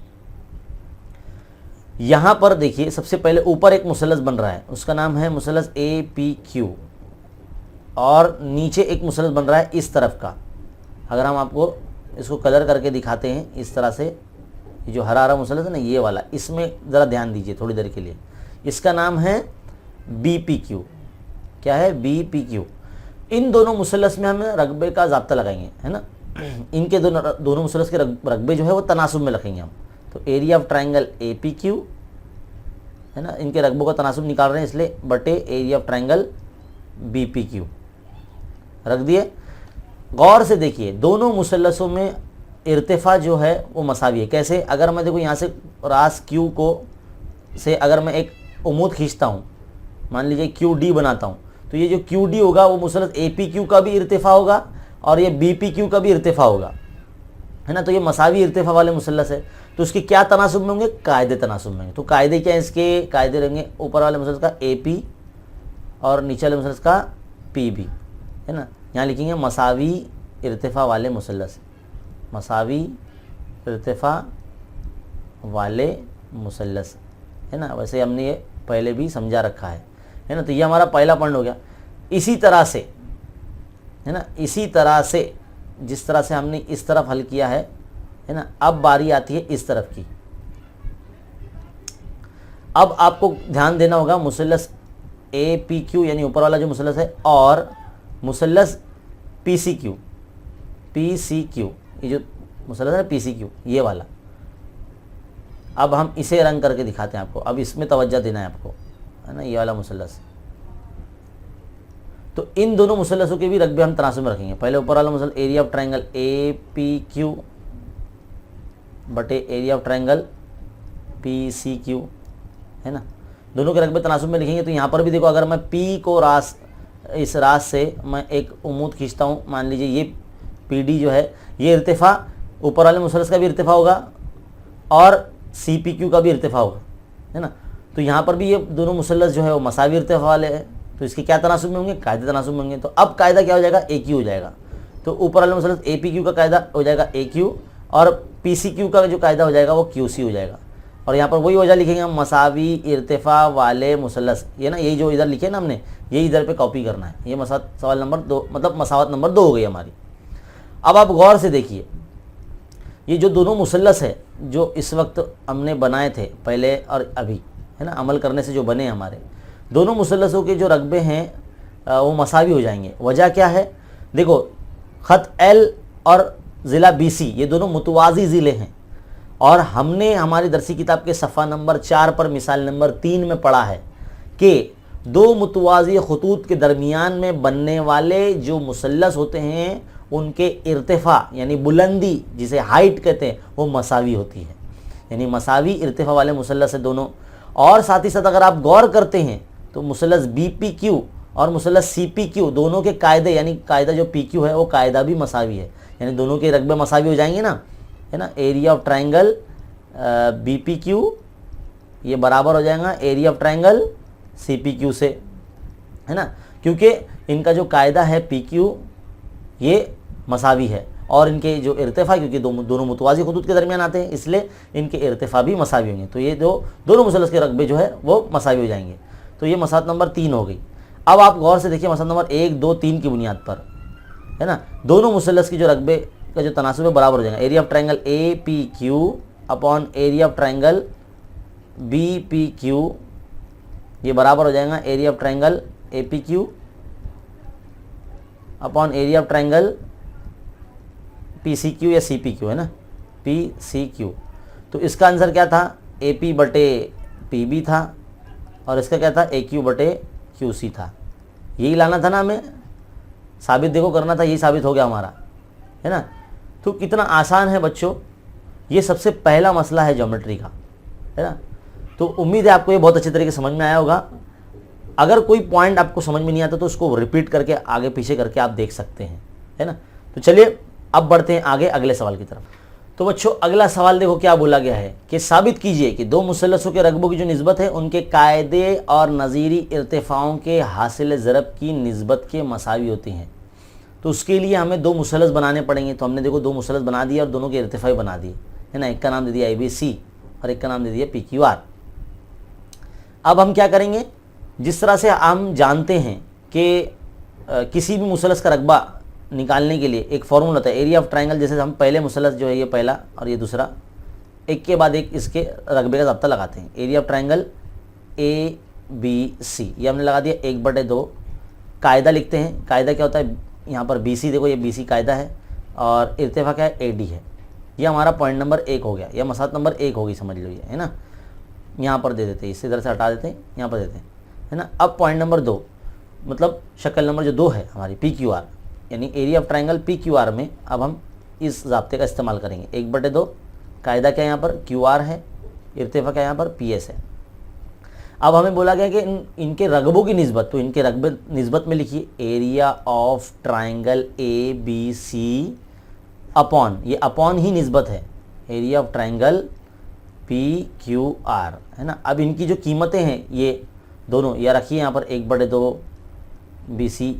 यहाँ पर देखिए सबसे पहले ऊपर एक मुसल्लस बन रहा है, उसका नाम है मुसल्लस APQ, और नीचे एक मुसल्लस बन रहा है इस तरफ का। अगर हम आपको इसको कलर करके दिखाते हैं इस तरह से, जो हरा हरा मुसल्लस है ना ये वाला, इसमें ज़रा ध्यान दीजिए थोड़ी देर के लिए। इसका नाम है BPQ। क्या है, BPQ। इन दोनों मुसल्लस में हम रकबे का ज़ाब्ता लगाएंगे, है ना। इनके दोनों मुसल्लस के रकबे जो है वो तनासुब में रखेंगे हम। तो एरिया ऑफ ट्राइंगल APQ, है ना, इनके रकबों का तनासुब निकाल रहे हैं इसलिए बटे एरिया ऑफ ट्राइंगल BPQ रख दिए। गौर से देखिए दोनों मुसल्लसों में इर्तिफा जो है वो मसावी है। कैसे, अगर मैं देखो यहाँ से रास Q को से अगर मैं एक उमूद खींचता हूँ, मान लीजिए QD बनाता हूँ, तो ये जो QD होगा वो मुसल्लस APQ का भी इर्तिफा होगा और ये BPQ का भी इर्तिफा होगा, है ना। तो ये मसावी इर्तिफा वाले मुसल्लस है, तो उसके क्या तनासुब में होंगे, कायदे तनासुब में होंगे। तो कायदे क्या है, इसके कायदे रहेंगे ऊपर वाले मुसल्लस का AP और नीचे वाले मुसल्लस का PB, है ना। यहाँ लिखेंगे मसावी इर्तिफा वाले मुसल्लस, मसावी इर्तिफा वाले मुसल्लस, है ना। वैसे हमने ये पहले भी समझा रखा है ना। तो ये हमारा पहला पॉइंट हो गया। इसी तरह से, है ना, इसी तरह से जिस तरह से हमने इस तरफ हल किया है ना, अब बारी आती है इस तरफ की। अब आपको ध्यान देना होगा मुसल्लस APQ यानी ऊपर वाला जो मुसल्लस है और मुसल्लस PCQ, ये जो मुसल्लस है PCQ ये वाला। अब हम इसे रंग करके दिखाते हैं आपको। अब इसमें तवज्जो देना है आपको, है ना, ये वाला मुसल्लस। तो इन दोनों मुसल्लसों के भी रकबे हम तनासुब में रखेंगे। पहले ऊपर वाला मुसल्लस एरिया ऑफ ट्रायंगल APQ बटे एरिया ऑफ ट्रायंगल PCQ, है ना, दोनों के रकबे तनासुब में लिखेंगे। तो यहाँ पर भी देखो, अगर मैं P को इस रास से मैं एक उम्मूद खींचता हूँ, मान लीजिए ये PD जो है, ये इर्तिफा ऊपर वाले मुसल्लस का भी इर्तिफा होगा और CPQ का भी इर्तिफा होगा, है ना। तो यहाँ पर भी ये दोनों मुसल्लस जो है वो मसावी इर्तिफा वाले हैं, तो इसके क्या तनासुब में होंगे, कायदे तनासुब में होंगे। तो अब कायदा क्या हो जाएगा, AQ हो जाएगा। तो ऊपर वाले मुसल्लस APQ का कायदा हो जाएगा AQ और PCQ का जो कायदा हो जाएगा वो QC हो जाएगा। और यहाँ पर वही वजह लिखेंगे हम, मसावी इर्तिफा वाले मुसल्लस, ये ना, यही जो इधर लिखे ना हमने, यही इधर पे कॉपी करना है। ये सवाल नंबर 2, मतलब मसावत नंबर 2 हो गई हमारी। अब आप गौर से देखिए, ये जो दोनों मुसल्लस है जो इस वक्त हमने बनाए थे पहले और अभी, है ना, अमल करने से जो बने हमारे, दोनों मुसल्लसों के जो रकबे हैं वो मसावी हो जाएंगे। वजह क्या है, देखो, ख़त L और ज़िला BC ये दोनों मुतवाज़ी ज़िले हैं, और हमने हमारी दरसी किताब के सफ़ा नंबर 4 पर मिसाल नंबर 3 में पढ़ा है कि दो मुतवाज़ी खतूत के दरमियान में बनने वाले जो मुसल्लस होते हैं उनके इर्तिफा यानी बुलंदी, जिसे हाइट कहते हैं, वो मसावी होती है, यानी मसावी इर्तिफा वाले मुसल्लस है दोनों। और साथ ही साथ अगर आप गौर करते हैं तो मुसल्लस BPQ और मुसल्लस CPQ दोनों के कायदे, यानी कायदा जो PQ है वो कायदा भी मसावी है, यानी दोनों के रकबे मसावी हो जाएंगे ना, है ना। एरिया ऑफ ट्रायंगल BPQ ये बराबर हो जाएगा एरिया ऑफ ट्रायंगल CPQ से, है ना, क्योंकि इनका जो कायदा है PQ ये मसावी है और इनके जो इर्तिफा, क्योंकि दोनों मुतवाज़ी खतूत के दरमियान आते हैं इसलिए इनके इर्तिफा भी मसावी होंगे। तो ये दोनों मुसल्लस के रकबे जो है वो मसावी हो जाएंगे। तो ये मसालत नंबर 3 हो गई। अब आप गौर से देखिए मसालत नंबर 1, 2, 3 की बुनियाद पर, है ना, दोनों मुसल्लस की जो रकबे का जो तनासुब है बराबर हो जाएगा। Area of triangle APQ upon area of triangle BPQ ये बराबर हो जाएगा area of triangle APQ upon area of triangle PCQ या CPQ, है ना, PCQ। तो इसका आंसर क्या था, AP बटे PB था और इसका क्या था, AQ बटे QC था। यही लाना था ना हमें, साबित देखो करना था, यही साबित हो गया हमारा, है ना। तो कितना आसान है बच्चों, ये सबसे पहला मसला है ज्योमेट्री का, है ना। तो उम्मीद है आपको ये बहुत अच्छे तरीके से समझ में आया होगा। अगर कोई पॉइंट आपको समझ में नहीं आता तो उसको रिपीट करके आगे पीछे करके आप देख सकते हैं, है ना। तो चलिए अब बढ़ते हैं आगे अगले सवाल की तरफ। तो बच्चों अगला सवाल देखो क्या बोला गया है कि साबित कीजिए कि दो मुसल्लसों के रकबों की जो निस्बत है उनके कायदे और नज़ीरी इर्तिफाओं के हासिल ज़रब की निस्बत के मसावी होती हैं। तो उसके लिए हमें दो मुसल्लस बनाने पड़ेंगे। तो हमने देखो दो मुसल्लस बना दिए और दोनों के इर्तिफा भी बना दिए, है ना। एक का नाम दे दिया ABC और एक का नाम दे दिया PQR। अब हम क्या करेंगे, जिस तरह से हम जानते हैं कि किसी भी मुसल्लस का रकबा निकालने के लिए एक फॉर्मूला होता है एरिया ऑफ ट्रायंगल। जैसे हम पहले मुसल्लस जो है ये पहला और ये दूसरा, एक के बाद एक इसके रकबे का ज़ब्ता लगाते हैं। एरिया ऑफ ट्रायंगल ABC ये हमने लगा दिया 1/2। कायदा लिखते हैं, कायदा क्या होता है, यहाँ पर BC देखो ये BC कायदा है और इर्तिफा क्या है AD है। ये हमारा पॉइंट नंबर 1 हो गया, या मसालत नंबर 1 होगी, समझ लो ये, है ना। यहाँ पर दे देते हैं, इससे इधर से हटा देते हैं, यहाँ पर देते हैं, है ना। अब पॉइंट नंबर 2 मतलब शक्ल नंबर जो 2 है हमारी PQR यानी एरिया ऑफ ट्रायंगल PQR में अब हम इस ज़ाब्ते का इस्तेमाल करेंगे। 1/2 कायदा क्या यहाँ पर QR है, इर्तिफा क्या यहाँ पर PS है। अब हमें बोला गया कि इनके रकबों की निस्बत, तो इनके रकबे निस्बत में लिखिए area of triangle ABC upon, ये अपॉन ही निस्बत है, एरिया ऑफ ट्रायंगल PQR, है ना। अब इनकी जो कीमतें हैं ये दोनों, या रखिए यहाँ पर 1/2 BC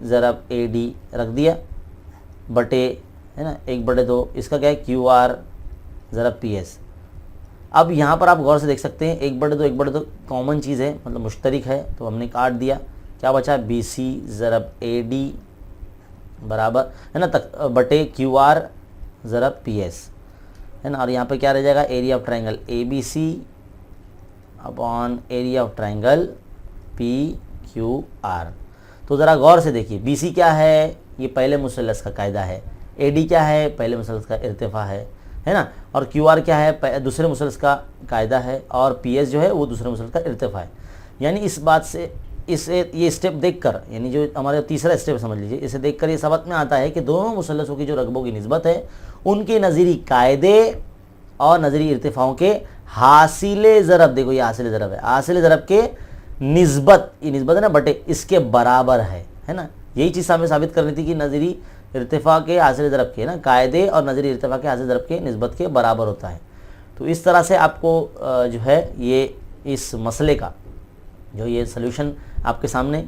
ज़रब AD रख दिया बटे, है ना, 1/2 इसका क्या है QR ज़रब PS। अब यहाँ पर आप गौर से देख सकते हैं 1/2 कॉमन चीज़ है, मतलब मुश्तरिक है, तो हमने काट दिया, क्या बचा BC ज़रब AD बराबर, है ना, तक बटे QR ज़रब PS, है ना। और यहाँ पे क्या रह जाएगा area of triangle ABC upon area of triangle PQR। तो ज़रा गौर से देखिए BC क्या है, ये पहले मुसल्लस का कायदा है, AD क्या है, पहले मुसल्लस का इर्तिफा है ना, और QR क्या है, दूसरे मुसल्लस का कायदा है, और PS जो है वो दूसरे मुसल्लस का इर्तिफा है। यानी इस बात से इसे ये स्टेप देखकर, यानी जो हमारे तीसरा स्टेप समझ लीजिए, इसे देखकर ये सबक में आता है कि दोनों मुसल्लसों की जो रकबों की निस्बत है उनके नज़ीरी कायदे और नज़री इर्तिफाओं के हासिल ज़रब, देखो ये हासिल ज़रब है, हासिल ज़रब के निस्बत, ये निस्बत है ना बटे, इसके बराबर है ना। यही चीज़ हमें साबित करनी थी कि नज़री इर्तिफा के हासिल ज़रब के ना कायदे और नज़री इर्तिफा के हासिल ज़रब के निस्बत के बराबर होता है। तो इस तरह से आपको जो है ये इस मसले का जो ये सल्यूशन आपके सामने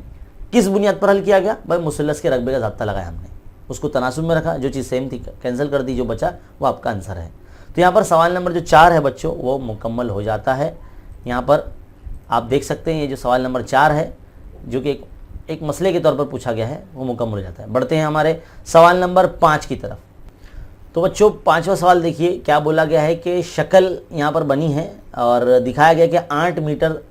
किस बुनियाद पर हल किया गया, भाई मुसल्लस के रकबे का ज़ाब्ता लगाया हमने, उसको तनासुब में रखा, जो चीज़ सेम थी कैंसिल कर दी, जो बचा वो आपका आंसर है। तो यहाँ पर सवाल नंबर जो 4 है बच्चों वो मुकम्मल हो जाता है। यहाँ पर आप देख सकते हैं ये जो सवाल नंबर 4 है जो कि एक मसले के तौर पर पूछा गया है वो मुकम्मल हो जाता है। बढ़ते हैं हमारे सवाल नंबर 5 की तरफ। तो बच्चों 5वां सवाल देखिए क्या बोला गया है कि शक्ल यहाँ पर बनी है और दिखाया गया कि 8 मीटर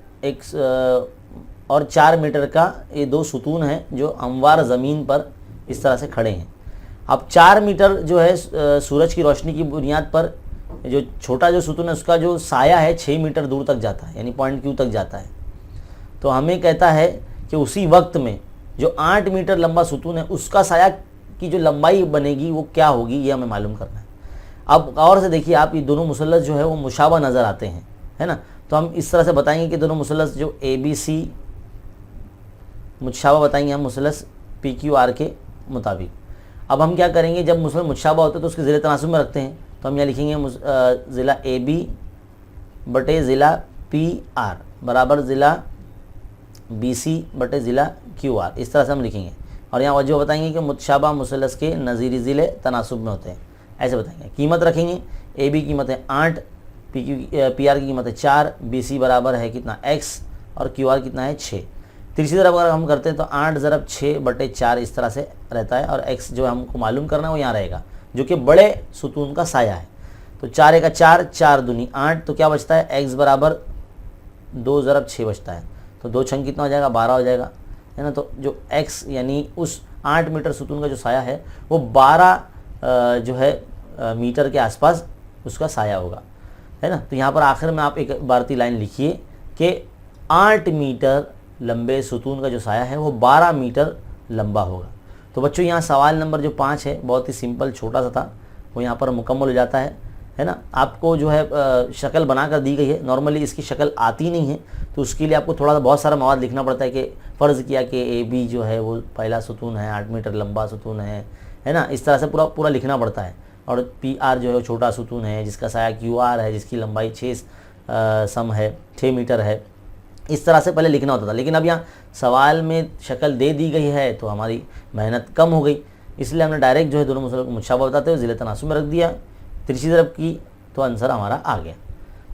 और 4 मीटर का ये 2 सुतून हैं जो हमवार ज़मीन पर इस तरह से खड़े हैं। अब 4 मीटर जो है सूरज की रोशनी की बुनियाद पर जो छोटा जो सुतून है उसका जो साया है 6 मीटर दूर तक जाता है, यानी पॉइंट क्यू तक जाता है। तो हमें कहता है कि उसी वक्त में जो 8 मीटर लंबा सुतून है उसका साया की जो लंबाई बनेगी वो क्या होगी, ये हमें मालूम करना है। अब गौर से देखिए आप, ये दोनों मुसल्लस जो है वो मुशाबा नज़र आते हैं, है ना। तो हम इस तरह से बताएंगे कि दोनों मुसल्लस जो ABC मुशाबा बताएंगे हम मुसल्लस PQR के मुताबिक। अब हम क्या करेंगे, जब मुसल्लस मुशाबा होते हैं तो उसके ज़िले तनासुब में रखते हैं। तो हम यहाँ लिखेंगे ज़िला AB बटे ज़िला PR बराबर ज़िला BC बटे ज़िला QR, इस तरह से हम लिखेंगे। और यहाँ वजह बताएंगे कि मुतशाबा मुसल्लस के नज़ीरी ज़िले तनासुब में होते हैं, ऐसे बताएंगे। कीमत रखेंगे, AB कीमत है 8, PR की कीमत है 4, BC बराबर है कितना X और QR कितना है 6। तीसरी तरफ अगर हम करते हैं तो 8 ज़रब 6 बटे 4 इस तरह से रहता है और X जो हमको मालूम करना है वो यहाँ रहेगा जो कि बड़े सुतून का साया है। तो 4 का 4, 4 दूनी 8, तो क्या बचता है X बराबर 2 ज़रब 6 बचता है। तो 2 छंग कितना हो जाएगा, 12 हो जाएगा, है ना। तो जो X यानी उस 8 मीटर सुतून का जो साया है वो 12 जो है मीटर के आसपास उसका साया होगा, है ना। तो यहाँ पर आखिर में आप एक भारतीय लाइन लिखिए कि 8 मीटर लंबे सुतून का जो साया है वो 12 मीटर लंबा होगा। तो बच्चों यहाँ सवाल नंबर जो 5 है बहुत ही सिंपल छोटा सा था, वो यहाँ पर मुकम्मल हो जाता है ना। आपको जो है शक्ल बना कर दी गई है, नॉर्मली इसकी शक्ल आती नहीं है तो उसके लिए आपको थोड़ा सा बहुत सारा मवाद लिखना पड़ता है कि फ़र्ज़ किया कि AB जो है वो पहला सुतून है, 8 मीटर लंबा सुतून है ना। इस तरह से पूरा लिखना पड़ता है। और PR जो है वो छोटा सुतून है जिसका साया QR है, जिसकी लंबाई 6 मीटर है। इस तरह से पहले लिखना होता था, लेकिन अब यहाँ सवाल में शक्ल दे दी गई है तो हमारी मेहनत कम हो गई, इसलिए हमने डायरेक्ट जो है दोनों मुसल्लस को मुशाबा बताते हुए ज़िले तनासुब में रख दिया, तिरछी तरफ की, तो आंसर हमारा आ गया।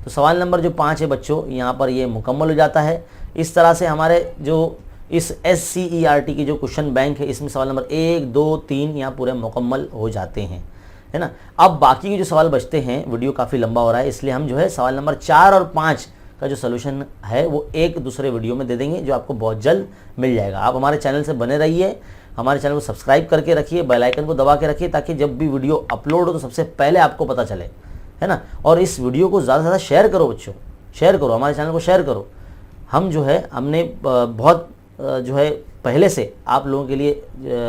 तो सवाल नंबर जो 5 है बच्चों यहाँ पर ये मुकम्मल हो जाता है। इस तरह से हमारे जो इस SCERT की जो क्वेश्चन बैंक है इसमें सवाल नंबर 1, 2, 3 यहाँ पूरे मुकम्मल हो जाते हैं, है ना। अब बाकी के जो सवाल बचते हैं, वीडियो काफ़ी लंबा हो रहा है इसलिए हम जो है सवाल नंबर 4 और 5 का जो सलूशन है वो एक दूसरे वीडियो में दे देंगे जो आपको बहुत जल्द मिल जाएगा। आप हमारे चैनल से बने रहिए, हमारे चैनल को सब्सक्राइब करके रखिए, बेल आइकन को दबा के रखिए ताकि जब भी वीडियो अपलोड हो तो सबसे पहले आपको पता चले, है ना। और इस वीडियो को ज़्यादा से ज़्यादा शेयर करो बच्चों, शेयर करो, हमारे चैनल को शेयर करो। हम जो है हमने बहुत जो है पहले से आप लोगों के लिए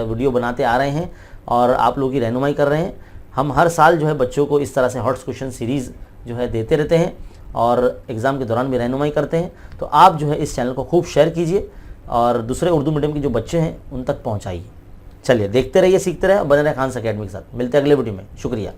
वीडियो बनाते आ रहे हैं और आप लोगों की रहनुमाई कर रहे हैं। हम हर साल जो है बच्चों को इस तरह से हॉट क्वेश्चन सीरीज़ जो है देते रहते हैं और एग्ज़ाम के दौरान भी रहनुमाई करते हैं। तो आप जो है इस चैनल को खूब शेयर कीजिए और दूसरे उर्दू मीडियम के जो बच्चे हैं उन तक पहुंचाइए। चलिए देखते रहिए, सीखते रहिए, बने रहे खान अकेडमी के साथ। मिलते हैं अगले वीडियो में, शुक्रिया।